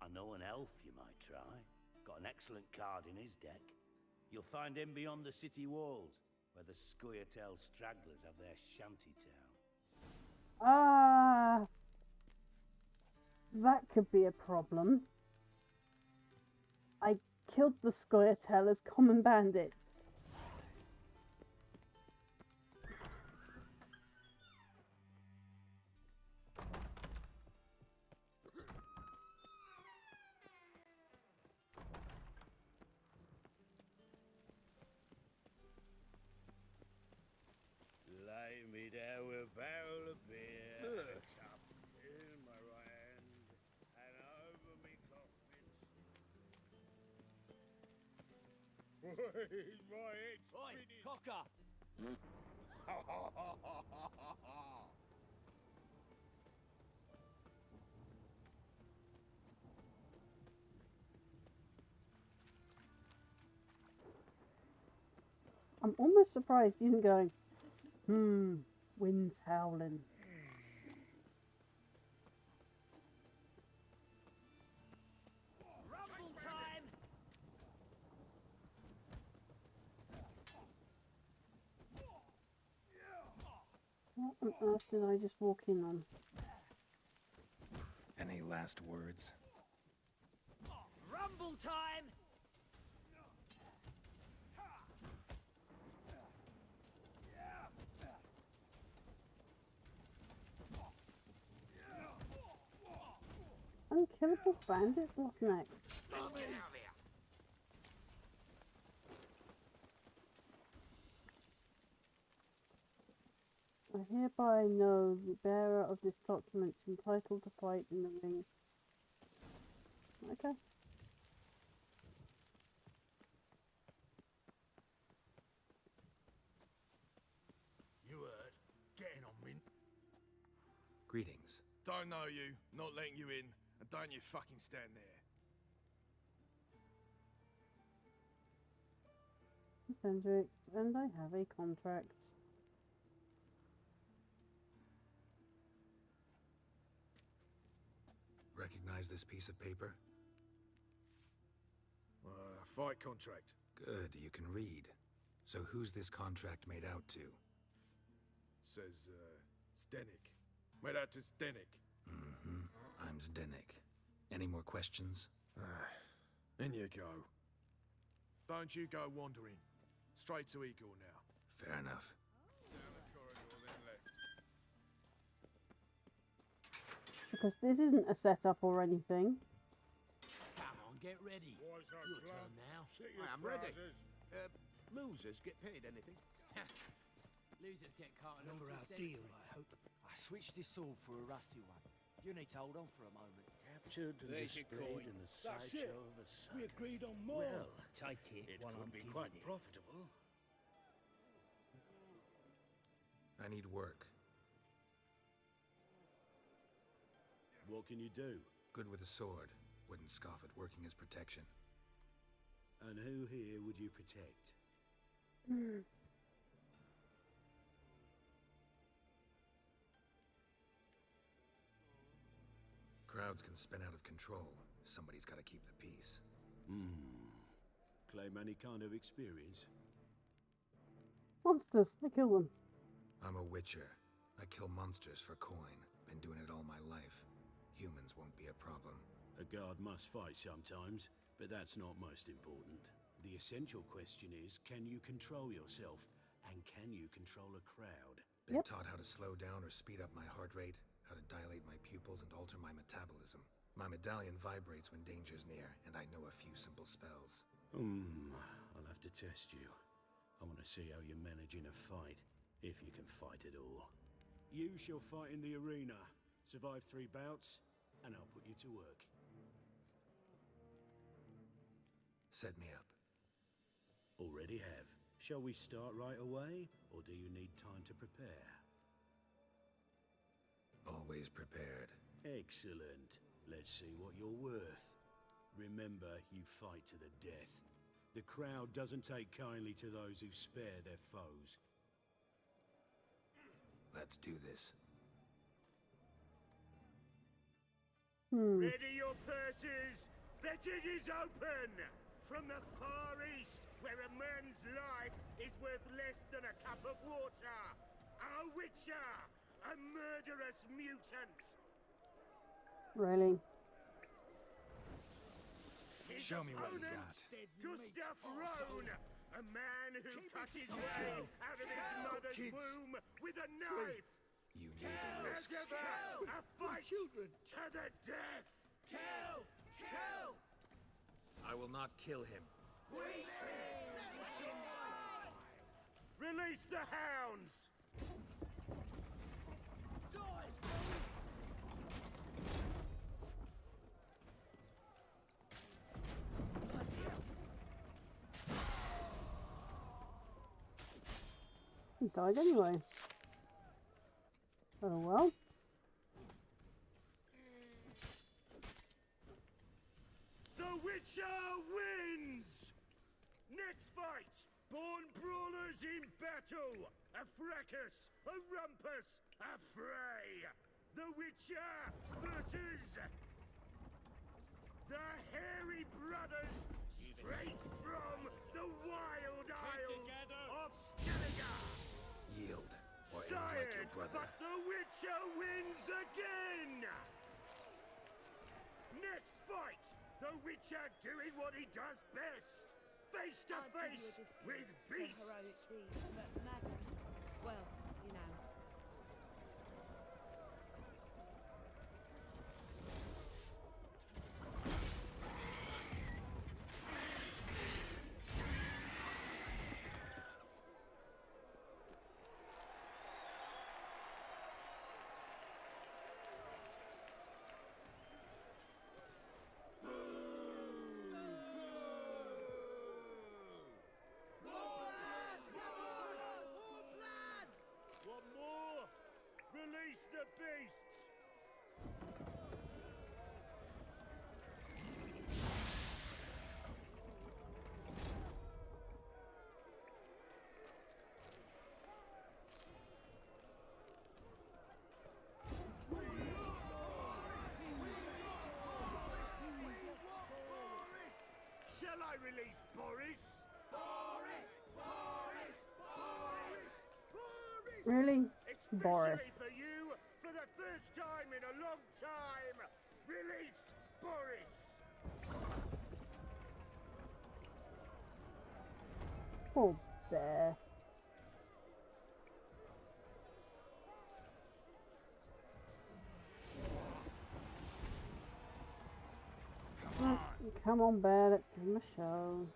Speaker 16: I know an elf you might try. Got an excellent card in his deck. You'll find him beyond the city walls, where the Scoia'tael stragglers have their shanty town.
Speaker 1: Ah, that could be a problem. I killed the Scoia'tael as common bandits.
Speaker 16: Lay me down with a barrel of beer, a cup in my right hand, and over me coffin. My head spinning.
Speaker 9: Cocker!
Speaker 1: I'm almost surprised he isn't going, wind's howling.
Speaker 9: Rumble time!
Speaker 1: What on earth did I just walk in on?
Speaker 7: Any last words?
Speaker 9: Rumble time!
Speaker 1: Unkillable bandit? What's next?
Speaker 9: Let's get out of here!
Speaker 1: I hereby know the bearer of this document is entitled to fight in the ring. Okay.
Speaker 6: You heard? Getting on me.
Speaker 7: Greetings.
Speaker 6: Don't know you, not letting you in, and don't you fucking stand there.
Speaker 1: Hendrix, and I have a contract.
Speaker 7: Recognize this piece of paper?
Speaker 6: Fight contract.
Speaker 7: Good, you can read. So who's this contract made out to?
Speaker 6: Says, Zdenek. Made out to Zdenek.
Speaker 7: I'm Zdenek. Any more questions?
Speaker 6: In you go. Don't you go wandering. Straight to Igor now.
Speaker 7: Fair enough.
Speaker 6: Down the corridor, then left.
Speaker 1: Because this isn't a setup or anything.
Speaker 9: Come on, get ready. Your turn now.
Speaker 8: I'm ready. Losers get paid anything?
Speaker 9: Losers get caught in
Speaker 19: Remember our deal, I hope. I switched this sword for a rusty one. You need to hold on for a moment.
Speaker 9: Captured and
Speaker 20: There's your
Speaker 9: displayed
Speaker 20: coin.
Speaker 9: in the
Speaker 20: That's
Speaker 9: sideshow
Speaker 20: it.
Speaker 9: of a circus.
Speaker 20: We agreed on more.
Speaker 9: Well, take it,
Speaker 20: It
Speaker 9: while
Speaker 20: could
Speaker 9: I'm
Speaker 20: be
Speaker 9: giving
Speaker 20: quite
Speaker 9: it.
Speaker 20: profitable.
Speaker 7: I need work.
Speaker 9: What can you do?
Speaker 7: Good with a sword. Wouldn't scoff at working as protection.
Speaker 9: And who here would you protect?
Speaker 7: Crowds can spin out of control. Somebody's got to keep the peace.
Speaker 9: Claim any kind of experience?
Speaker 1: Monsters, I kill them.
Speaker 7: I'm a witcher. I kill monsters for coin. Been doing it all my life. Humans won't be a problem.
Speaker 9: A guard must fight sometimes, but that's not most important. The essential question is, can you control yourself? And can you control a crowd?
Speaker 7: Been taught how to slow down or speed up my heart rate, how to dilate my pupils and alter my metabolism. My medallion vibrates when danger's near, and I know a few simple spells.
Speaker 9: I'll have to test you. I want to see how you manage in a fight, if you can fight at all. You shall fight in the arena, survive 3 bouts, and I'll put you to work.
Speaker 7: Set me up.
Speaker 9: Already have. Shall we start right away, or do you need time to prepare?
Speaker 7: Always prepared.
Speaker 9: Excellent. Let's see what you're worth. Remember, you fight to the death. The crowd doesn't take kindly to those who spare their foes.
Speaker 7: Let's do this.
Speaker 8: Ready your purses! Betting is open! From the Far East, where a man's life is worth less than a cup of water! A witcher! A murderous mutant!
Speaker 1: Really?
Speaker 8: His
Speaker 7: Show me what you
Speaker 8: opponent,
Speaker 7: got.
Speaker 8: Gustav Rohn! A man who cut his way out of his mother's womb with a knife!
Speaker 7: You need the
Speaker 8: As
Speaker 7: risks.
Speaker 8: ever, a fight to the death!
Speaker 9: Kill! Kill!
Speaker 14: I will not kill him.
Speaker 8: Release the hounds!
Speaker 1: He died anyway. Oh well.
Speaker 8: The Witcher wins! Next fight! Born brawlers in battle! A fracas! A rumpus! A fray! The Witcher versus... the Hairy Brothers, straight from the Wild Isles of Skellige!
Speaker 7: Yield, or end like your
Speaker 8: Sired,
Speaker 7: brother.
Speaker 8: but the Witcher wins again! Next fight! The Witcher doing what he does best! Face to face with beasts!
Speaker 22: Heroic deeds, but madam, well, you know.
Speaker 8: One more! Release the beasts! Shall I release Boris? Boris! Boris! Boris! Boris!
Speaker 1: Really?
Speaker 8: Especially
Speaker 1: Boris.
Speaker 8: for you, for the first time in a long time! Release Boris!
Speaker 1: Poor bear. Come on, bear, let's give him a show.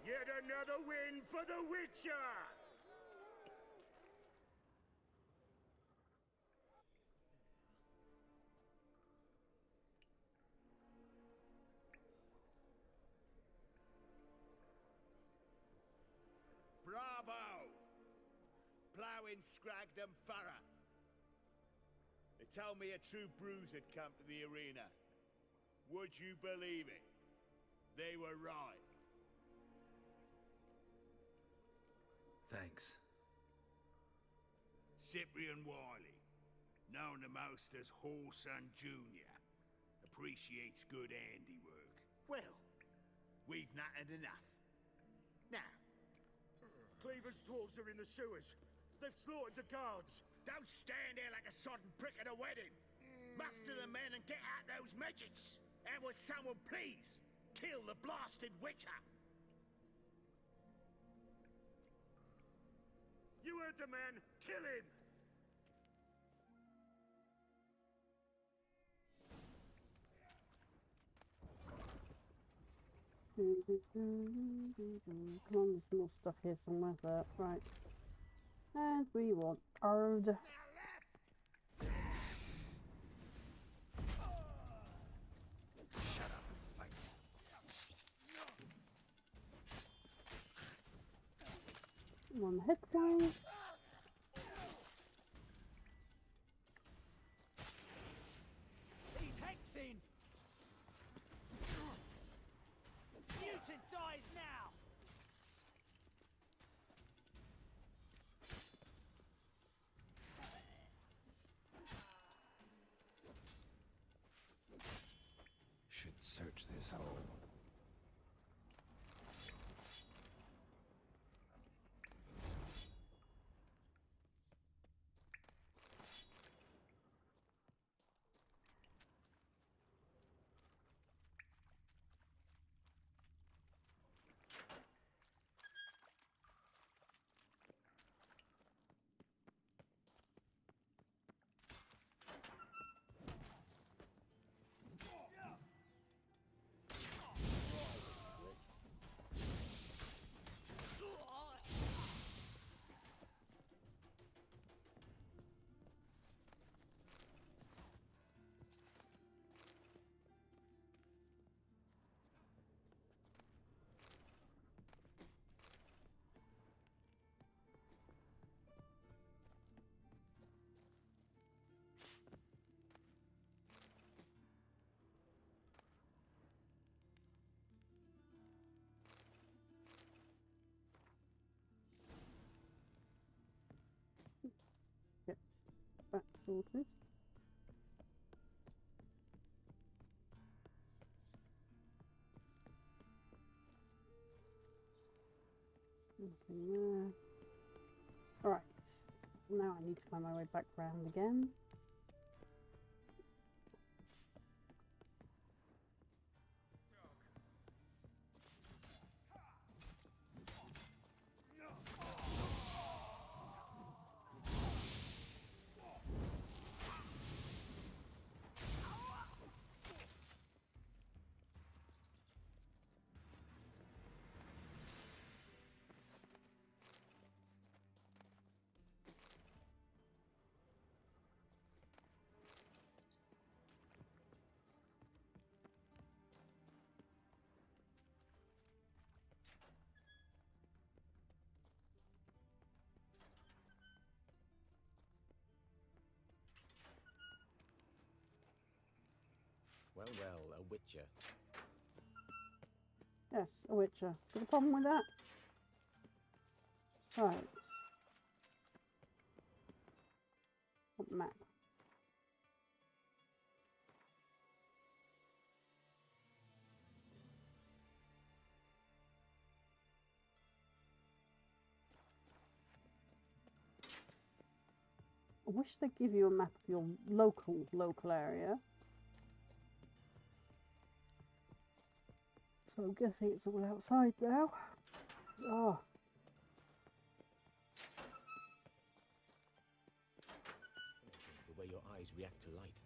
Speaker 8: Yet another win for the Witcher!
Speaker 2: Bravo! Ploughing Scragdom Thorough. They told me a true bruise had come to the arena. Would you believe it? They were right.
Speaker 7: Thanks.
Speaker 2: Cyprian Wiley, known the most as Whoreson Jr., appreciates good handiwork. Well, we've nattered enough. Now,
Speaker 8: Cleaver's dwarves are in the sewers. They've slaughtered the guards.
Speaker 2: don't stand there like a sodden prick at a wedding. Muster the men and get out those midgets. And would someone please kill the blasted Witcher?
Speaker 8: You heard the man. Kill him!
Speaker 1: Come on, there's more stuff here somewhere. There, right. And we want Ard.
Speaker 14: Shut up and fight.
Speaker 1: One hit point.
Speaker 19: He's hexing! Mutant dies now!
Speaker 7: Should search this hole.
Speaker 1: Get that sorted. Nothing there. Alright. Now I need to find my way back round again.
Speaker 4: Well, well, a witcher.
Speaker 1: Yes, a witcher. Got a problem with that? Right. What map? I wish they'd give you a map of your local area. So I'm guessing it's all outside now. Oh.
Speaker 4: The way your eyes react to light.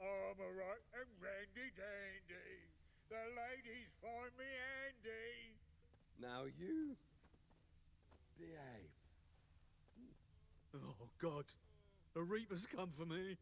Speaker 8: I'm a right and randy dandy. The ladies find me handy.
Speaker 18: Now you behave.
Speaker 10: Oh, God. A Reaper's come for me.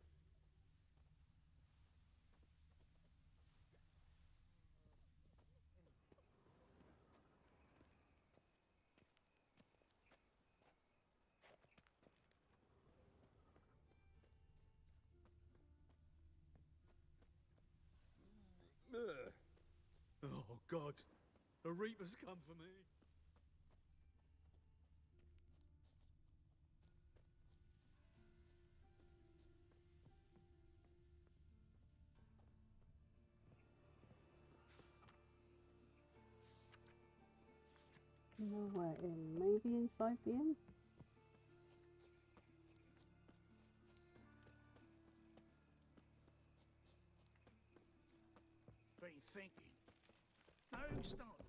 Speaker 10: Oh, God. A Reaper's come for me.
Speaker 1: Nowhere in. Maybe inside the inn?
Speaker 9: Been thinking. No, stop.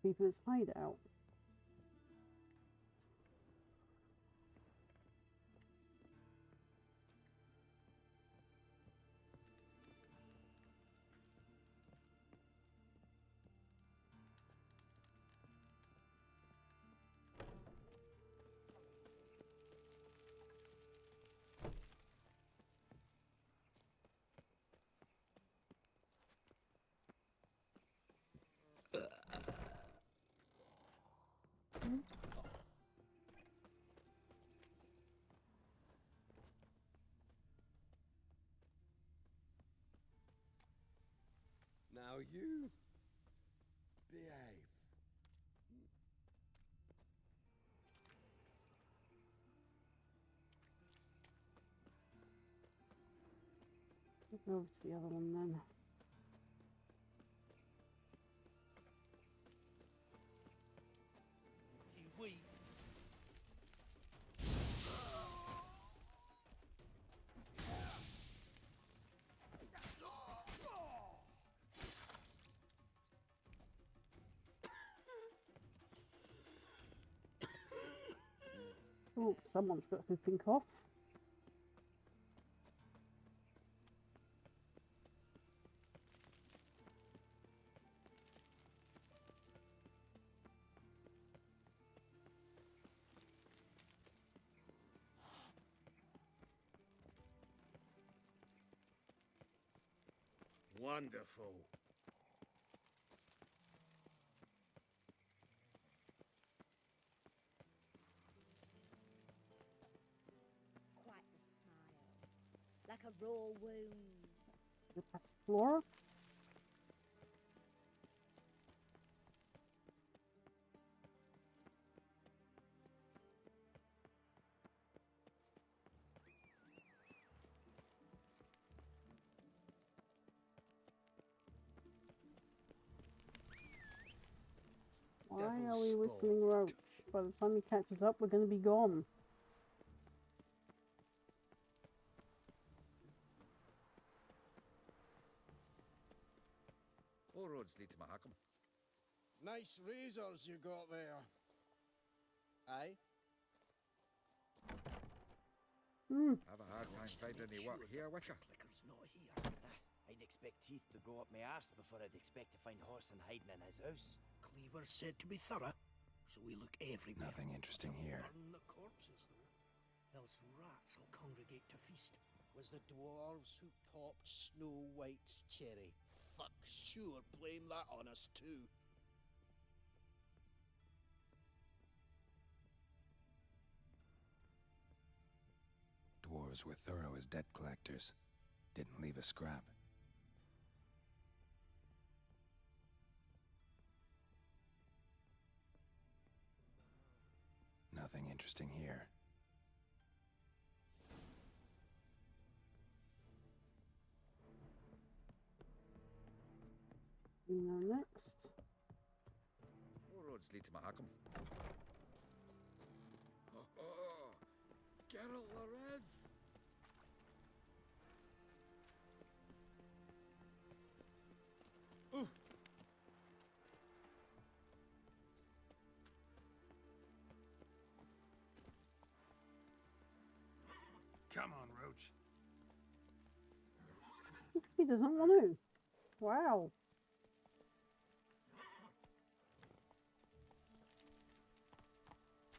Speaker 1: people's hideout.
Speaker 8: Now you behave.
Speaker 1: Go over to the other one then.
Speaker 9: You weak.
Speaker 1: Oh, someone's got whooping cough.
Speaker 9: Wonderful.
Speaker 5: Quite the smile. Like a raw wound.
Speaker 1: Go past Flora. Why are we whistling Roach? By the time he catches up, we're going to be gone.
Speaker 14: All roads lead to Mahakam.
Speaker 8: Nice razors you got there. Aye?
Speaker 14: Have a hard time finding any work here, Wicca.
Speaker 19: Clicker's not here. I'd expect teeth to go up my arse before I'd expect to find Horson hiding in his house.
Speaker 9: Cleaver's said to be thorough, so we look everywhere.
Speaker 7: Nothing interesting here.
Speaker 9: Burn the corpses, though. Else rats will congregate to feast. Was the dwarves who popped Snow White's cherry? Fuck, sure, blame that on us too.
Speaker 7: Dwarves were thorough as debt collectors. Didn't leave a scrap. Nothing interesting here.
Speaker 1: You know, next.
Speaker 14: All roads lead to Mahakam. Oh, Geralt the Red! Ooh.
Speaker 7: Come on, Roach.
Speaker 1: He doesn't want to. Wow.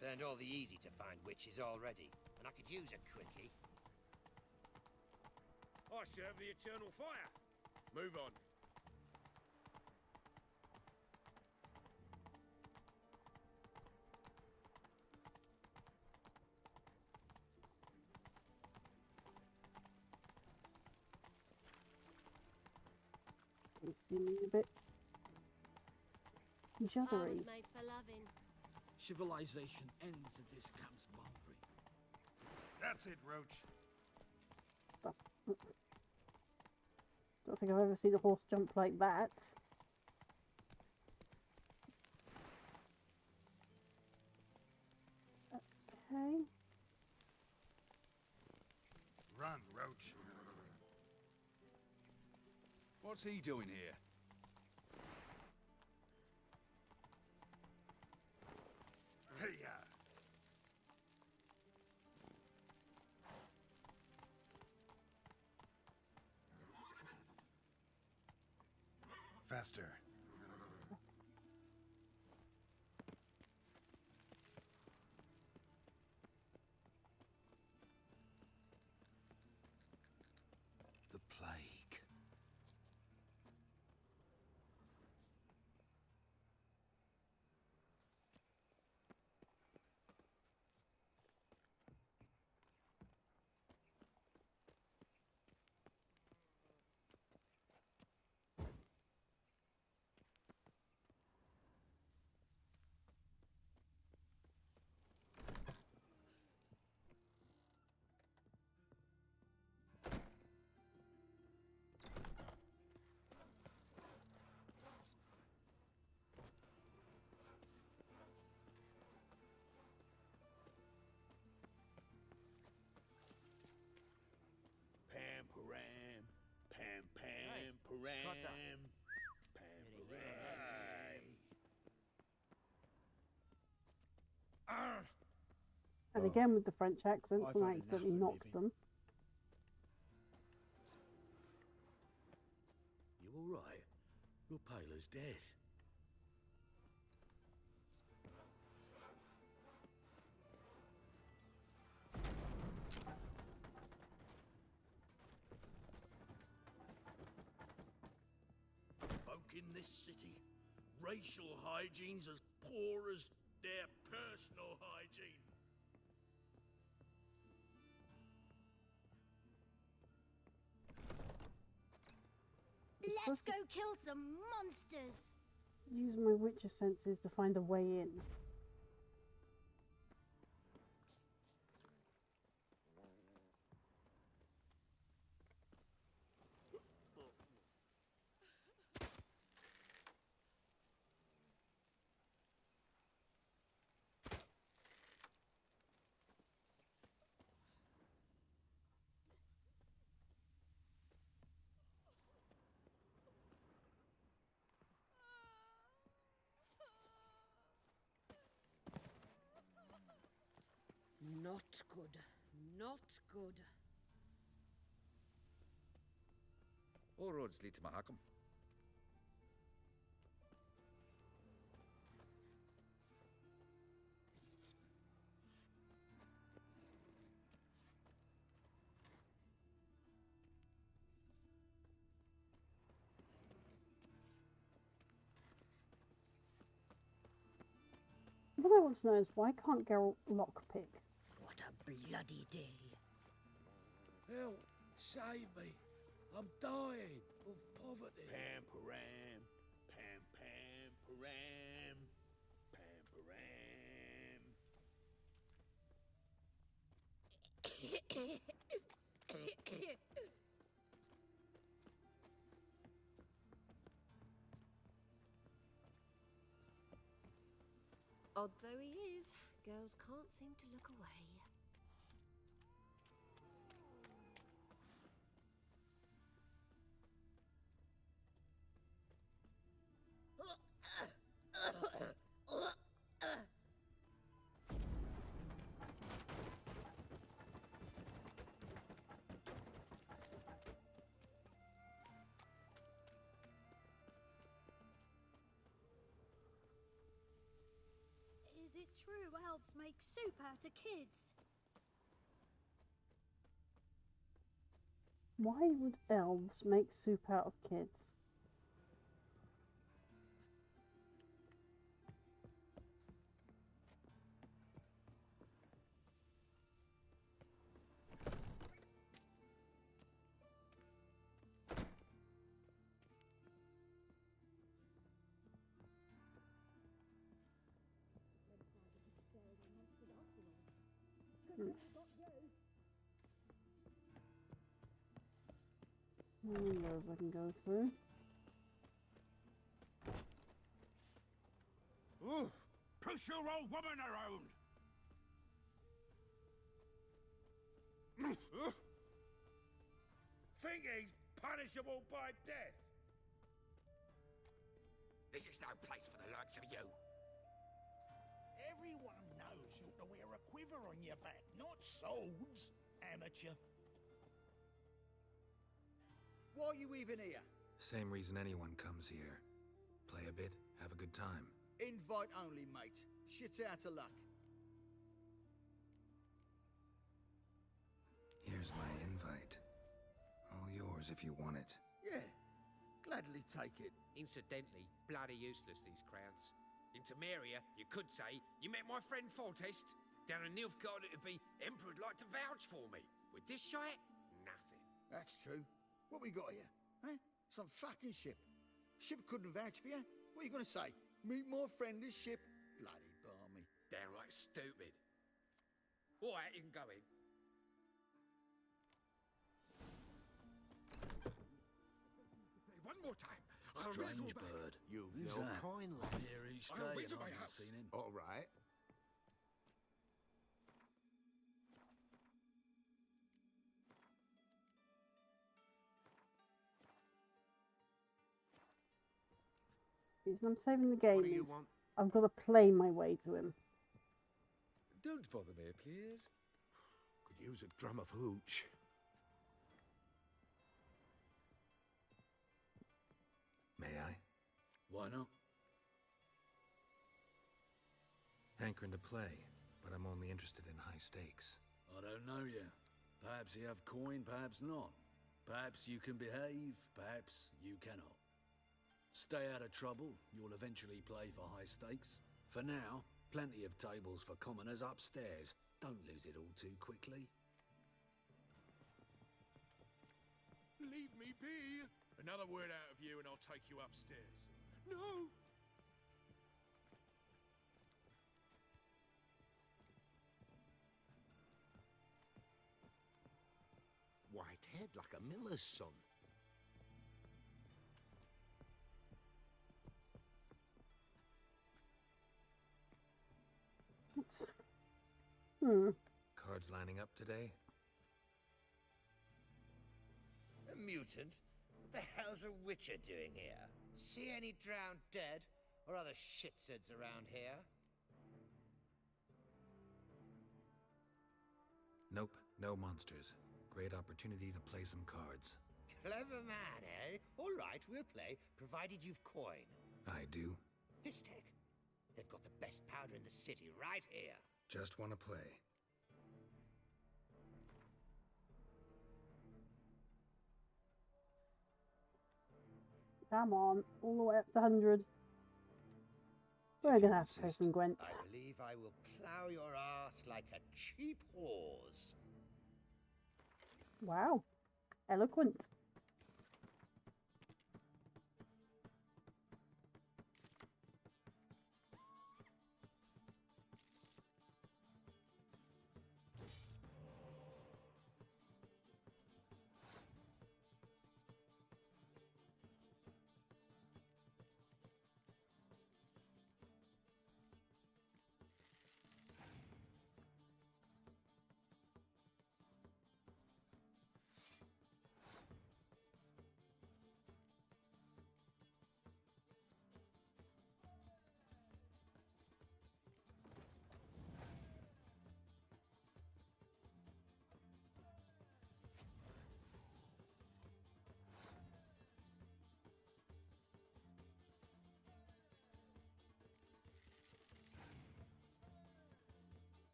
Speaker 11: Burned all the easy to find witches already, and I could use a quickie.
Speaker 16: I serve the eternal fire. Move on.
Speaker 1: You seem a bit
Speaker 13: I was
Speaker 1: juddery.
Speaker 13: made for loving.
Speaker 9: Civilization ends at this camp's boundary.
Speaker 7: That's it, Roach.
Speaker 1: Don't think I've ever seen a horse jump like that. Okay.
Speaker 7: Run, Roach.
Speaker 10: What's he doing here?
Speaker 7: Faster.
Speaker 9: The plague.
Speaker 2: Pam param, pam pam param, pam param.
Speaker 1: And again with the French accents,
Speaker 2: I've
Speaker 1: and I
Speaker 2: had enough
Speaker 1: accidentally
Speaker 2: of
Speaker 1: knocked them.
Speaker 9: You all right? You're pale as death.
Speaker 8: Folk in this city, racial hygiene's as poor as their personal hygiene.
Speaker 3: Let's go kill some monsters.
Speaker 1: Use my Witcher senses to find a way in.
Speaker 5: Not good. Not good.
Speaker 14: All roads lead to Mahakam.
Speaker 1: What I want to know is why can't Geralt lockpick?
Speaker 5: What a bloody day.
Speaker 9: Help! Save me! I'm dying of poverty.
Speaker 2: Pam param, pam pam param, pam param.
Speaker 5: Odd though he is, girls can't seem to look away.
Speaker 3: Is it true elves make soup out of kids?
Speaker 1: Why would elves make soup out of kids? Windows I can go through.
Speaker 8: Ooh, push your old woman around. Think he's punishable by death?
Speaker 14: This is no place for the likes of you.
Speaker 8: Everyone knows you ought to wear a quiver on your back, not swords, amateur.
Speaker 17: Why are you even here?
Speaker 7: Same reason anyone comes here. Play a bit, have a good time.
Speaker 2: Invite only, mate. Shit's out of luck.
Speaker 7: Here's my invite. All yours if you want it.
Speaker 2: Yeah, gladly take it.
Speaker 14: Incidentally, bloody useless, these crowns. In Temeria, you could say, you met my friend Foltest. Down in Nilfgaard, it'd be, Emperor'd like to vouch for me. With this shite, nothing.
Speaker 2: That's true. What we got here? Eh? Some fucking ship. Ship couldn't vouch for you? What are you gonna say? Meet my friend, this ship? Bloody balmy.
Speaker 14: Downright stupid. All right, you can go in. One more time.
Speaker 18: Strange bird.
Speaker 11: You've
Speaker 18: Who's
Speaker 11: no
Speaker 18: that?
Speaker 11: coin left.
Speaker 18: Here each
Speaker 14: I'll
Speaker 18: day
Speaker 14: wait
Speaker 18: and
Speaker 14: at
Speaker 18: I
Speaker 14: my
Speaker 18: haven't
Speaker 14: house.
Speaker 18: seen him.
Speaker 2: All right.
Speaker 1: Reason I'm saving the game
Speaker 11: What do you
Speaker 1: is
Speaker 11: want?
Speaker 1: I've got to play my way to him.
Speaker 14: Don't bother me, please.
Speaker 11: Could use a drum of hooch.
Speaker 7: May I?
Speaker 18: Why not?
Speaker 7: Hankering to play, but I'm only interested in high stakes.
Speaker 18: I don't know yet. Perhaps you have coin, perhaps not. Perhaps you can behave, perhaps you cannot. Stay out of trouble, you'll eventually play for high stakes. For now, plenty of tables for commoners upstairs. Don't lose it all too quickly.
Speaker 10: Leave me be! Another word out of you and I'll take you upstairs. No!
Speaker 11: White head like a miller's son.
Speaker 7: Cards lining up today?
Speaker 11: A mutant? What the hell's a witcher doing here? See any drowned dead? Or other shitsuds around here?
Speaker 7: Nope, no monsters. Great opportunity to play some cards.
Speaker 11: Clever man, eh? All right, we'll play, provided you've coin.
Speaker 7: I do.
Speaker 11: Fistech. They've got the best powder in the city right here.
Speaker 7: Just want to play.
Speaker 1: Come on, all the way up to 100. We're gonna have to play some Gwent.
Speaker 11: I believe I will plow your ass like a cheap horse.
Speaker 1: Wow, eloquent.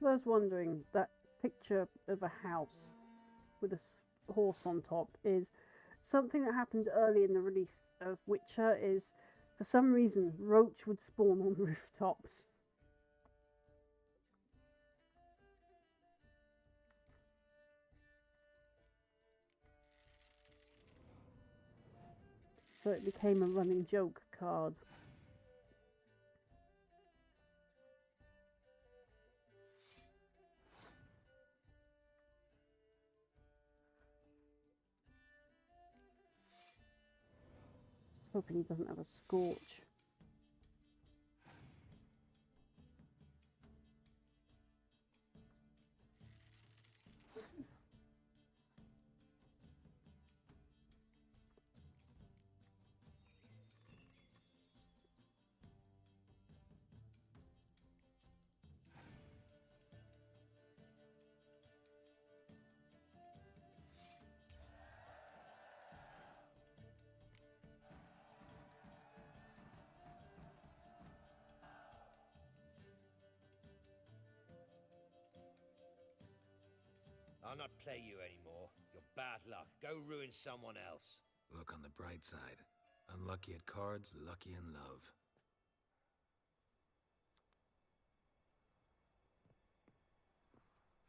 Speaker 1: those wondering, that picture of a house with a horse on top is something that happened early in the release of Witcher. Is for some reason roach would spawn on rooftops. So it became a running joke card. Hoping he doesn't have a scorch.
Speaker 11: I'll not play you anymore. You're bad luck. Go ruin someone else.
Speaker 7: Look on the bright side. Unlucky at cards, lucky in love.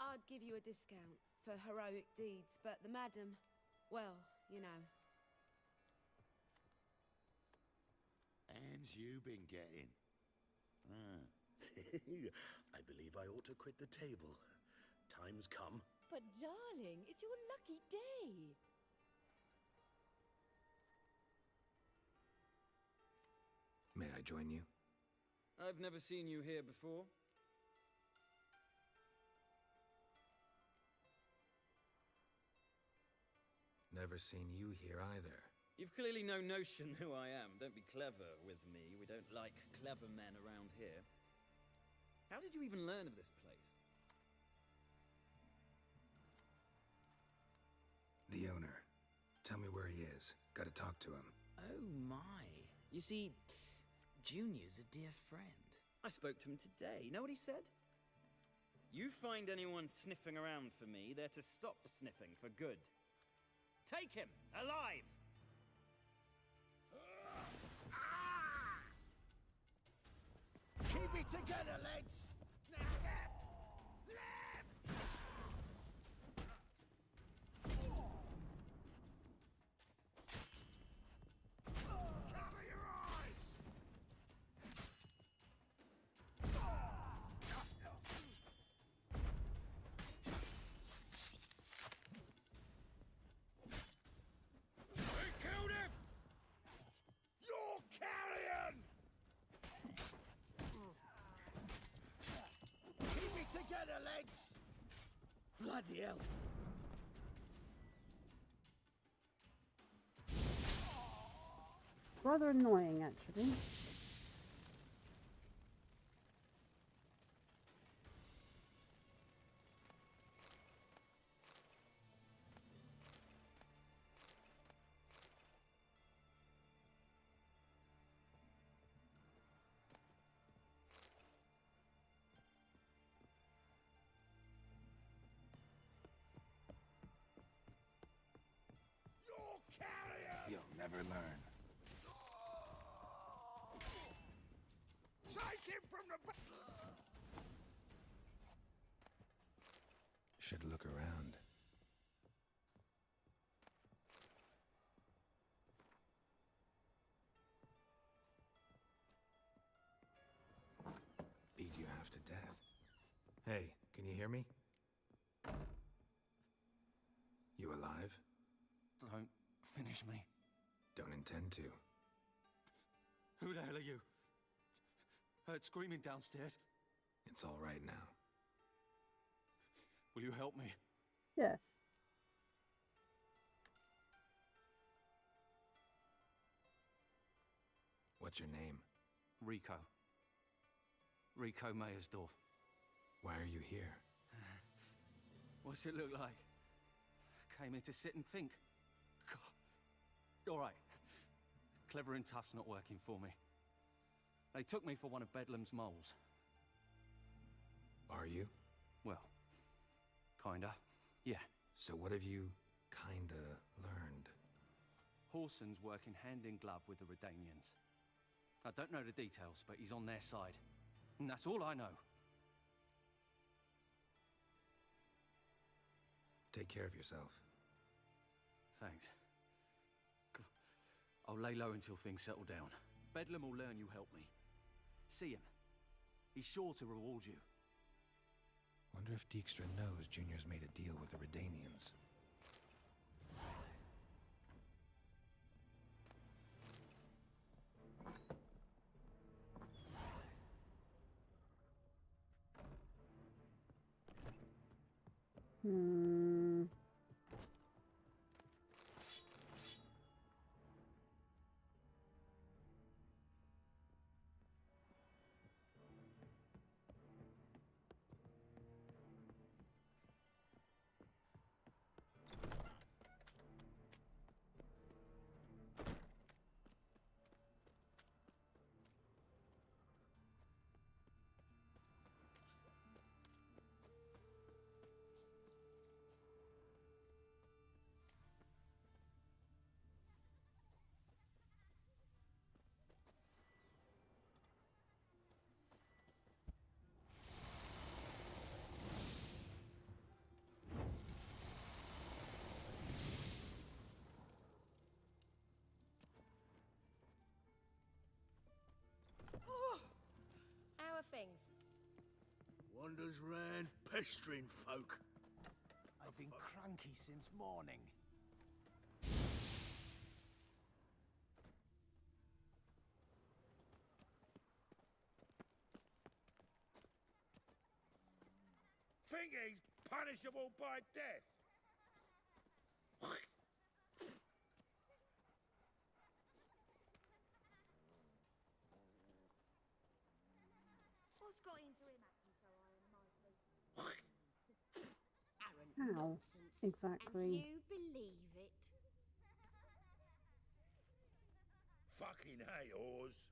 Speaker 22: I'd give you a discount for heroic deeds, but the madam, well, you know.
Speaker 6: Hands you been getting? Ah.
Speaker 18: I believe I ought to quit the table. Time's come.
Speaker 15: But darling, it's your lucky day.
Speaker 7: May I join you?
Speaker 12: I've never seen you here before.
Speaker 7: Never seen you here either.
Speaker 12: You've clearly no notion who I am. Don't be clever with me. We don't like clever men around here. How did you even learn of this place?
Speaker 7: The owner. Tell me where he is. Gotta talk to him.
Speaker 12: Oh my. You see, Junior's a dear friend. I spoke to him today. Know what he said? You find anyone sniffing around for me, they're to stop sniffing for good. Take him, alive!
Speaker 8: Keep it together, lads! Now left! Cover your eyes!
Speaker 10: They killed him!
Speaker 8: You're carrion! Keep it together, lads! Bloody hell!
Speaker 1: Rather annoying, actually.
Speaker 8: You're carrion!
Speaker 7: You'll never learn.
Speaker 8: Take him from the back!
Speaker 7: Should look around. Beat you half to death. Hey, can you hear me? You alive?
Speaker 18: Don't finish me.
Speaker 7: Don't intend to.
Speaker 18: Who the hell are you? Heard screaming downstairs.
Speaker 7: It's all right now.
Speaker 18: Will you help me?
Speaker 1: Yes.
Speaker 7: What's your name?
Speaker 18: Rico. Rico Mayersdorf.
Speaker 7: Why are you here?
Speaker 18: What's it look like? Came here to sit and think. God. All right. Clever and tough's not working for me. They took me for one of Bedlam's moles.
Speaker 7: Are you?
Speaker 17: Well, kinda, yeah.
Speaker 7: So what have you kinda learned?
Speaker 17: Horson's working hand in glove with the Redanians. I don't know the details, but he's on their side. And that's all I know.
Speaker 7: Take care of yourself.
Speaker 17: Thanks. I'll lay low until things settle down. Bedlam will learn you helped me. See him. He's sure to reward you.
Speaker 7: Wonder if Dijkstra knows Junior's made a deal with the Redanians.
Speaker 22: How are things?
Speaker 6: Wanders round pestering folk.
Speaker 19: I've been cranky since morning.
Speaker 2: Think he's punishable by death?
Speaker 3: What's got into him acting so high and mighty? Arrant
Speaker 1: How?
Speaker 3: nonsense.
Speaker 1: Exactly.
Speaker 3: And you believe it?
Speaker 2: Fucking hey, Oars.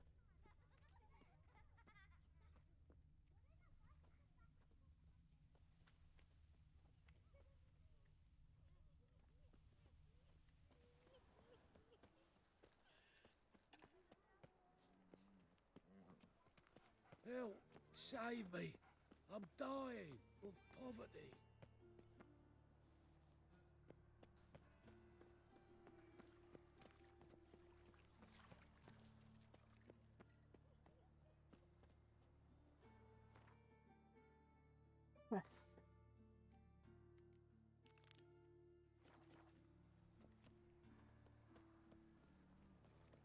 Speaker 20: Help! Save me! I'm dying of poverty.
Speaker 1: West.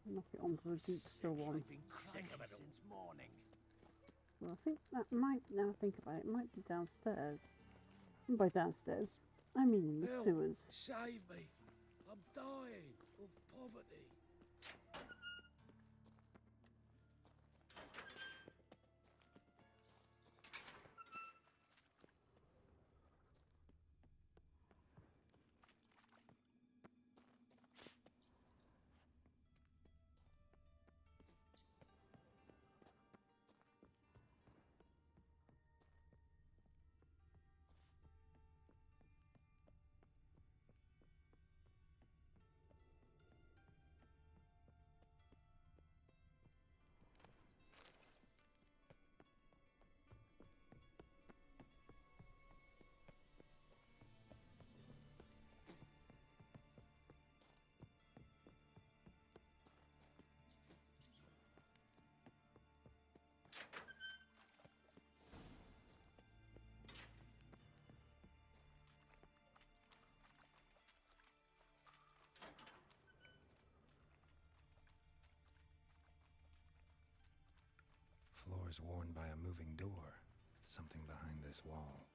Speaker 1: Knock it onto the Dijkstra one.
Speaker 19: I've been cranky since morning.
Speaker 1: Well, I think that might, now I think about it, might be downstairs. And by downstairs, I mean in the
Speaker 20: Help!
Speaker 1: sewers.
Speaker 20: Save me! I'm dying of poverty.
Speaker 7: Floors worn by a moving door. Something behind this wall.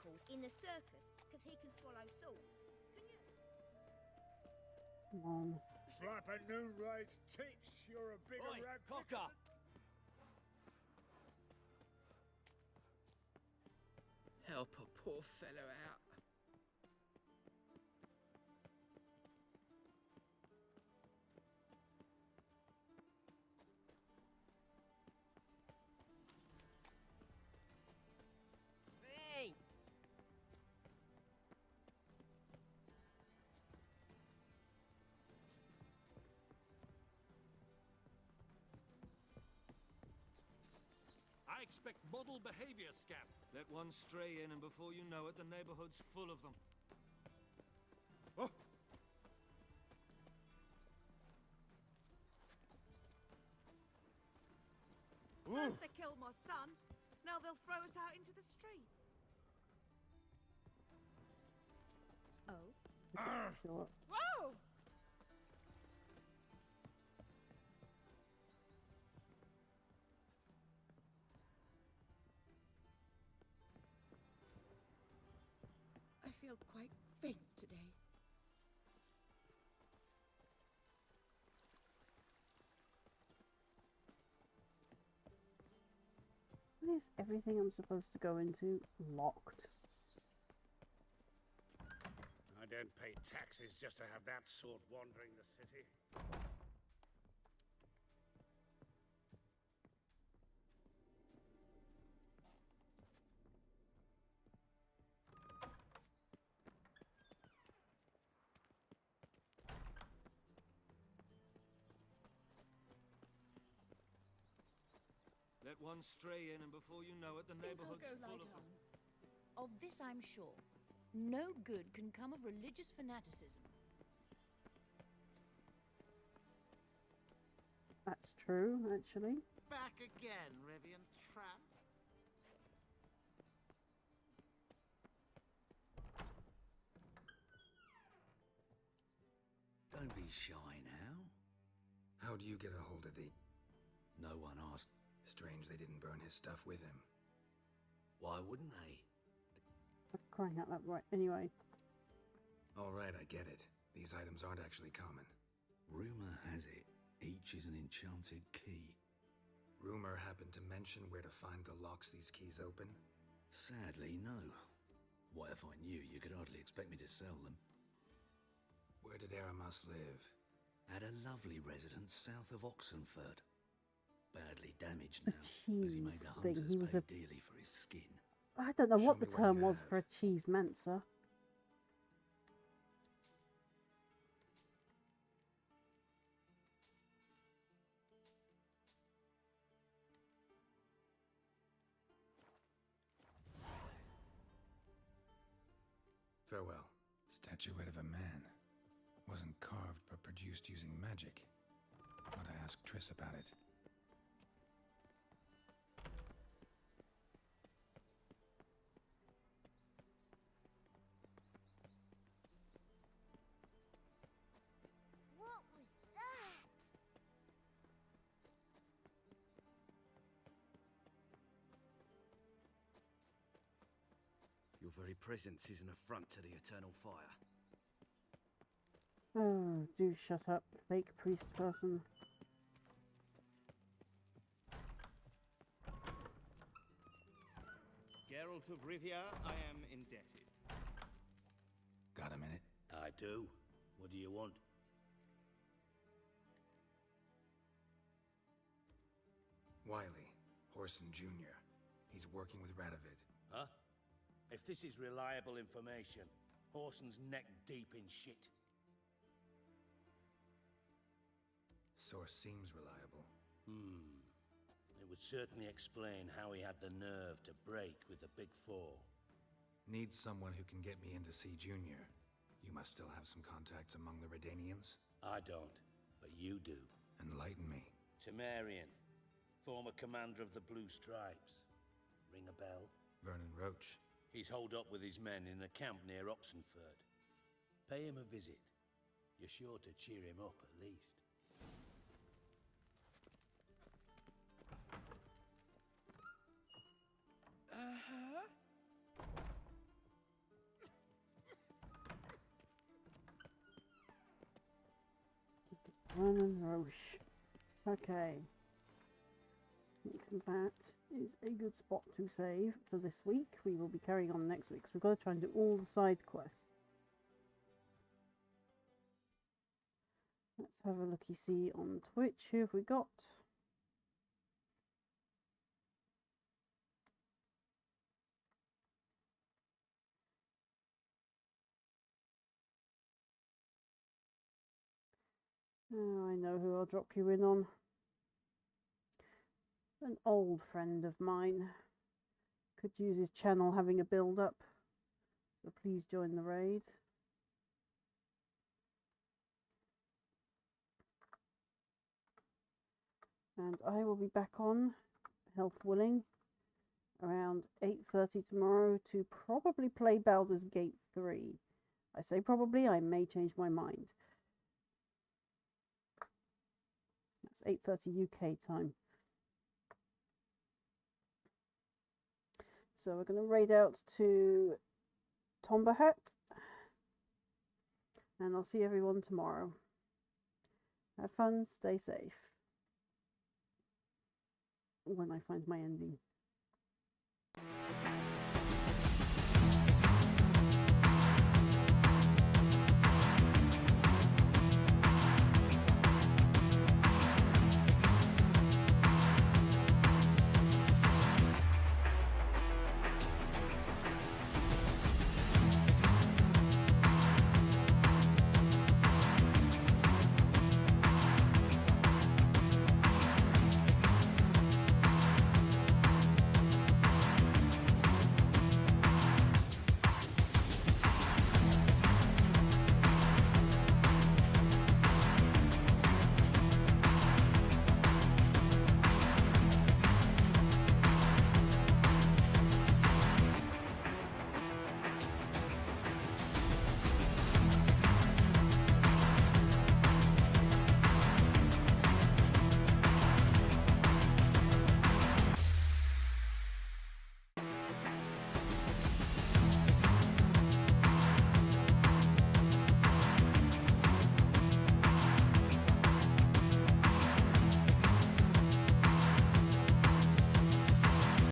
Speaker 5: pickles in the circus because he can swallow swords.
Speaker 1: Come on.
Speaker 8: Slap a noonrise tits, you're a bigger
Speaker 19: Oi,
Speaker 8: rag.
Speaker 19: cocker!
Speaker 12: Help a poor fellow out.
Speaker 5: Hey!
Speaker 4: I expect model behavior, scamp. Let one stray in, and before you know it, the neighborhood's full of them. Oh!
Speaker 21: First they killed my son, now they'll throw us out into the street.
Speaker 1: Sure.
Speaker 21: Whoa! I feel quite faint today.
Speaker 1: Why is everything I'm supposed to go into locked?
Speaker 9: I don't pay taxes just to have that sort wandering the city.
Speaker 4: Let one stray in, and before you know it, the neighborhood's full of them.
Speaker 3: Of this I'm sure. No good can come of religious fanaticism.
Speaker 1: That's true, actually.
Speaker 8: Back again, Rivian tramp.
Speaker 18: Don't be shy now.
Speaker 7: How'd you get a hold of the...
Speaker 18: No one asked.
Speaker 7: Strange they didn't burn his stuff with him.
Speaker 18: Why wouldn't they?
Speaker 1: I'm crying out that right. Anyway.
Speaker 7: Alright, I get it. These items aren't actually common.
Speaker 18: Rumor has it, each is an enchanted key.
Speaker 7: Rumor happened to mention where to find the locks these keys open?
Speaker 18: Sadly, no. What if I knew, you could hardly expect me to sell them.
Speaker 7: Where did Aramas live?
Speaker 18: At a lovely residence south of Oxenford. Badly damaged now, as he made the
Speaker 1: thing.
Speaker 18: hunters
Speaker 1: He was
Speaker 18: pay
Speaker 1: a...
Speaker 18: dearly for his skin.
Speaker 1: I don't know
Speaker 7: Show
Speaker 1: what
Speaker 7: me
Speaker 1: the
Speaker 7: what
Speaker 1: term
Speaker 7: you
Speaker 1: was
Speaker 7: have.
Speaker 1: for a cheese mancer.
Speaker 7: Farewell. Statuette of a man. Wasn't carved, but produced using magic. Ought to ask Triss about it.
Speaker 3: What was that?
Speaker 17: Your very presence is an affront to the eternal fire.
Speaker 1: Oh, do shut up, fake priest person.
Speaker 12: Geralt of Rivia, I am indebted.
Speaker 7: Got a minute?
Speaker 6: I do. What do you want?
Speaker 7: Wiley, Horson Jr. He's working with Radovid.
Speaker 6: Huh? If this is reliable information, Horson's neck deep in shit.
Speaker 7: Source seems reliable.
Speaker 6: It would certainly explain how he had the nerve to break with the Big Four.
Speaker 7: Need someone who can get me in to see Junior. You must still have some contacts among the Redanians?
Speaker 6: I don't, but you do.
Speaker 7: Enlighten me.
Speaker 6: Temerian, former commander of the Blue Stripes. Ring a bell?
Speaker 7: Vernon Roach.
Speaker 6: He's holed up with his men in a camp near Oxenford. Pay him a visit. You're sure to cheer him up, at least.
Speaker 1: Vernon Roche. Okay. I think that is a good spot to save for this week. We will be carrying on next week, so we've got to try and do all the side quests. Let's have a looky-see on Twitch. Who have we got? Oh, I know who I'll drop you in on. An old friend of mine. Could use his channel having a build-up. So please join the raid. And I will be back on, health willing, around 8:30 tomorrow to probably play Baldur's Gate 3. I say probably, I may change my mind. That's 8:30 UK time. So we're going to raid out to Tombahat. And I'll see everyone tomorrow. Have fun, stay safe. When I find my ending.